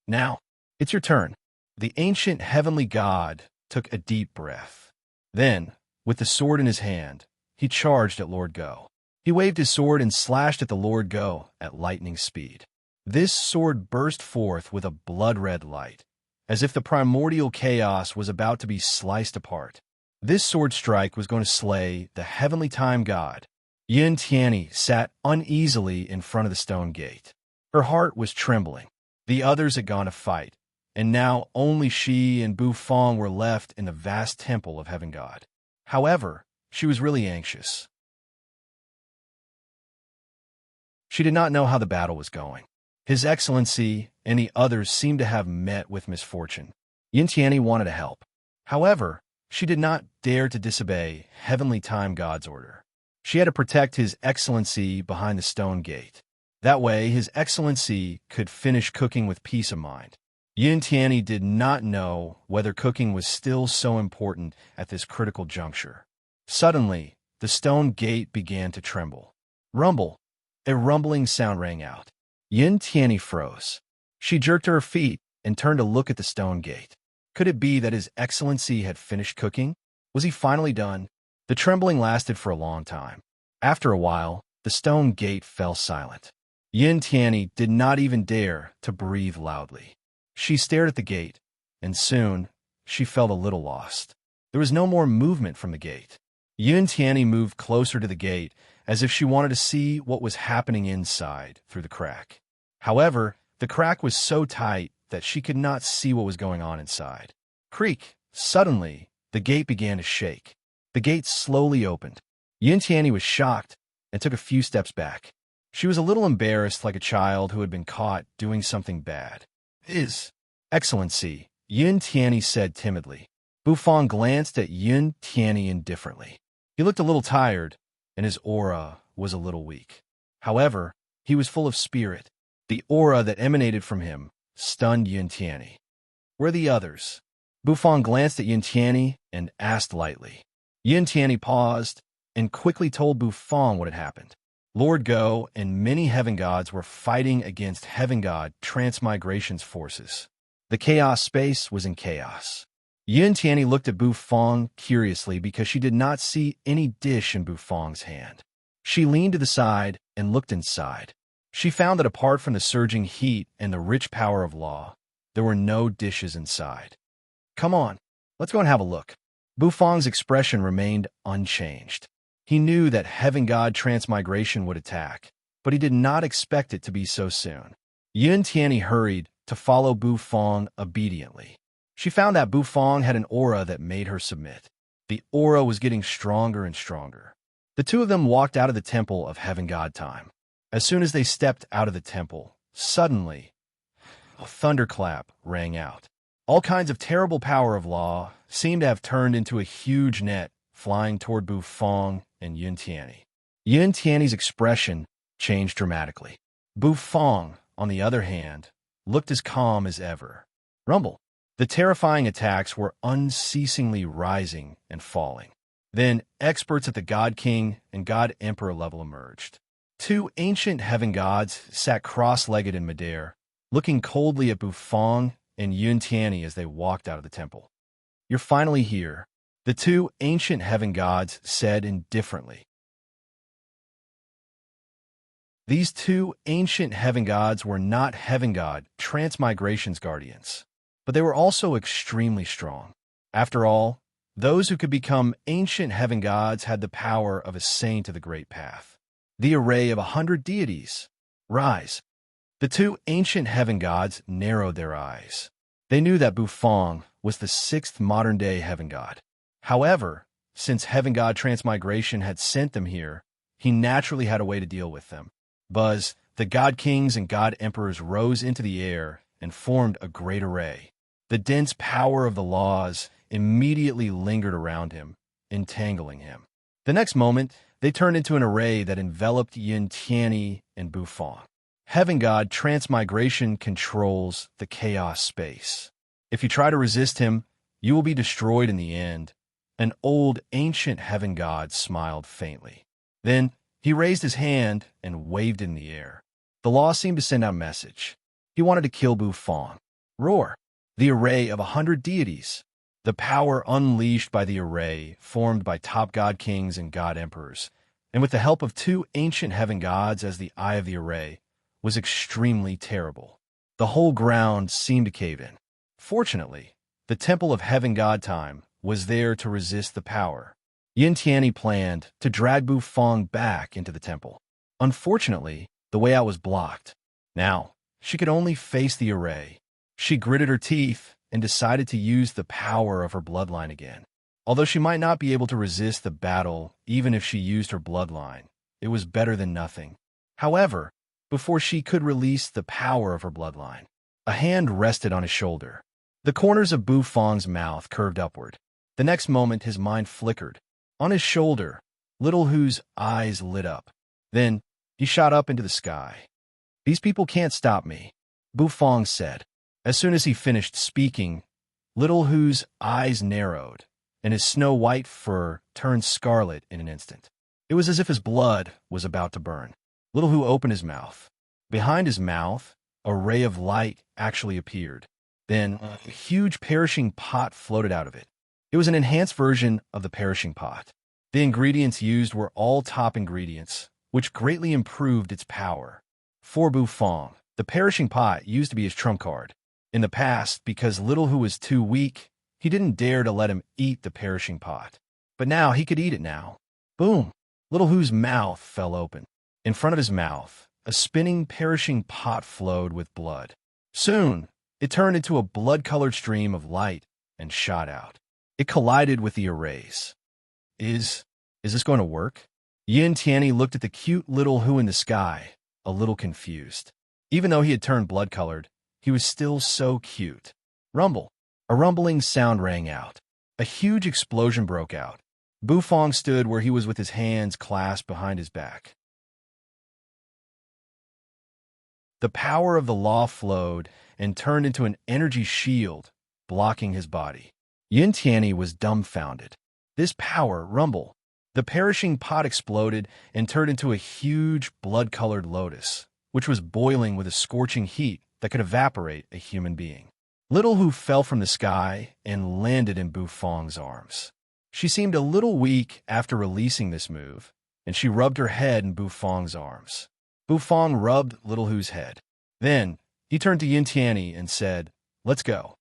Now, it's your turn. The ancient heavenly god took a deep breath. Then, with the sword in his hand, he charged at Lord Go. He waved his sword and slashed at the Lord Go at lightning speed. This sword burst forth with a blood-red light, as if the primordial chaos was about to be sliced apart. This sword strike was going to slay the heavenly time god. Yin Tianyi sat uneasily in front of the stone gate. Her heart was trembling. The others had gone to fight, and now only she and Bu Fong were left in the vast temple of Heaven God. However, she was really anxious. She did not know how the battle was going. His Excellency and the others seemed to have met with misfortune. Yin Tianyi wanted to help. However, she did not dare to disobey Heavenly Time God's order. She had to protect His Excellency behind the stone gate. That way, His Excellency could finish cooking with peace of mind. Yin Tianyi did not know whether cooking was still so important at this critical juncture. Suddenly, the stone gate began to tremble. Rumble! A rumbling sound rang out. Yin Tianyi froze. She jerked to her feet and turned to look at the stone gate. Could it be that His Excellency had finished cooking? Was he finally done? The trembling lasted for a long time. After a while, the stone gate fell silent. Yin Tianyi did not even dare to breathe loudly. She stared at the gate, and soon she felt a little lost. There was no more movement from the gate. Yin Tianyi moved closer to the gate, as if she wanted to see what was happening inside through the crack. However, the crack was so tight that she could not see what was going on inside. Creak! Suddenly, the gate began to shake. The gate slowly opened. Yin Tianyi was shocked and took a few steps back. She was a little embarrassed, like a child who had been caught doing something bad. His Excellency, Yin Tianyi said timidly. Bu Fong glanced at Yin Tianyi indifferently. He looked a little tired, and his aura was a little weak. However, he was full of spirit. The aura that emanated from him stunned Yin Tianyi. Where are the others? Bu Fong glanced at Yin Tianyi and asked lightly. Yin Tianyi paused and quickly told Bu Fong what had happened. Lord Go and many heaven gods were fighting against heaven god transmigration's forces. The chaos space was in chaos. Yin Tianyi looked at Bu Fong curiously because she did not see any dish in Bu Fong's hand. She leaned to the side and looked inside. She found that apart from the surging heat and the rich power of law, there were no dishes inside. Come on, let's go and have a look. Bu Fong's expression remained unchanged. He knew that Heaven God Transmigration would attack, but he did not expect it to be so soon. Yin Tianyi hurried to follow Bu Fong obediently. She found that Bu Fong had an aura that made her submit. The aura was getting stronger and stronger. The two of them walked out of the temple of Heaven God Time. As soon as they stepped out of the temple, suddenly, a thunderclap rang out. All kinds of terrible power of law seemed to have turned into a huge net flying toward Bu Fong and Yin Tianyi. Yin Tianyi's expression changed dramatically. Bu Fong, on the other hand, looked as calm as ever. Rumble. The terrifying attacks were unceasingly rising and falling. Then experts at the God King and God Emperor level emerged. Two ancient heaven gods sat cross-legged in midair, looking coldly at Bu Fong and Yin Tianyi as they walked out of the temple. You're finally here, the two ancient heaven gods said indifferently. These two ancient heaven gods were not heaven god transmigration's guardians, but they were also extremely strong. After all, those who could become ancient heaven gods had the power of a saint of the great path. The array of 100 deities. Rise. The two ancient heaven gods narrowed their eyes. They knew that Bu Fong was the sixth modern-day heaven god. However, since heaven god transmigration had sent them here, he naturally had a way to deal with them. Buzz, the god kings and god emperors rose into the air and formed a great array. The dense power of the laws immediately lingered around him, entangling him. The next moment, they turned into an array that enveloped Yin Tianyi and Bu Fong. Heaven God Transmigration controls the chaos space. If you try to resist him, you will be destroyed in the end, An old, ancient heaven god smiled faintly. Then he raised his hand and waved in the air. The law seemed to send out a message. He wanted to kill Bufong. Roar! The array of 100 deities. The power unleashed by the array, formed by top god kings and god emperors, and with the help of 2 ancient heaven gods as the eye of the array, was extremely terrible. The whole ground seemed to cave in. Fortunately, the temple of heaven god time was there to resist the power. Yin Tianyi planned to drag Bufong back into the temple. Unfortunately, the way out was blocked. Now, she could only face the array. She gritted her teeth and decided to use the power of her bloodline again. Although she might not be able to resist the battle even if she used her bloodline, it was better than nothing. However, before she could release the power of her bloodline, a hand rested on his shoulder. The corners of Bufong's mouth curved upward. The next moment, his mind flickered. On his shoulder, Little Hu's eyes lit up. Then, he shot up into the sky. "These people can't stop me," Bufong said. As soon as he finished speaking, Little Hu's eyes narrowed, and his snow-white fur turned scarlet in an instant. It was as if his blood was about to burn. Little Hu opened his mouth. Behind his mouth, a ray of light actually appeared. Then, a huge perishing pot floated out of it. It was an enhanced version of the perishing pot. The ingredients used were all top ingredients, which greatly improved its power. For Bufong, the perishing pot used to be his trump card. In the past, because Little Hu was too weak, he didn't dare to let him eat the perishing pot. But now he could eat it now. Boom! Little Hu's mouth fell open. In front of his mouth, a spinning perishing pot flowed with blood. Soon, it turned into a blood-colored stream of light and shot out. It collided with the arrays. Is this going to work? Yin Tianyi looked at the cute Little Hu in the sky, a little confused. Even though he had turned blood-colored, he was still so cute. Rumble. A rumbling sound rang out. A huge explosion broke out. Bufong stood where he was with his hands clasped behind his back. The power of the law flowed and turned into an energy shield, blocking his body. Yin Tianyi was dumbfounded. This power, Rumble. The perishing pot exploded and turned into a huge blood-colored lotus, which was boiling with a scorching heat that could evaporate a human being. Little Hu fell from the sky and landed in Bufong's arms. She seemed a little weak after releasing this move, and she rubbed her head in Bufong's arms. Bufong rubbed Little Hu's head. Then, he turned to Yin Tianyi and said, "Let's go."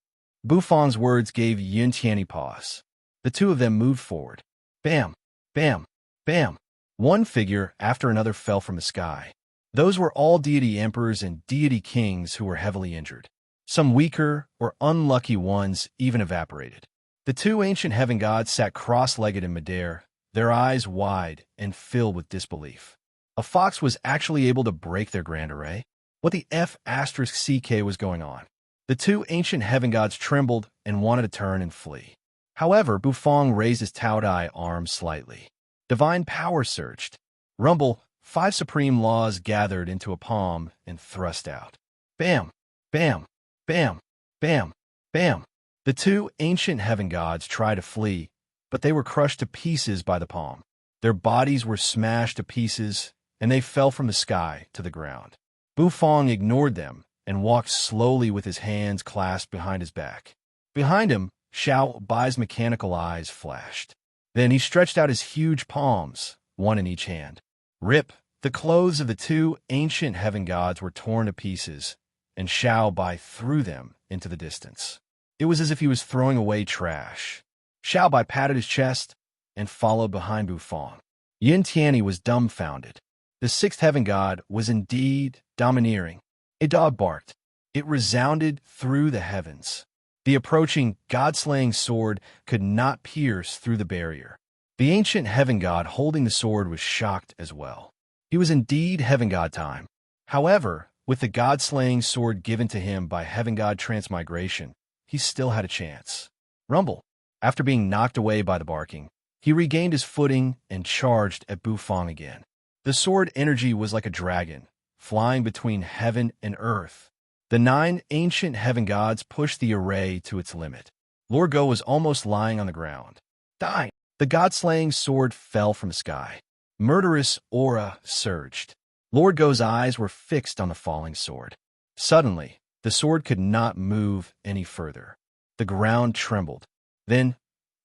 Bufong's words gave Yin Tianyi pause. The two of them moved forward. Bam! Bam! Bam! One figure after another fell from the sky. Those were all deity emperors and deity kings who were heavily injured. Some weaker or unlucky ones even evaporated. The 2 ancient heaven gods sat cross-legged in midair, their eyes wide and filled with disbelief. A fox was actually able to break their grand array? What the F***CK was going on? The 2 ancient heaven gods trembled and wanted to turn and flee. However, Bufong raised his Taodai arm slightly. Divine power surged. Rumble, 5 supreme laws gathered into a palm and thrust out. Bam! Bam! Bam! Bam! Bam! The 2 ancient heaven gods tried to flee, but they were crushed to pieces by the palm. Their bodies were smashed to pieces, and they fell from the sky to the ground. Bufong ignored them and walked slowly with his hands clasped behind his back. Behind him, Xiao Bai's mechanical eyes flashed. Then he stretched out his huge palms, one in each hand. Rip! The clothes of the 2 ancient heaven gods were torn to pieces, and Xiao Bai threw them into the distance. It was as if he was throwing away trash. Xiao Bai patted his chest and followed behind Bufong. Yin Tianyi was dumbfounded. The 6th heaven god was indeed domineering. A dog barked. It resounded through the heavens. The approaching god-slaying sword could not pierce through the barrier. The ancient heaven god holding the sword was shocked as well. He was indeed heaven god time. However, with the god-slaying sword given to him by heaven god transmigration, he still had a chance. Rumble. After being knocked away by the barking, he regained his footing and charged at Bufong again. The sword energy was like a dragon, flying between heaven and earth. The 9 ancient heaven gods pushed the array to its limit. Lord Go was almost lying on the ground. Die! The god-slaying sword fell from the sky. Murderous aura surged. Lord Go's eyes were fixed on the falling sword. Suddenly, the sword could not move any further. The ground trembled. Then,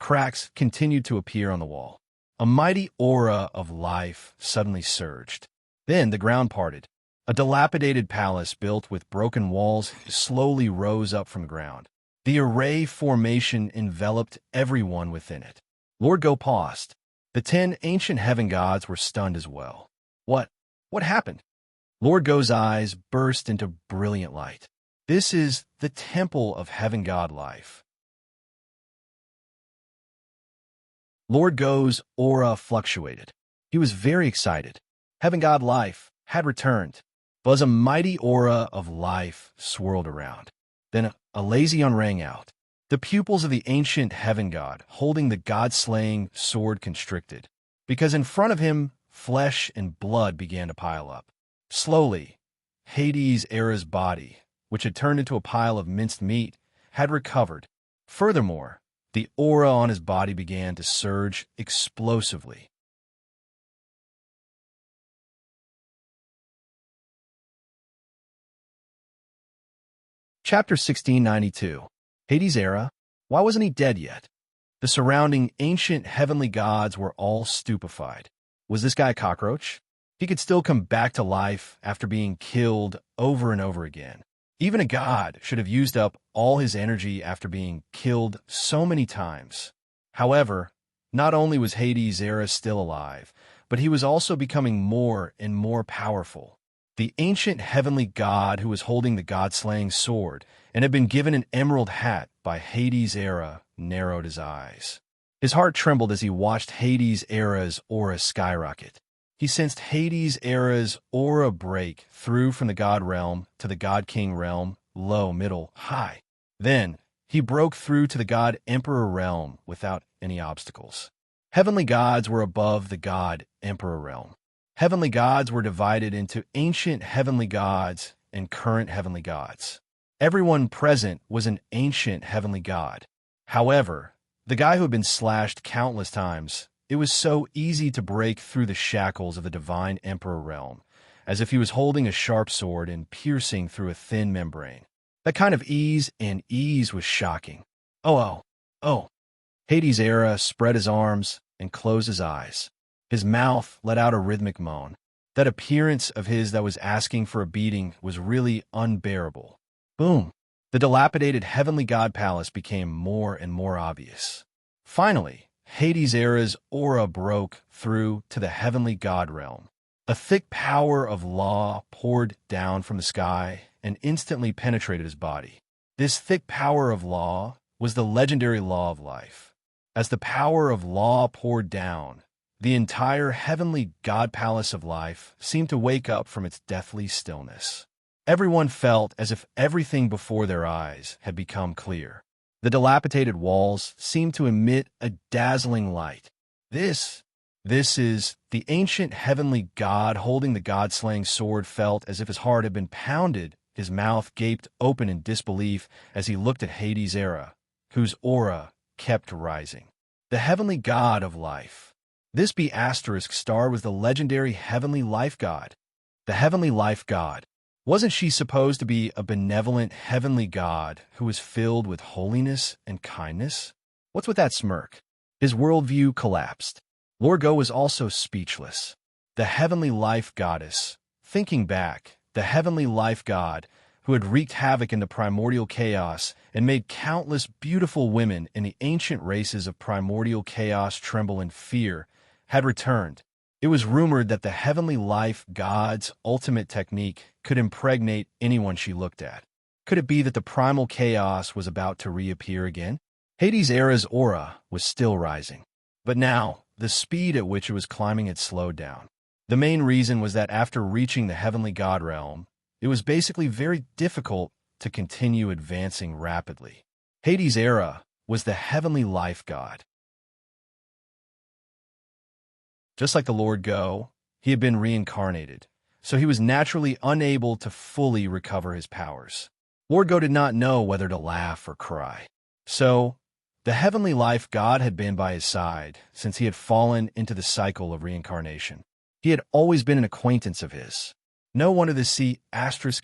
cracks continued to appear on the wall. A mighty aura of life suddenly surged. Then the ground parted. A dilapidated palace built with broken walls slowly rose up from the ground. The array formation enveloped everyone within it. Lord Go paused. The 10 ancient heaven gods were stunned as well. What happened? Lord Go's eyes burst into brilliant light. This is the temple of heaven god life. Lord Go's aura fluctuated. He was very excited. Heaven god life had returned. But a mighty aura of life swirled around. Then a lazy yawn rang out. The pupils of the ancient heaven god, holding the god-slaying sword, constricted, because in front of him, flesh and blood began to pile up. Slowly, Hades' Era's body, which had turned into a pile of minced meat, had recovered. Furthermore, the aura on his body began to surge explosively. Chapter 1692. Hades' Era? Why wasn't he dead yet? The surrounding ancient heavenly gods were all stupefied. Was this guy a cockroach? He could still come back to life after being killed over and over again. Even a god should have used up all his energy after being killed so many times. However, not only was Hades' Era still alive, but he was also becoming more and more powerful. The ancient heavenly god who was holding the god-slaying sword and had been given an emerald hat by Hades' Era narrowed his eyes. His heart trembled as he watched Hades' Era's aura skyrocket. He sensed Hades' Era's aura break through from the god realm to the god king realm, low, middle, high. Then, he broke through to the god emperor realm without any obstacles. Heavenly gods were above the god emperor realm. Heavenly gods were divided into ancient heavenly gods and current heavenly gods. Everyone present was an ancient heavenly god. However, the guy who had been slashed countless times, it was so easy to break through the shackles of the divine emperor realm, as if he was holding a sharp sword and piercing through a thin membrane. That kind of ease was shocking. Oh. Hades' Era spread his arms and closed his eyes. His mouth let out a rhythmic moan. That appearance of his that was asking for a beating was really unbearable. Boom! The dilapidated heavenly god palace became more and more obvious. Finally, Hades' Era's aura broke through to the heavenly god realm. A thick power of law poured down from the sky and instantly penetrated his body. This thick power of law was the legendary law of life. As the power of law poured down, the entire heavenly god palace of life seemed to wake up from its deathly stillness. Everyone felt as if everything before their eyes had become clear. The dilapidated walls seemed to emit a dazzling light. This is the ancient heavenly god holding the god-slaying sword felt as if his heart had been pounded. His mouth gaped open in disbelief as he looked at Hades' Era, whose aura kept rising. The heavenly god of life. This B** star was the legendary heavenly life god. The heavenly life god. Wasn't she supposed to be a benevolent heavenly god who was filled with holiness and kindness? What's with that smirk? His worldview collapsed. Lord Go was also speechless. The heavenly life goddess. Thinking back, the heavenly life god who had wreaked havoc in the primordial chaos and made countless beautiful women in the ancient races of primordial chaos tremble in fear, had returned. It was rumored that the heavenly life god's ultimate technique could impregnate anyone she looked at. Could it be that the primal chaos was about to reappear again? Hades' Era's aura was still rising. But now, the speed at which it was climbing had slowed down. The main reason was that after reaching the heavenly god realm, it was basically very difficult to continue advancing rapidly. Hades' Era was the heavenly life god. Just like the Lord Go, he had been reincarnated, so he was naturally unable to fully recover his powers. Lord Go did not know whether to laugh or cry. So, The heavenly life God had been by his side since he had fallen into the cycle of reincarnation. He had always been an acquaintance of his. No wonder the sea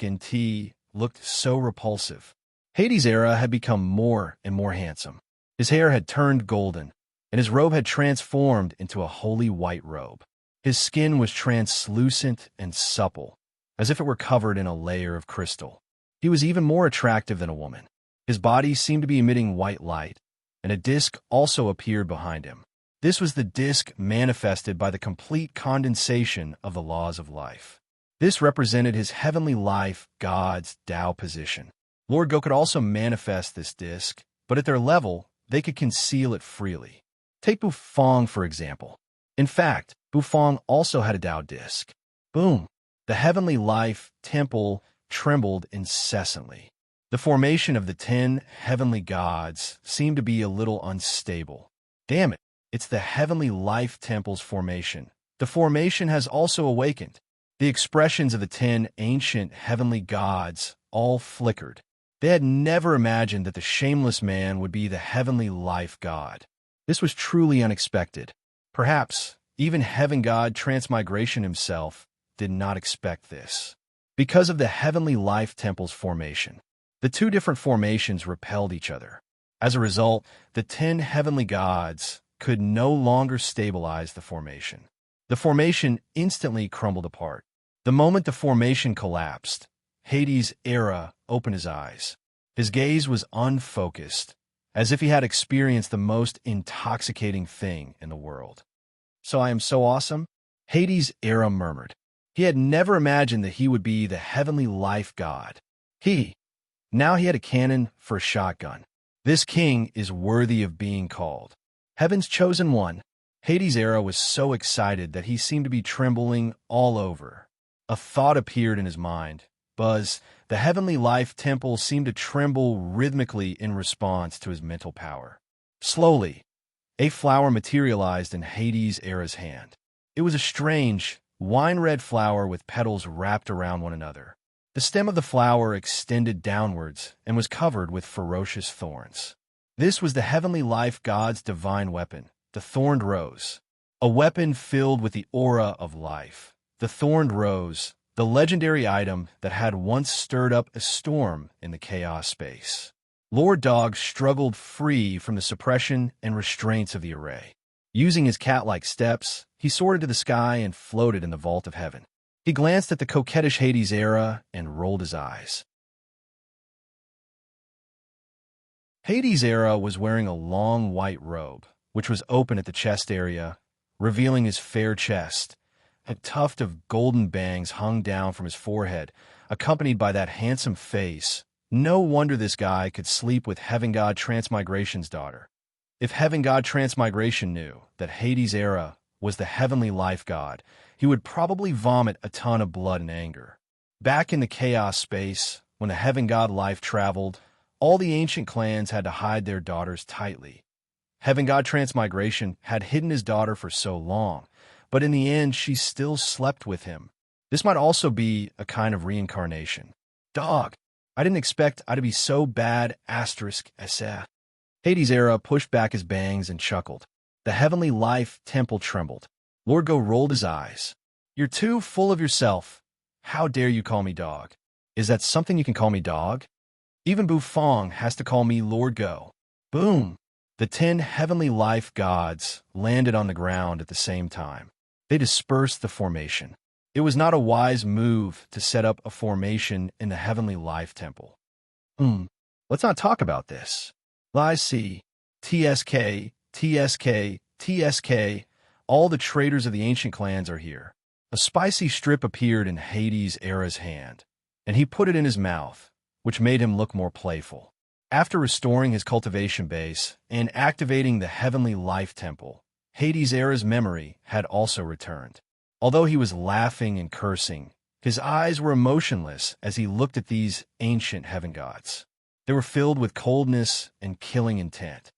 *in T looked so repulsive. Hades' era had become more and more handsome. His hair had turned golden, and his robe had transformed into a holy white robe. His skin was translucent and supple, as if it were covered in a layer of crystal. He was even more attractive than a woman. His body seemed to be emitting white light, and a disk also appeared behind him. This was the disk manifested by the complete condensation of the laws of life. This represented his heavenly life, God's Tao position. Lord Go could also manifest this disk, but at their level, they could conceal it freely. Take Bufong, for example. In fact, Bufong also had a Tao disk. Boom! The heavenly life temple trembled incessantly. The formation of the 10 heavenly gods seemed to be a little unstable. Damn it, it's the heavenly life temple's formation. The formation has also awakened. The expressions of the 10 ancient heavenly gods all flickered. They had never imagined that the shameless man would be the heavenly life god. This was truly unexpected. Perhaps even heaven god Transmigration himself did not expect this. Because of the heavenly life temple's formation, the two different formations repelled each other. As a result, the 10 heavenly gods could no longer stabilize the formation. The formation instantly crumbled apart. The moment the formation collapsed, Hades' era opened his eyes. His gaze was unfocused, as if he had experienced the most intoxicating thing in the world. "So I am so awesome?" Hades' era murmured. He had never imagined that he would be the heavenly life god. Now he had a cannon for a shotgun. This king is worthy of being called Heaven's chosen one. Hades' era was so excited that he seemed to be trembling all over. A thought appeared in his mind. Buzz, the heavenly life temple seemed to tremble rhythmically in response to his mental power. Slowly, a flower materialized in Hades' era's hand. It was a strange, wine-red flower with petals wrapped around one another. The stem of the flower extended downwards and was covered with ferocious thorns. This was the heavenly life god's divine weapon, the thorned rose. A weapon filled with the aura of life. The thorned rose, the legendary item that had once stirred up a storm in the chaos space. Lord Dog struggled free from the suppression and restraints of the array. Using his cat-like steps, he soared into the sky and floated in the vault of heaven. He glanced at the coquettish Hades era and rolled his eyes. Hades era was wearing a long white robe, which was open at the chest area, revealing his fair chest. A tuft of golden bangs hung down from his forehead, accompanied by that handsome face. No wonder this guy could sleep with Heaven God Transmigration's daughter. If Heaven God Transmigration knew that Hades era was the heavenly life god, he would probably vomit a ton of blood in anger. Back in the chaos space, when the heaven god life traveled, all the ancient clans had to hide their daughters tightly. Heaven god Transmigration had hidden his daughter for so long, but in the end she still slept with him. This might also be a kind of reincarnation. Dog, I didn't expect I to be so bad, *. Hades era pushed back his bangs and chuckled. The heavenly life temple trembled. Lord Go rolled his eyes. "You're too full of yourself. How dare you call me dog? Is that something you can call me dog? Even Bufong has to call me Lord Go." Boom! The 10 heavenly life gods landed on the ground at the same time. They dispersed the formation. It was not a wise move to set up a formation in the heavenly life temple. Let's not talk about this. Lies see. TSK, TSK, TSK. All the traitors of the ancient clans are here. A spicy strip appeared in Hades' era's hand, and he put it in his mouth, which made him look more playful. After restoring his cultivation base and activating the heavenly life temple, Hades' era's memory had also returned. Although he was laughing and cursing, his eyes were emotionless as he looked at these ancient heaven gods. They were filled with coldness and killing intent.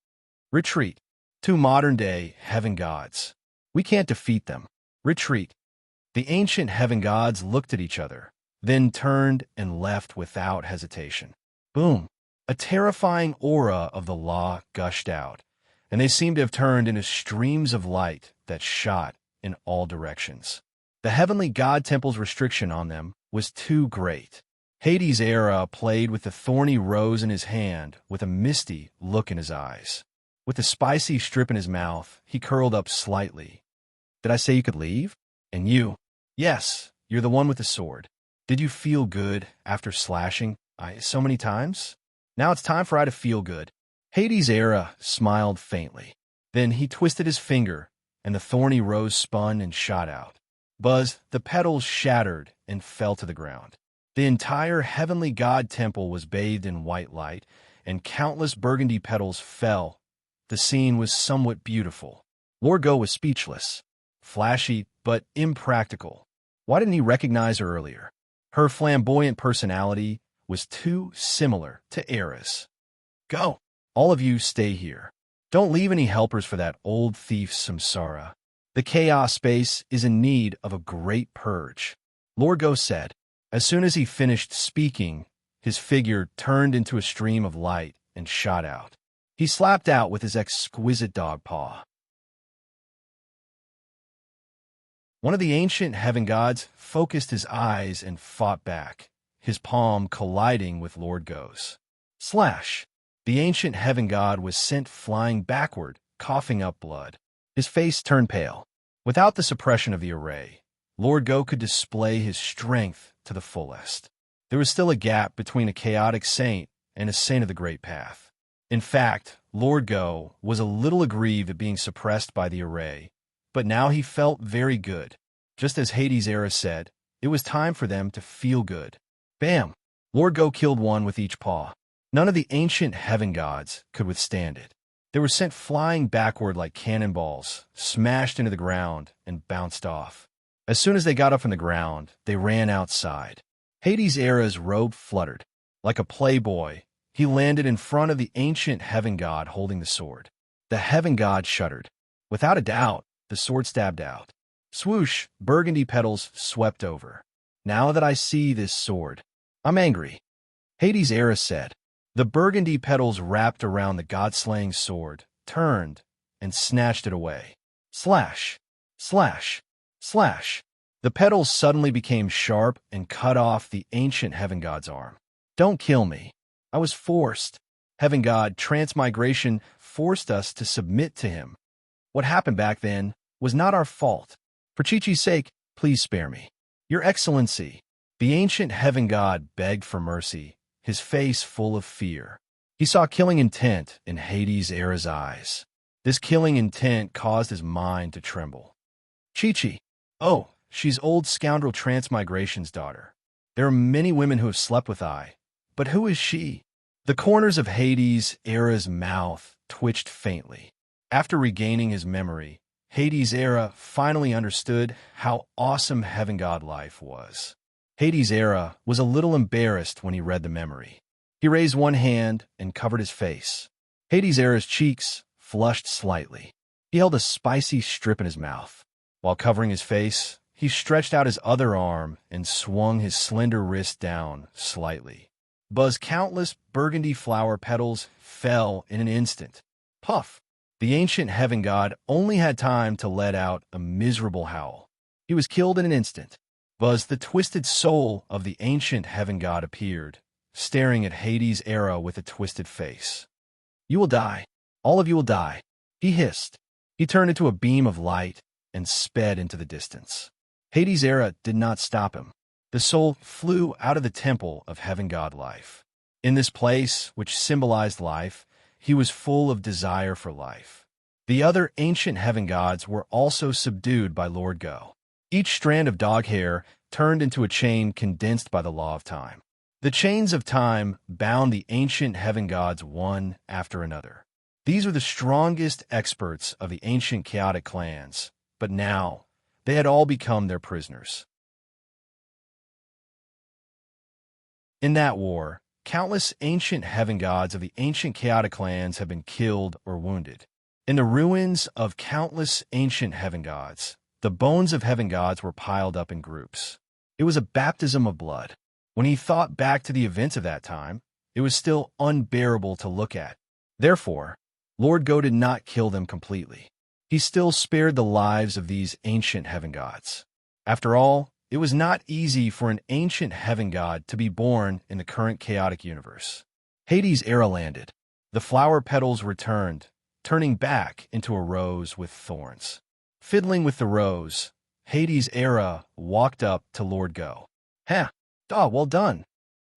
Retreat. 2 modern-day heaven gods. We can't defeat them. Retreat. The ancient heaven gods looked at each other, then turned and left without hesitation. Boom! A terrifying aura of the law gushed out, and they seemed to have turned into streams of light that shot in all directions. The heavenly god temple's restriction on them was too great. Hades' era played with the thorny rose in his hand with a misty look in his eyes. With the spicy strip in his mouth, he curled up slightly. Did I say you could leave? And you? Yes, you're the one with the sword. Did you feel good after slashing I so many times? Now it's time for I to feel good. Hades' era smiled faintly. Then he twisted his finger, and the thorny rose spun and shot out. Buzz, the petals shattered and fell to the ground. The entire heavenly god temple was bathed in white light, and countless burgundy petals fell. The scene was somewhat beautiful. Lord Go was speechless. Flashy, but impractical. Why didn't he recognize her earlier? Her flamboyant personality was too similar to Era's. Go. All of you stay here. Don't leave any helpers for that old thief Samsara. The chaos space is in need of a great purge. Lord Go said. As soon as he finished speaking, his figure turned into a stream of light and shot out. He slapped out with his exquisite dog paw. One of the ancient heaven gods focused his eyes and fought back, his palm colliding with Lord Go's. Slash! The ancient heaven god was sent flying backward, coughing up blood. His face turned pale. Without the suppression of the array, Lord Go could display his strength to the fullest. There was still a gap between a chaotic saint and a saint of the great path. In fact, Lord Go was a little aggrieved at being suppressed by the array, but now he felt very good. Just as Hades' era said, it was time for them to feel good. Bam! Lord Go killed one with each paw. None of the ancient heaven gods could withstand it. They were sent flying backward like cannonballs, smashed into the ground, and bounced off. As soon as they got up from the ground, they ran outside. Hades' era's robe fluttered. Like a playboy, he landed in front of the ancient heaven god holding the sword. The heaven god shuddered. Without a doubt, the sword stabbed out. Swoosh, burgundy petals swept over. Now that I see this sword, I'm angry. Hades' era said. The burgundy petals wrapped around the god-slaying sword, turned, and snatched it away. Slash! Slash! Slash! The petals suddenly became sharp and cut off the ancient heaven god's arm. Don't kill me. I was forced. Heaven god, transmigration forced us to submit to him. What happened back then was not our fault. For Chi-Chi's sake, please spare me. Your Excellency. The ancient heaven god begged for mercy, his face full of fear. He saw killing intent in Hades' era's eyes. This killing intent caused his mind to tremble. Chi-Chi. Oh, she's old scoundrel Transmigration's daughter. There are many women who have slept with I, but who is she? The corners of Hades' era's mouth twitched faintly. After regaining his memory, Hades' era finally understood how awesome heaven god life was. Hades' era was a little embarrassed when he read the memory. He raised one hand and covered his face. Hades' era's cheeks flushed slightly. He held a spicy strip in his mouth. While covering his face, he stretched out his other arm and swung his slender wrist down slightly. Buzz's countless burgundy flower petals fell in an instant. Puff! The ancient heaven god only had time to let out a miserable howl. He was killed in an instant. Buzz, the twisted soul of the ancient heaven god, appeared, staring at Hades' era with a twisted face. You will die. All of you will die. He hissed. He turned into a beam of light and sped into the distance. Hades' era did not stop him. The soul flew out of the temple of heaven god life. In this place, which symbolized life, he was full of desire for life. The other ancient heaven gods were also subdued by Lord Go. Each strand of dog hair turned into a chain condensed by the law of time. The chains of time bound the ancient heaven gods one after another. These were the strongest experts of the ancient chaotic clans, but now they had all become their prisoners. In that war, countless ancient heaven gods of the ancient chaotic clans have been killed or wounded. In the ruins of countless ancient heaven gods, the bones of heaven gods were piled up in groups. It was a baptism of blood. When he thought back to the events of that time, it was still unbearable to look at. Therefore, Lord Go did not kill them completely. He still spared the lives of these ancient heaven gods. After all, it was not easy for an ancient heaven god to be born in the current chaotic universe. Hades' era landed. The flower petals returned, turning back into a rose with thorns. Fiddling with the rose, Hades' era walked up to Lord Go. Well done,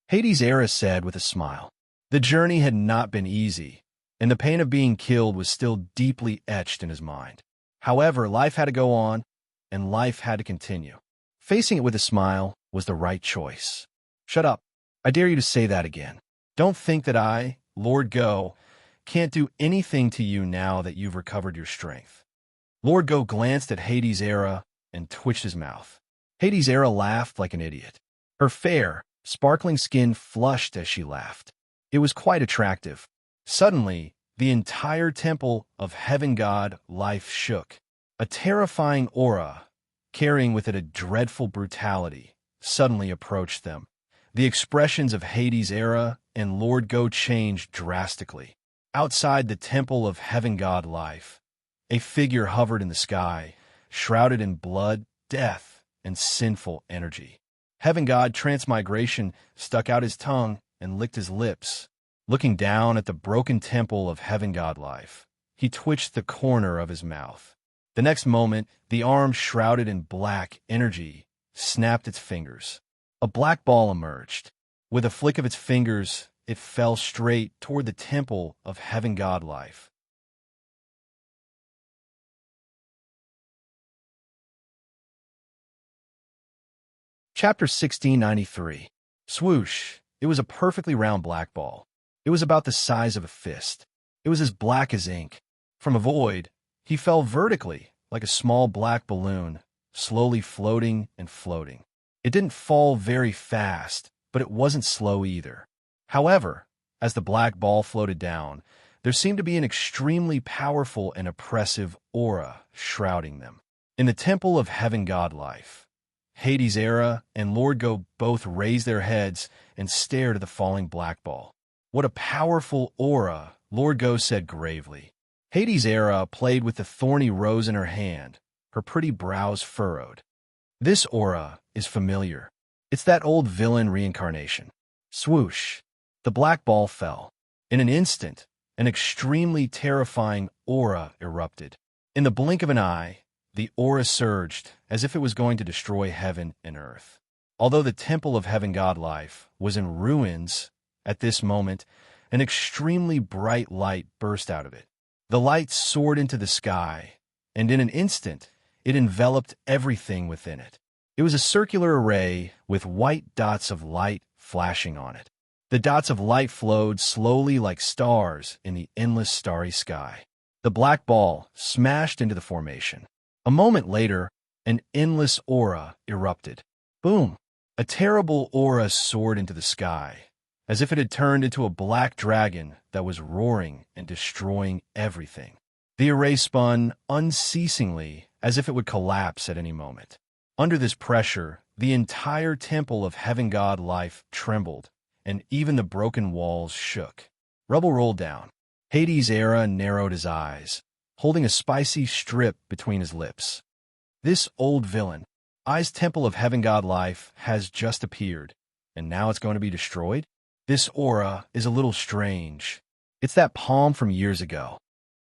Hades' era said with a smile. The journey had not been easy, and the pain of being killed was still deeply etched in his mind. However, life had to go on, and life had to continue. Facing it with a smile was the right choice. Shut up. I dare you to say that again. Don't think that I, Lord Go, can't do anything to you now that you've recovered your strength. Lord Go glanced at Hades' era and twitched his mouth. Hades' era laughed like an idiot. Her fair, sparkling skin flushed as she laughed. It was quite attractive. Suddenly, the entire temple of heaven god life shook. A terrifying aura, carrying with it a dreadful brutality, suddenly approached them. The expressions of Hades' era and Lord Go changed drastically. Outside the temple of heaven god life, a figure hovered in the sky, shrouded in blood, death, and sinful energy. Heaven god Transmigration stuck out his tongue and licked his lips. Looking down at the broken temple of heaven god life, he twitched the corner of his mouth. The next moment, the arm shrouded in black energy snapped its fingers. A black ball emerged. With a flick of its fingers, it fell straight toward the temple of heaven god life. Chapter 1693. Swoosh. It was a perfectly round black ball. It was about the size of a fist. It was as black as ink. From a void, he fell vertically, like a small black balloon, slowly floating and floating. It didn't fall very fast, but it wasn't slow either. However, as the black ball floated down, there seemed to be an extremely powerful and oppressive aura shrouding them. In the temple of heaven god life, Hades' era and Lord Go both raised their heads and stared at the falling black ball. What a powerful aura, Lord Go said gravely. Hades' era played with the thorny rose in her hand, her pretty brows furrowed. This aura is familiar. It's that old villain reincarnation. Swoosh. The black ball fell. In an instant, an extremely terrifying aura erupted. In the blink of an eye, the aura surged as if it was going to destroy heaven and earth. Although the temple of heaven god life was in ruins at this moment, an extremely bright light burst out of it. The light soared into the sky, and in an instant, it enveloped everything within it. It was a circular array with white dots of light flashing on it. The dots of light flowed slowly like stars in the endless starry sky. The black ball smashed into the formation. A moment later, an endless aura erupted. Boom! A terrible aura soared into the sky, as if it had turned into a black dragon that was roaring and destroying everything. The array spun unceasingly as if it would collapse at any moment. Under this pressure, the entire temple of heaven god life trembled, and even the broken walls shook. Rubble rolled down. Hades' era narrowed his eyes, holding a spicy strip between his lips. This old villain, I's temple of heaven god life, has just appeared, and now it's going to be destroyed? This aura is a little strange. It's that palm from years ago.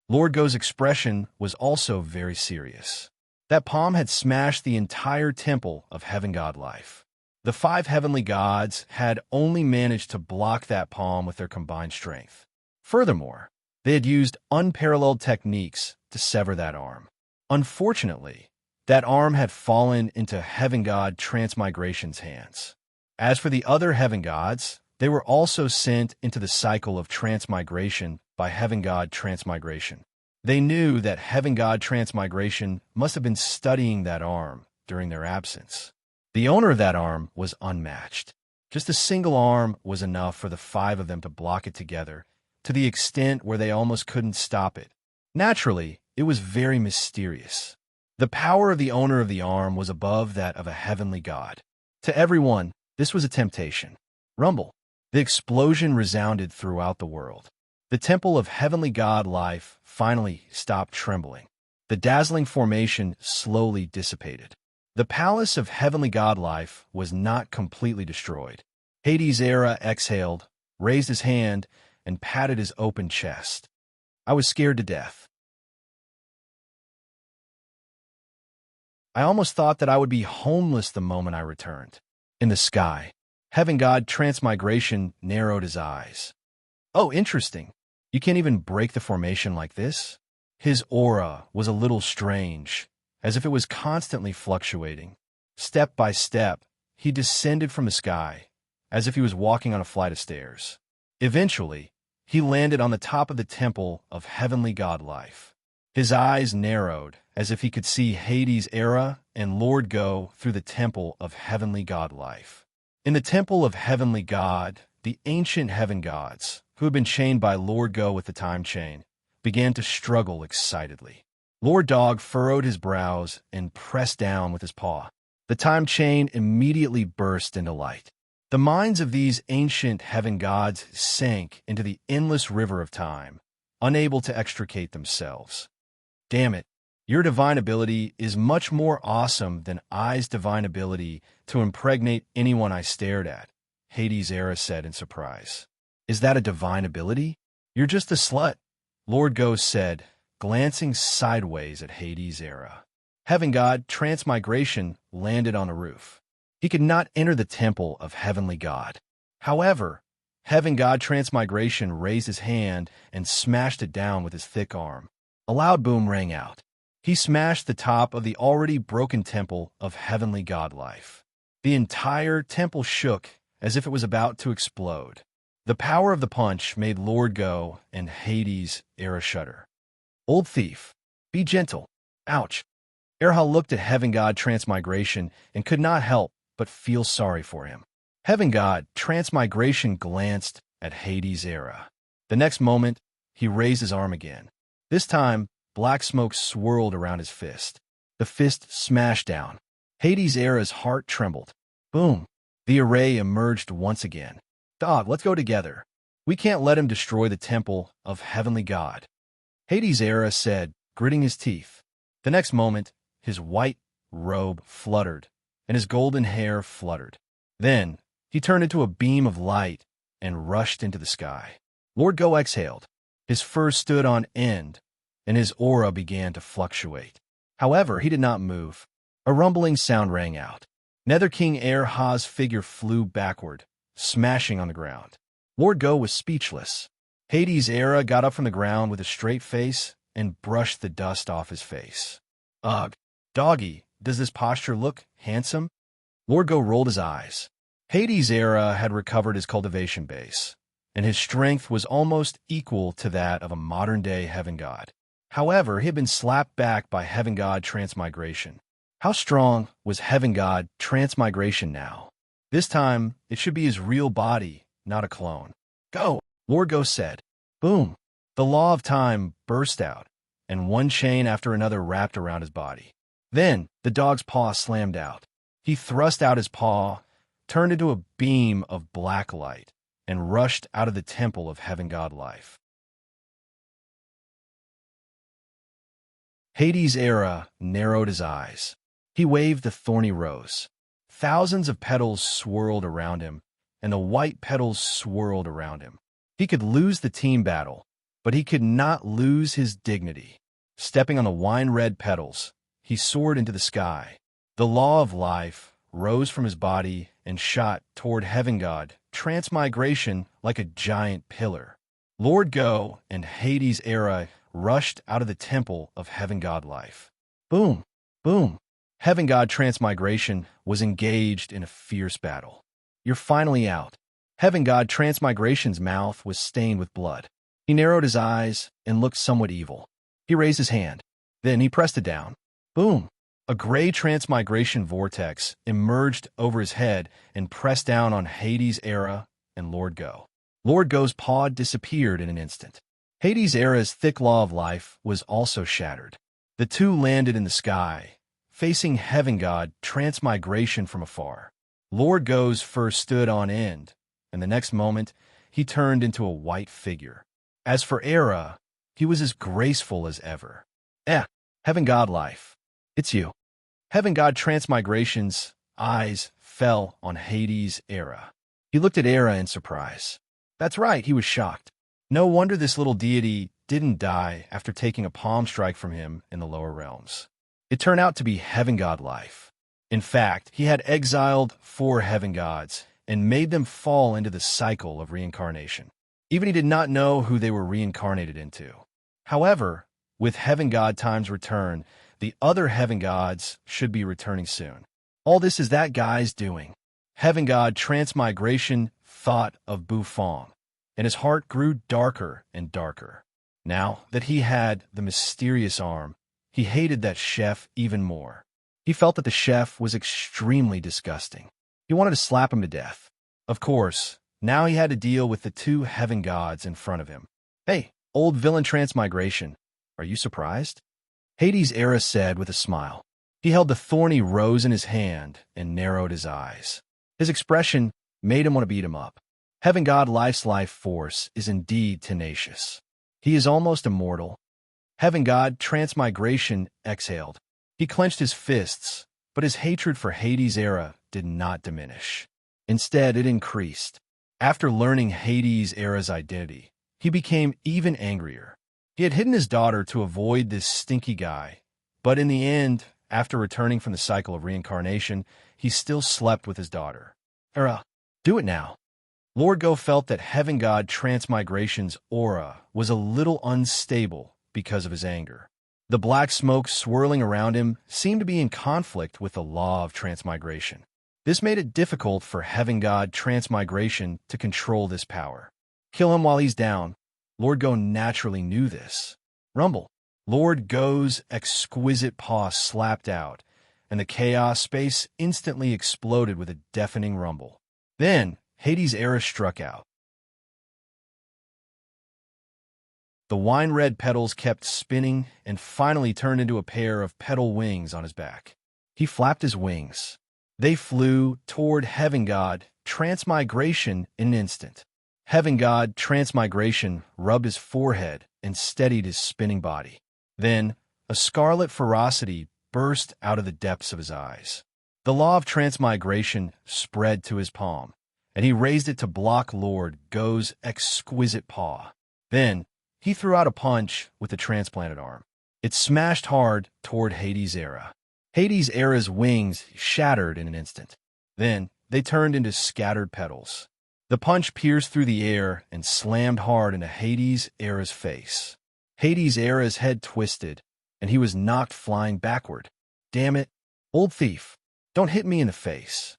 Lord Go's expression was also very serious. That palm had smashed the entire temple of heaven god life. The 5 heavenly gods had only managed to block that palm with their combined strength. Furthermore, they had used unparalleled techniques to sever that arm. Unfortunately, that arm had fallen into heaven god Transmigration's hands. As for the other heaven gods, they were also sent into the cycle of transmigration by heaven god Transmigration. They knew that heaven god Transmigration must have been studying that arm during their absence. The owner of that arm was unmatched. Just a single arm was enough for the 5 of them to block it together, to the extent where they almost couldn't stop it. Naturally, it was very mysterious. The power of the owner of the arm was above that of a heavenly god. To everyone, this was a temptation. Rumble. The explosion resounded throughout the world. The temple of heavenly god life finally stopped trembling. The dazzling formation slowly dissipated. The palace of heavenly god life was not completely destroyed. Hades' era exhaled, raised his hand, and patted his open chest. I was scared to death. I almost thought that I would be homeless the moment I returned. In the sky, heaven god Transmigration narrowed his eyes. Oh, interesting. You can't even break the formation like this? His aura was a little strange, as if it was constantly fluctuating. Step by step, he descended from the sky, as if he was walking on a flight of stairs. Eventually, he landed on the top of the temple of heavenly god life. His eyes narrowed, as if he could see Hades' era and Lord go through the temple of heavenly god life. In the temple of heavenly god, the ancient heaven gods, who had been chained by Lord Go with the time chain, began to struggle excitedly. Lord Dog furrowed his brows and pressed down with his paw. The time chain immediately burst into light. The minds of these ancient heaven gods sank into the endless river of time, unable to extricate themselves. Damn it, your divine ability is much more awesome than I's divine ability to impregnate anyone I stared at, Hades' era said in surprise. Is that a divine ability? You're just a slut, Lord Go said, glancing sideways at Hades' era. Heaven god Transmigration landed on a roof. He could not enter the temple of heavenly god. However, heaven god Transmigration raised his hand and smashed it down with his thick arm. A loud boom rang out. He smashed the top of the already broken temple of heavenly god life. The entire temple shook as if it was about to explode. The power of the punch made Lord Go and Hades' era shudder. Old thief, be gentle. Ouch. Erha looked at heaven god Transmigration and could not help but feel sorry for him. Heaven god Transmigration glanced at Hades' era. The next moment, he raised his arm again. This time, black smoke swirled around his fist. The fist smashed down. Hades' era's heart trembled. Boom! The array emerged once again. Dog, let's go together. We can't let him destroy the temple of heavenly god. Hades' era said, gritting his teeth. The next moment, his white robe fluttered, and his golden hair fluttered. Then, he turned into a beam of light and rushed into the sky. Lord Go exhaled. His fur stood on end, and his aura began to fluctuate. However, he did not move. A rumbling sound rang out. Nether King Erha's figure flew backward, smashing on the ground. Lord Go was speechless. Hades' era got up from the ground with a straight face and brushed the dust off his face. Ugh, doggy, does this posture look handsome? Lord Go rolled his eyes. Hades' era had recovered his cultivation base, and his strength was almost equal to that of a modern-day heaven god. However, he had been slapped back by heaven god Transmigration. How strong was heaven god Transmigration now? This time, it should be his real body, not a clone. Go, Lord Go said. Boom! The law of time burst out, and one chain after another wrapped around his body. Then, the dog's paw slammed out. He thrust out his paw, turned into a beam of black light, and rushed out of the temple of heaven god life. Hades' era narrowed his eyes. He waved the thorny rose. Thousands of petals swirled around him, and the white petals swirled around him. He could lose the team battle, but he could not lose his dignity. Stepping on the wine-red petals, he soared into the sky. The law of life rose from his body and shot toward heaven god Transmigration like a giant pillar. Lord Go and Hades' era rushed out of the temple of heaven god life. Boom! Boom! Heaven god Transmigration was engaged in a fierce battle. You're finally out. Heaven god Transmigration's mouth was stained with blood. He narrowed his eyes and looked somewhat evil. He raised his hand. Then he pressed it down. Boom! A gray transmigration vortex emerged over his head and pressed down on Hades' era and Lord Go. Lord Go's paw disappeared in an instant. Hades' era's thick law of life was also shattered. The two landed in the sky, facing heaven god Transmigration from afar. Lord Go's fur stood on end, and the next moment, he turned into a white figure. As for Era, he was as graceful as ever. Heaven God life. It's you. Heaven God Transmigration's eyes fell on Hades' Era. He looked at Era in surprise. That's right, he was shocked. No wonder this little deity didn't die after taking a palm strike from him in the lower realms. It turned out to be Heaven God life. In fact, he had exiled 4 heaven gods and made them fall into the cycle of reincarnation. Even he did not know who they were reincarnated into. However, with Heaven God Time's return, the other heaven gods should be returning soon. All this is that guy's doing. Heaven God Transmigration thought of Buffon, and his heart grew darker and darker. Now that he had the mysterious arm, he hated that chef even more. He felt that the chef was extremely disgusting. He wanted to slap him to death. Of course, now he had to deal with the 2 heaven gods in front of him. Hey, old villain Transmigration, are you surprised? Hades' Era said with a smile. He held the thorny rose in his hand and narrowed his eyes. His expression made him want to beat him up. Heaven God Life's life force is indeed tenacious. He is almost immortal. Heaven God Transmigration exhaled. He clenched his fists, but his hatred for Hades' Era did not diminish. Instead, it increased. After learning Hades' Era's identity, he became even angrier. He had hidden his daughter to avoid this stinky guy, but in the end, after returning from the cycle of reincarnation, he still slept with his daughter. Era, do it now. Lord Go felt that Heaven God Transmigration's aura was a little unstable because of his anger. The black smoke swirling around him seemed to be in conflict with the law of transmigration. This made it difficult for Heaven God Transmigration to control this power. Kill him while he's down. Lord Go naturally knew this. Rumble. Lord Go's exquisite paw slapped out, and the chaos space instantly exploded with a deafening rumble. Then, Hades' Era struck out. The wine-red petals kept spinning and finally turned into a pair of petal wings on his back. He flapped his wings. They flew toward Heaven God Transmigration in an instant. Heaven God Transmigration rubbed his forehead and steadied his spinning body. Then, a scarlet ferocity burst out of the depths of his eyes. The law of transmigration spread to his palm, and he raised it to block Lord Go's exquisite paw. Then, he threw out a punch with the transplanted arm. It smashed hard toward Hades' Era. Hades' Era's wings shattered in an instant. Then, they turned into scattered petals. The punch pierced through the air and slammed hard into Hades' Era's face. Hades' Era's head twisted, and he was knocked flying backward. Damn it, old thief, don't hit me in the face.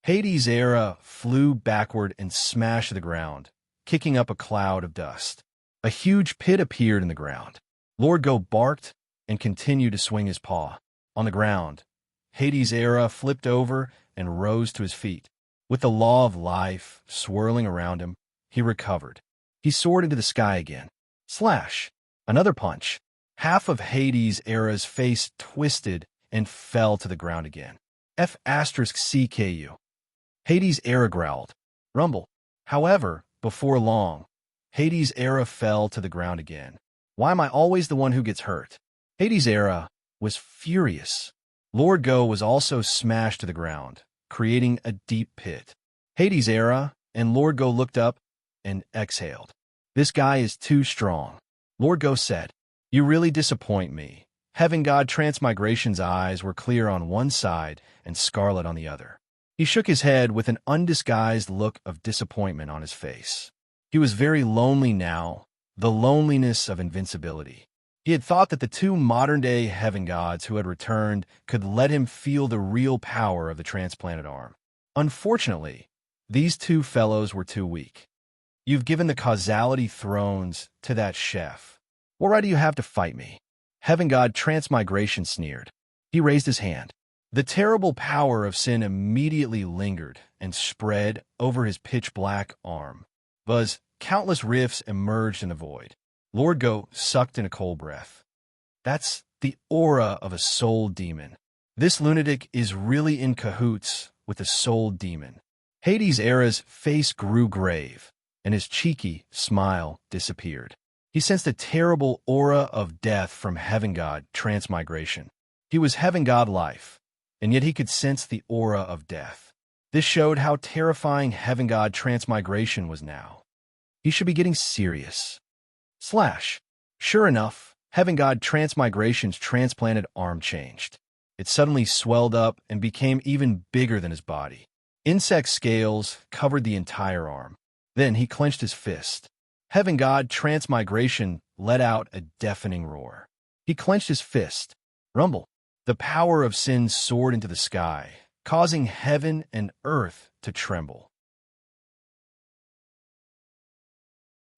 Hades' Era flew backward and smashed the ground, kicking up a cloud of dust. A huge pit appeared in the ground. Lord Go barked and continued to swing his paw. On the ground, Hades' Era flipped over and rose to his feet. With the law of life swirling around him, he recovered. He soared into the sky again. Slash! Another punch. Half of Hades' Era's face twisted and fell to the ground again. F*CKU. Hades' Era growled. Rumble. However, before long, Hades' Era fell to the ground again. Why am I always the one who gets hurt? Hades' Era was furious. Lord Go was also smashed to the ground, creating a deep pit. Hades' Era and Lord Go looked up and exhaled. This guy is too strong. Lord Go said, You really disappoint me. Heaven God Transmigration's eyes were clear on one side and scarlet on the other. He shook his head with an undisguised look of disappointment on his face. He was very lonely now, the loneliness of invincibility. He had thought that the 2 modern-day heaven gods who had returned could let him feel the real power of the transplanted arm. Unfortunately, these 2 fellows were too weak. You've given the causality thrones to that chef. What right do you have to fight me? Heaven God Transmigration sneered. He raised his hand. The terrible power of sin immediately lingered and spread over his pitch-black arm. Buzz, countless rifts emerged in the void. Lord Go sucked in a cold breath. That's the aura of a soul demon. This lunatic is really in cahoots with a soul demon. Hades' era's face grew grave, and his cheeky smile disappeared. He sensed a terrible aura of death from heaven god transmigration. He was heaven god life, and yet he could sense the aura of death. This showed how terrifying heaven god transmigration was now. He should be getting serious. Slash. Sure enough, heaven god transmigration's transplanted arm changed. It suddenly swelled up and became even bigger than his body. Insect scales covered the entire arm. Then he clenched his fist. Heaven god transmigration let out a deafening roar. He clenched his fist. Rumble. The power of sin soared into the sky, causing heaven and earth to tremble.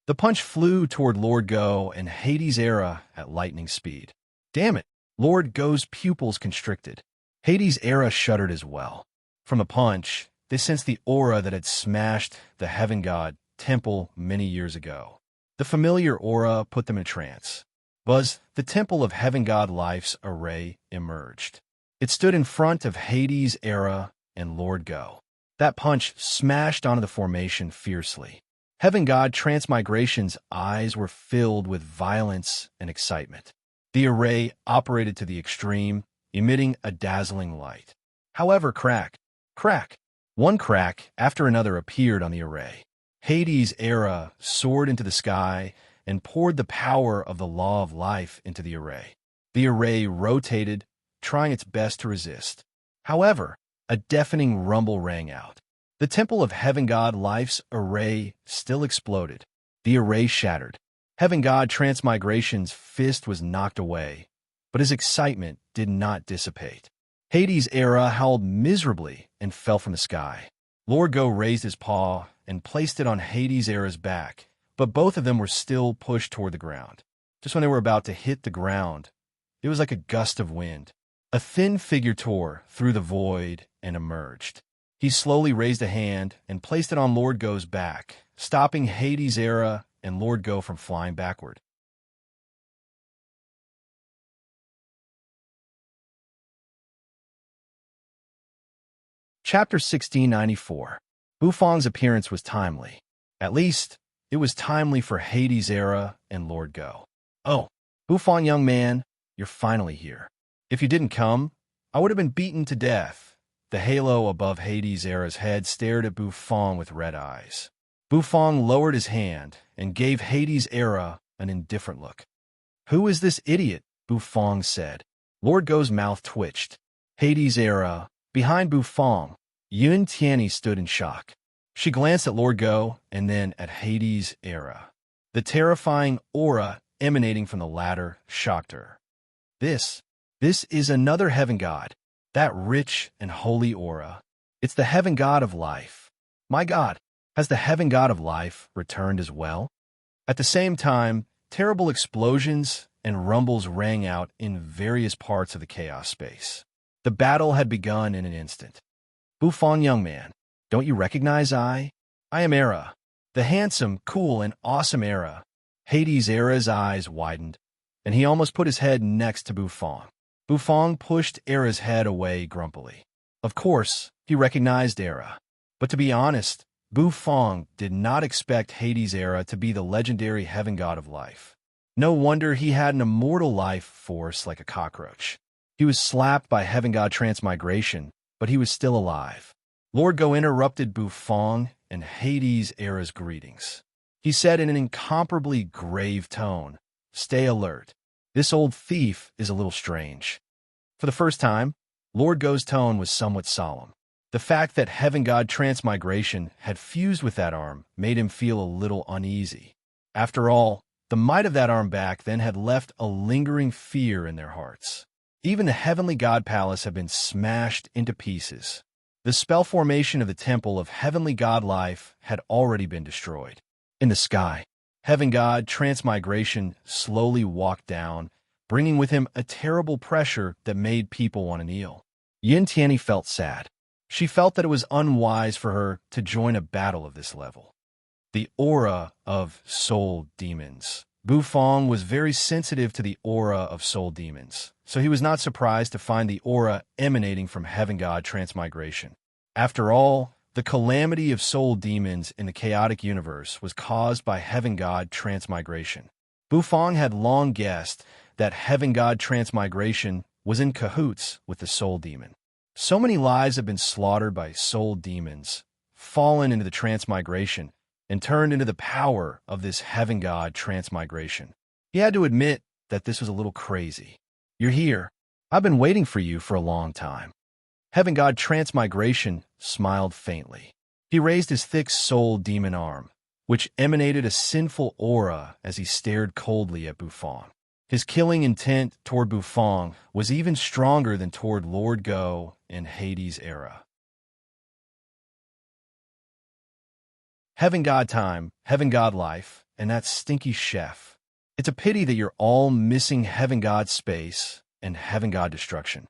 The punch flew toward Lord Go and Hades' era at lightning speed. Damn it! Lord Go's pupils constricted. Hades' era shuddered as well. From the punch, they sensed the aura that had smashed the heaven god temple many years ago. The familiar aura put them in a trance. Buzz, the temple of heaven god life's array, emerged. It stood in front of Hades' era and Lord Go. That punch smashed onto the formation fiercely. Heaven god transmigration's eyes were filled with violence and excitement. The array operated to the extreme, emitting a dazzling light. However, crack, one crack after another appeared on the array. Hades' era soared into the sky and poured the power of the law of life into the array. The array rotated, trying its best to resist. However, a deafening rumble rang out. The temple of heaven god life's array still exploded. The array shattered. Heaven god transmigration's fist was knocked away, but his excitement did not dissipate. Hades' era howled miserably and fell from the sky. Lord Go raised his paw and placed it on Hades' era's back, but both of them were still pushed toward the ground. Just when they were about to hit the ground, it was like a gust of wind. A thin figure tore through the void and emerged. He slowly raised a hand and placed it on Lord Go's back, stopping Hades' era and Lord Go from flying backward. Chapter 1694. Bufong's appearance was timely. At least, it was timely for Hades' era and Lord Go. Oh, Bufong young man, you're finally here. If you didn't come, I would have been beaten to death. The halo above Hades' era's head stared at Bufong with red eyes. Bufong lowered his hand and gave Hades' era an indifferent look. Who is this idiot? Bufong said. Lord Go's mouth twitched. Hades' era. Behind Bufong, Yun Tianyi stood in shock. She glanced at Lord Go and then at Hades' era. The terrifying aura emanating from the latter shocked her. This is another heaven god. That rich and holy aura. It's the heaven god of life. My God, has the heaven god of life returned as well? At the same time, terrible explosions and rumbles rang out in various parts of the chaos space. The battle had begun in an instant. Bufong young man, don't you recognize I am Era, the handsome, cool, and awesome Era. Hades' era's eyes widened, and he almost put his head next to Bufong. Bufong pushed Era's head away grumpily. Of course, he recognized Era. But to be honest, Bufong did not expect Hades' era to be the legendary heaven god of life. No wonder he had an immortal life force like a cockroach. He was slapped by heaven god transmigration, but he was still alive. Lord Go interrupted Bufong and Hades' era's greetings. He said in an incomparably grave tone, "Stay alert. This old thief is a little strange." For the first time, Lord Go's tone was somewhat solemn. The fact that heaven god transmigration had fused with that arm made him feel a little uneasy. After all, the might of that arm back then had left a lingering fear in their hearts. Even the heavenly god palace had been smashed into pieces. The spell formation of the temple of heavenly god life had already been destroyed. In the sky, heaven god transmigration slowly walked down, bringing with him a terrible pressure that made people want to kneel. Yin Tianyi felt sad. She felt that it was unwise for her to join a battle of this level. The aura of soul demons. Bufong was very sensitive to the aura of soul demons, so he was not surprised to find the aura emanating from heaven god transmigration. After all, The calamity of soul demons in the chaotic universe was caused by heaven god transmigration. Bufong had long guessed that heaven god transmigration was in cahoots with the soul demon. So many lives have been slaughtered by soul demons, fallen into the transmigration, and turned into the power of this heaven god transmigration. He had to admit that this was a little crazy. "You're here. I've been waiting for you for a long time." Heaven god transmigration smiled faintly. He raised his thick soul demon arm, which emanated a sinful aura as he stared coldly at Bufong. His killing intent toward Bufong was even stronger than toward Lord Go in Hades' era. Heaven god time, heaven god life, and that stinky chef. It's a pity that you're all missing heaven god space and heaven god destruction.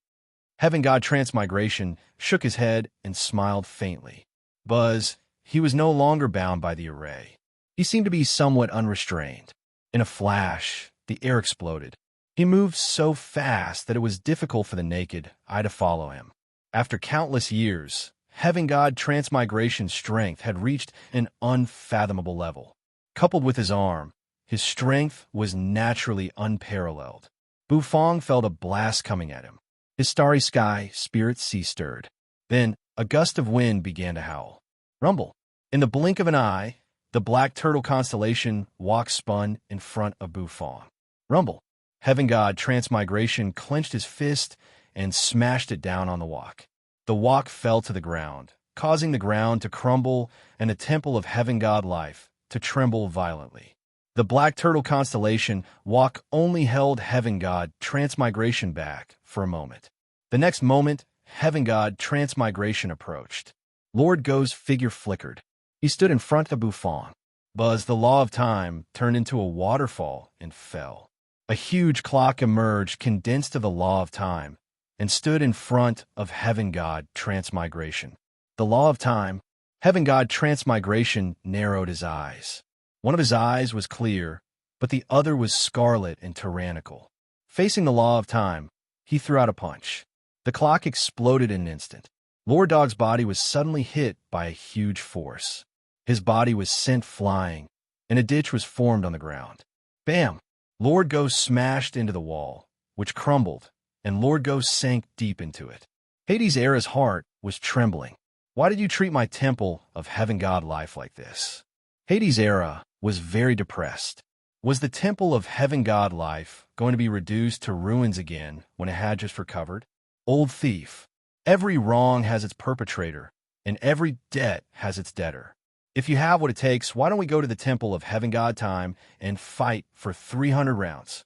Heaven god transmigration shook his head and smiled faintly. Buzz, he was no longer bound by the array. He seemed to be somewhat unrestrained. In a flash, the air exploded. He moved so fast that it was difficult for the naked eye to follow him. After countless years, heaven god transmigration's strength had reached an unfathomable level. Coupled with his arm, his strength was naturally unparalleled. Bufong felt a blast coming at him. His starry sky spirit sea-stirred. Then a gust of wind began to howl. Rumble. In the blink of an eye, the black turtle constellation walk spun in front of Bufong. Rumble. Heaven god transmigration clenched his fist and smashed it down on the walk. The walk fell to the ground, causing the ground to crumble and the temple of heaven god life to tremble violently. The black turtle constellation walk only held heaven god transmigration back for a moment. The next moment, heaven god transmigration approached. Lord Go's figure flickered. He stood in front of Bufong. Buzz, the law of time, turned into a waterfall and fell. A huge clock emerged, condensed to the law of time, and stood in front of heaven god transmigration. The law of time, heaven god transmigration narrowed his eyes. One of his eyes was clear, but the other was scarlet and tyrannical. Facing the law of time, he threw out a punch. The clock exploded in an instant. Lord Dog's body was suddenly hit by a huge force. His body was sent flying, and a ditch was formed on the ground. Bam! Lord Go smashed into the wall, which crumbled, and Lord Go sank deep into it. Hades' era's heart was trembling. Why did you treat my temple of heaven god life like this? Hades' era was very depressed. Was the temple of heaven god life going to be reduced to ruins again when it had just recovered? Old thief. Every wrong has its perpetrator, and every debt has its debtor. If you have what it takes, why don't we go to the temple of heaven god time and fight for 300 rounds?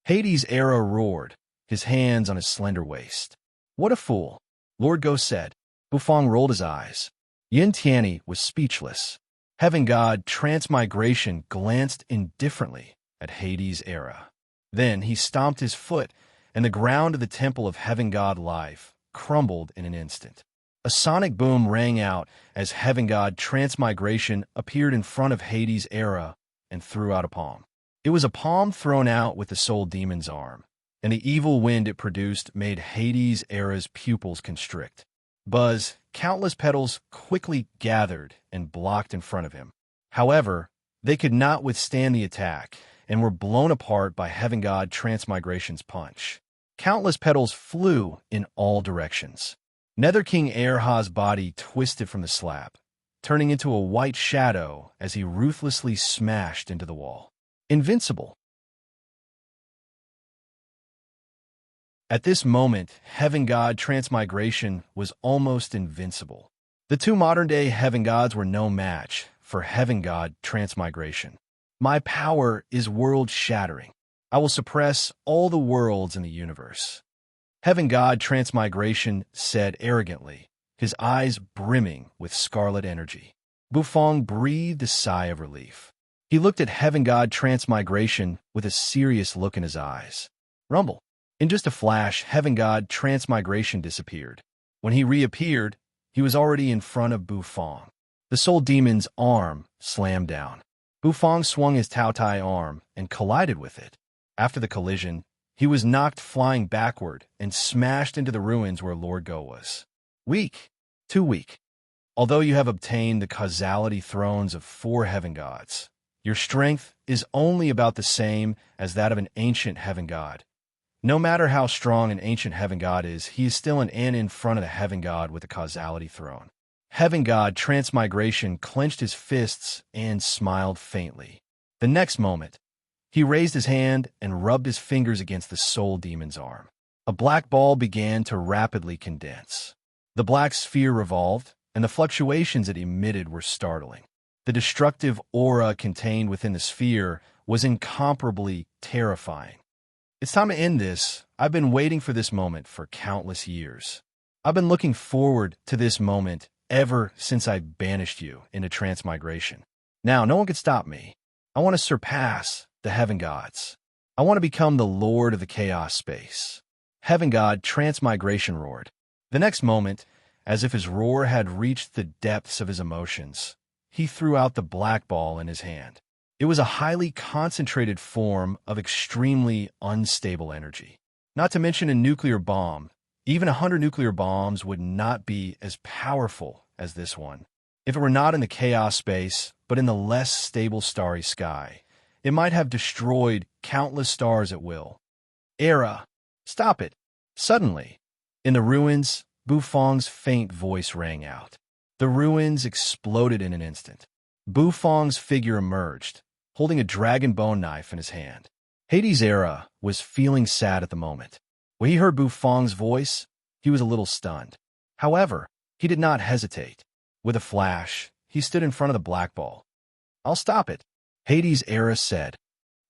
Hades' era roared, his hands on his slender waist. What a fool, Lord Go said. Bufong rolled his eyes. Yin Tianyi was speechless. Heaven god transmigration glanced indifferently at Hades' era. Then he stomped his foot, and the ground of the temple of heaven god life crumbled in an instant. A sonic boom rang out as heaven god transmigration appeared in front of Hades' era and threw out a palm. It was a palm thrown out with the soul demon's arm, and the evil wind it produced made Hades' era's pupils constrict. Buzz, countless petals quickly gathered and blocked in front of him. However, they could not withstand the attack and were blown apart by heaven god transmigration's punch. Countless petals flew in all directions. Nether King Erha's body twisted from the slap, turning into a white shadow as he ruthlessly smashed into the wall. Invincible. At this moment, heaven god transmigration was almost invincible. The two modern-day heaven gods were no match for heaven god transmigration. My power is world-shattering. I will suppress all the worlds in the universe. Heaven god transmigration said arrogantly, his eyes brimming with scarlet energy. Bufong breathed a sigh of relief. He looked at heaven god transmigration with a serious look in his eyes. Rumble. In just a flash, heaven god transmigration disappeared. When he reappeared, he was already in front of Bufong. The soul demon's arm slammed down. Bufong swung his Tao Tai arm and collided with it. After the collision, he was knocked flying backward and smashed into the ruins where Lord Go was. Weak. Too weak. Although you have obtained the causality thrones of 4 heaven gods, your strength is only about the same as that of an ancient heaven god. No matter how strong an ancient heaven god is, he is still an N in front of the heaven god with a causality throne. Heaven god Transmigration clenched his fists and smiled faintly. The next moment, he raised his hand and rubbed his fingers against the soul demon's arm. A black ball began to rapidly condense. The black sphere revolved, and the fluctuations it emitted were startling. The destructive aura contained within the sphere was incomparably terrifying. It's time to end this. I've been waiting for this moment for countless years. I've been looking forward to this moment ever since I banished you into transmigration. Now, no one can stop me. I want to surpass the heaven gods. I want to become the lord of the chaos space. Heaven god Transmigration roared. The next moment, as if his roar had reached the depths of his emotions, he threw out the black ball in his hand. It was a highly concentrated form of extremely unstable energy. Not to mention a nuclear bomb. Even 100 nuclear bombs would not be as powerful as this one. If it were not in the chaos space, but in the less stable starry sky, it might have destroyed countless stars at will. Era, stop it. Suddenly, in the ruins, Bufong's faint voice rang out. The ruins exploded in an instant. Bufong's figure emerged, holding a dragon bone knife in his hand. Hades' Era was feeling sad at the moment. When he heard Bufong's voice, he was a little stunned. However, he did not hesitate. With a flash, he stood in front of the black ball. "I'll stop it," Hades' Era said.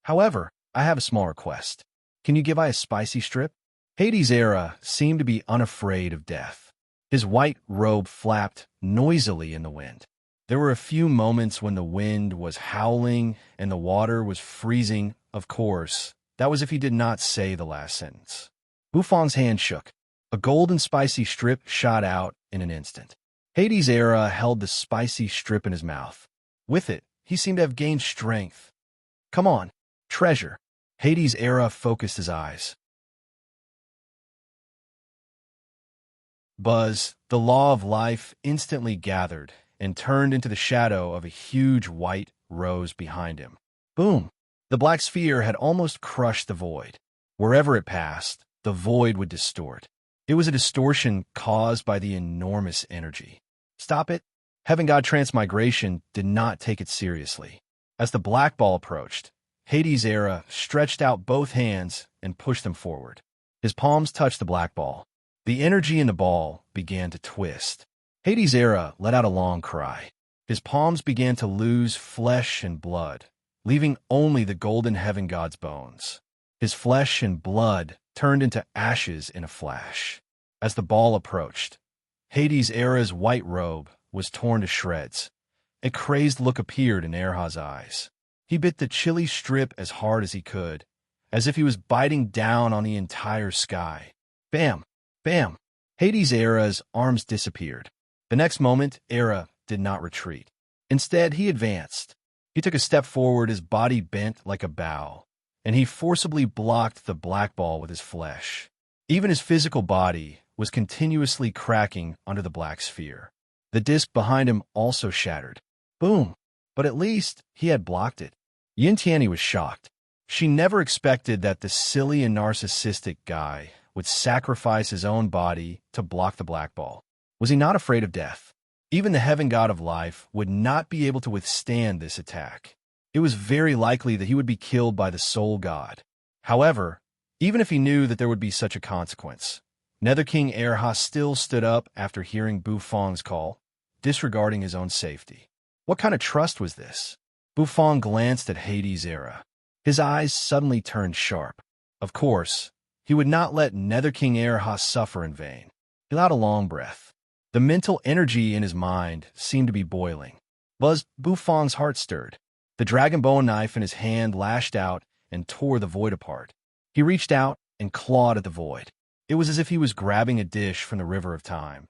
"However, I have a small request. Can you give I a spicy strip?" Hades' Era seemed to be unafraid of death. His white robe flapped noisily in the wind. There were a few moments when the wind was howling and the water was freezing. Of course, that was if he did not say the last sentence. Bufong's hand shook. A golden spicy strip shot out in an instant. Hades' Era held the spicy strip in his mouth. With it, he seemed to have gained strength. "Come on, treasure." Hades' Era focused his eyes. Buzz, the law of life, instantly gathered and turned into the shadow of a huge white rose behind him. Boom! The black sphere had almost crushed the void. Wherever it passed, the void would distort. It was a distortion caused by the enormous energy. Stop it! Heaven God Transmigration did not take it seriously. As the black ball approached, Hades' Era stretched out both hands and pushed them forward. His palms touched the black ball. The energy in the ball began to twist. Hades' Era let out a long cry. His palms began to lose flesh and blood, leaving only the golden heaven god's bones. His flesh and blood turned into ashes in a flash. As the ball approached, Hades' Era's white robe was torn to shreds. A crazed look appeared in Erha's eyes. He bit the chilly strip as hard as he could, as if he was biting down on the entire sky. Bam! Bam! Hades' Era's arms disappeared. The next moment, Era did not retreat. Instead, he advanced. He took a step forward, his body bent like a bow, and he forcibly blocked the black ball with his flesh. Even his physical body was continuously cracking under the black sphere. The disc behind him also shattered. Boom! But at least he had blocked it. Yin Tianyi was shocked. She never expected that the silly and narcissistic guy would sacrifice his own body to block the black ball. Was he not afraid of death? Even the heaven god of life would not be able to withstand this attack. It was very likely that he would be killed by the soul god. However, even if he knew that there would be such a consequence, Nether King Erha still stood up after hearing Bufong's call, disregarding his own safety. What kind of trust was this? Bufong glanced at Hades' Era. His eyes suddenly turned sharp. Of course, he would not let Nether King Erha suffer in vain. He allowed a long breath. The mental energy in his mind seemed to be boiling. Bufong's heart stirred. The dragon bone knife in his hand lashed out and tore the void apart. He reached out and clawed at the void. It was as if he was grabbing a dish from the river of time.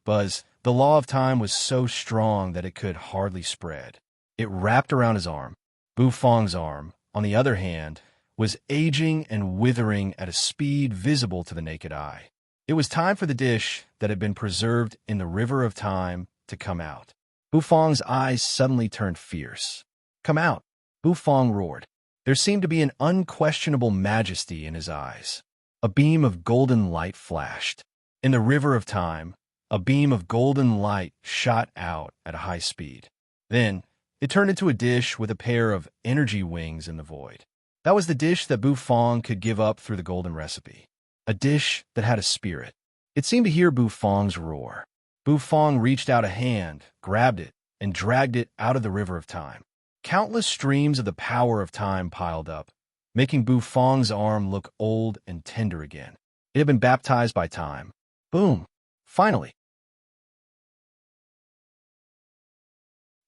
The law of time was so strong that it could hardly spread. It wrapped around his arm. Bufong's arm, on the other hand, was aging and withering at a speed visible to the naked eye. It was time for the dish that had been preserved in the river of time to come out. Bufong's eyes suddenly turned fierce. "Come out!" Bufong roared. There seemed to be an unquestionable majesty in his eyes. A beam of golden light flashed. In the river of time, a beam of golden light shot out at a high speed. Then, it turned into a dish with a pair of energy wings in the void. That was the dish that Bufong could give up through the golden recipe. A dish that had a spirit. It seemed to hear Bufong's roar. Bufong reached out a hand, grabbed it, and dragged it out of the river of time. Countless streams of the power of time piled up, making Bufong's arm look old and tender again. It had been baptized by time. Boom! Finally!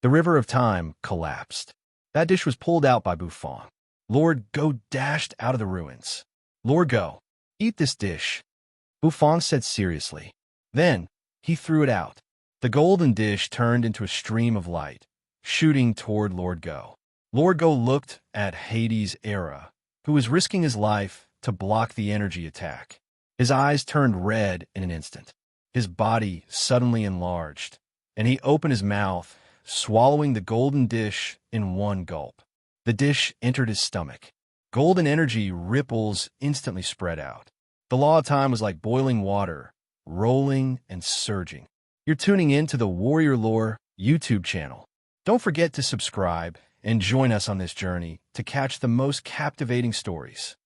The river of time collapsed. That dish was pulled out by Bufong. Lord Go dashed out of the ruins. "Lord Go, eat this dish," Bufong said seriously. Then, he threw it out. The golden dish turned into a stream of light, shooting toward Lord Go. Lord Go looked at Hades' Era, who was risking his life to block the energy attack. His eyes turned red in an instant. His body suddenly enlarged, and he opened his mouth, swallowing the golden dish in one gulp. The dish entered his stomach. Golden energy ripples instantly spread out. The law of time was like boiling water, rolling and surging. You're tuning in to the Warrior Lore YouTube channel. Don't forget to subscribe and join us on this journey to catch the most captivating stories.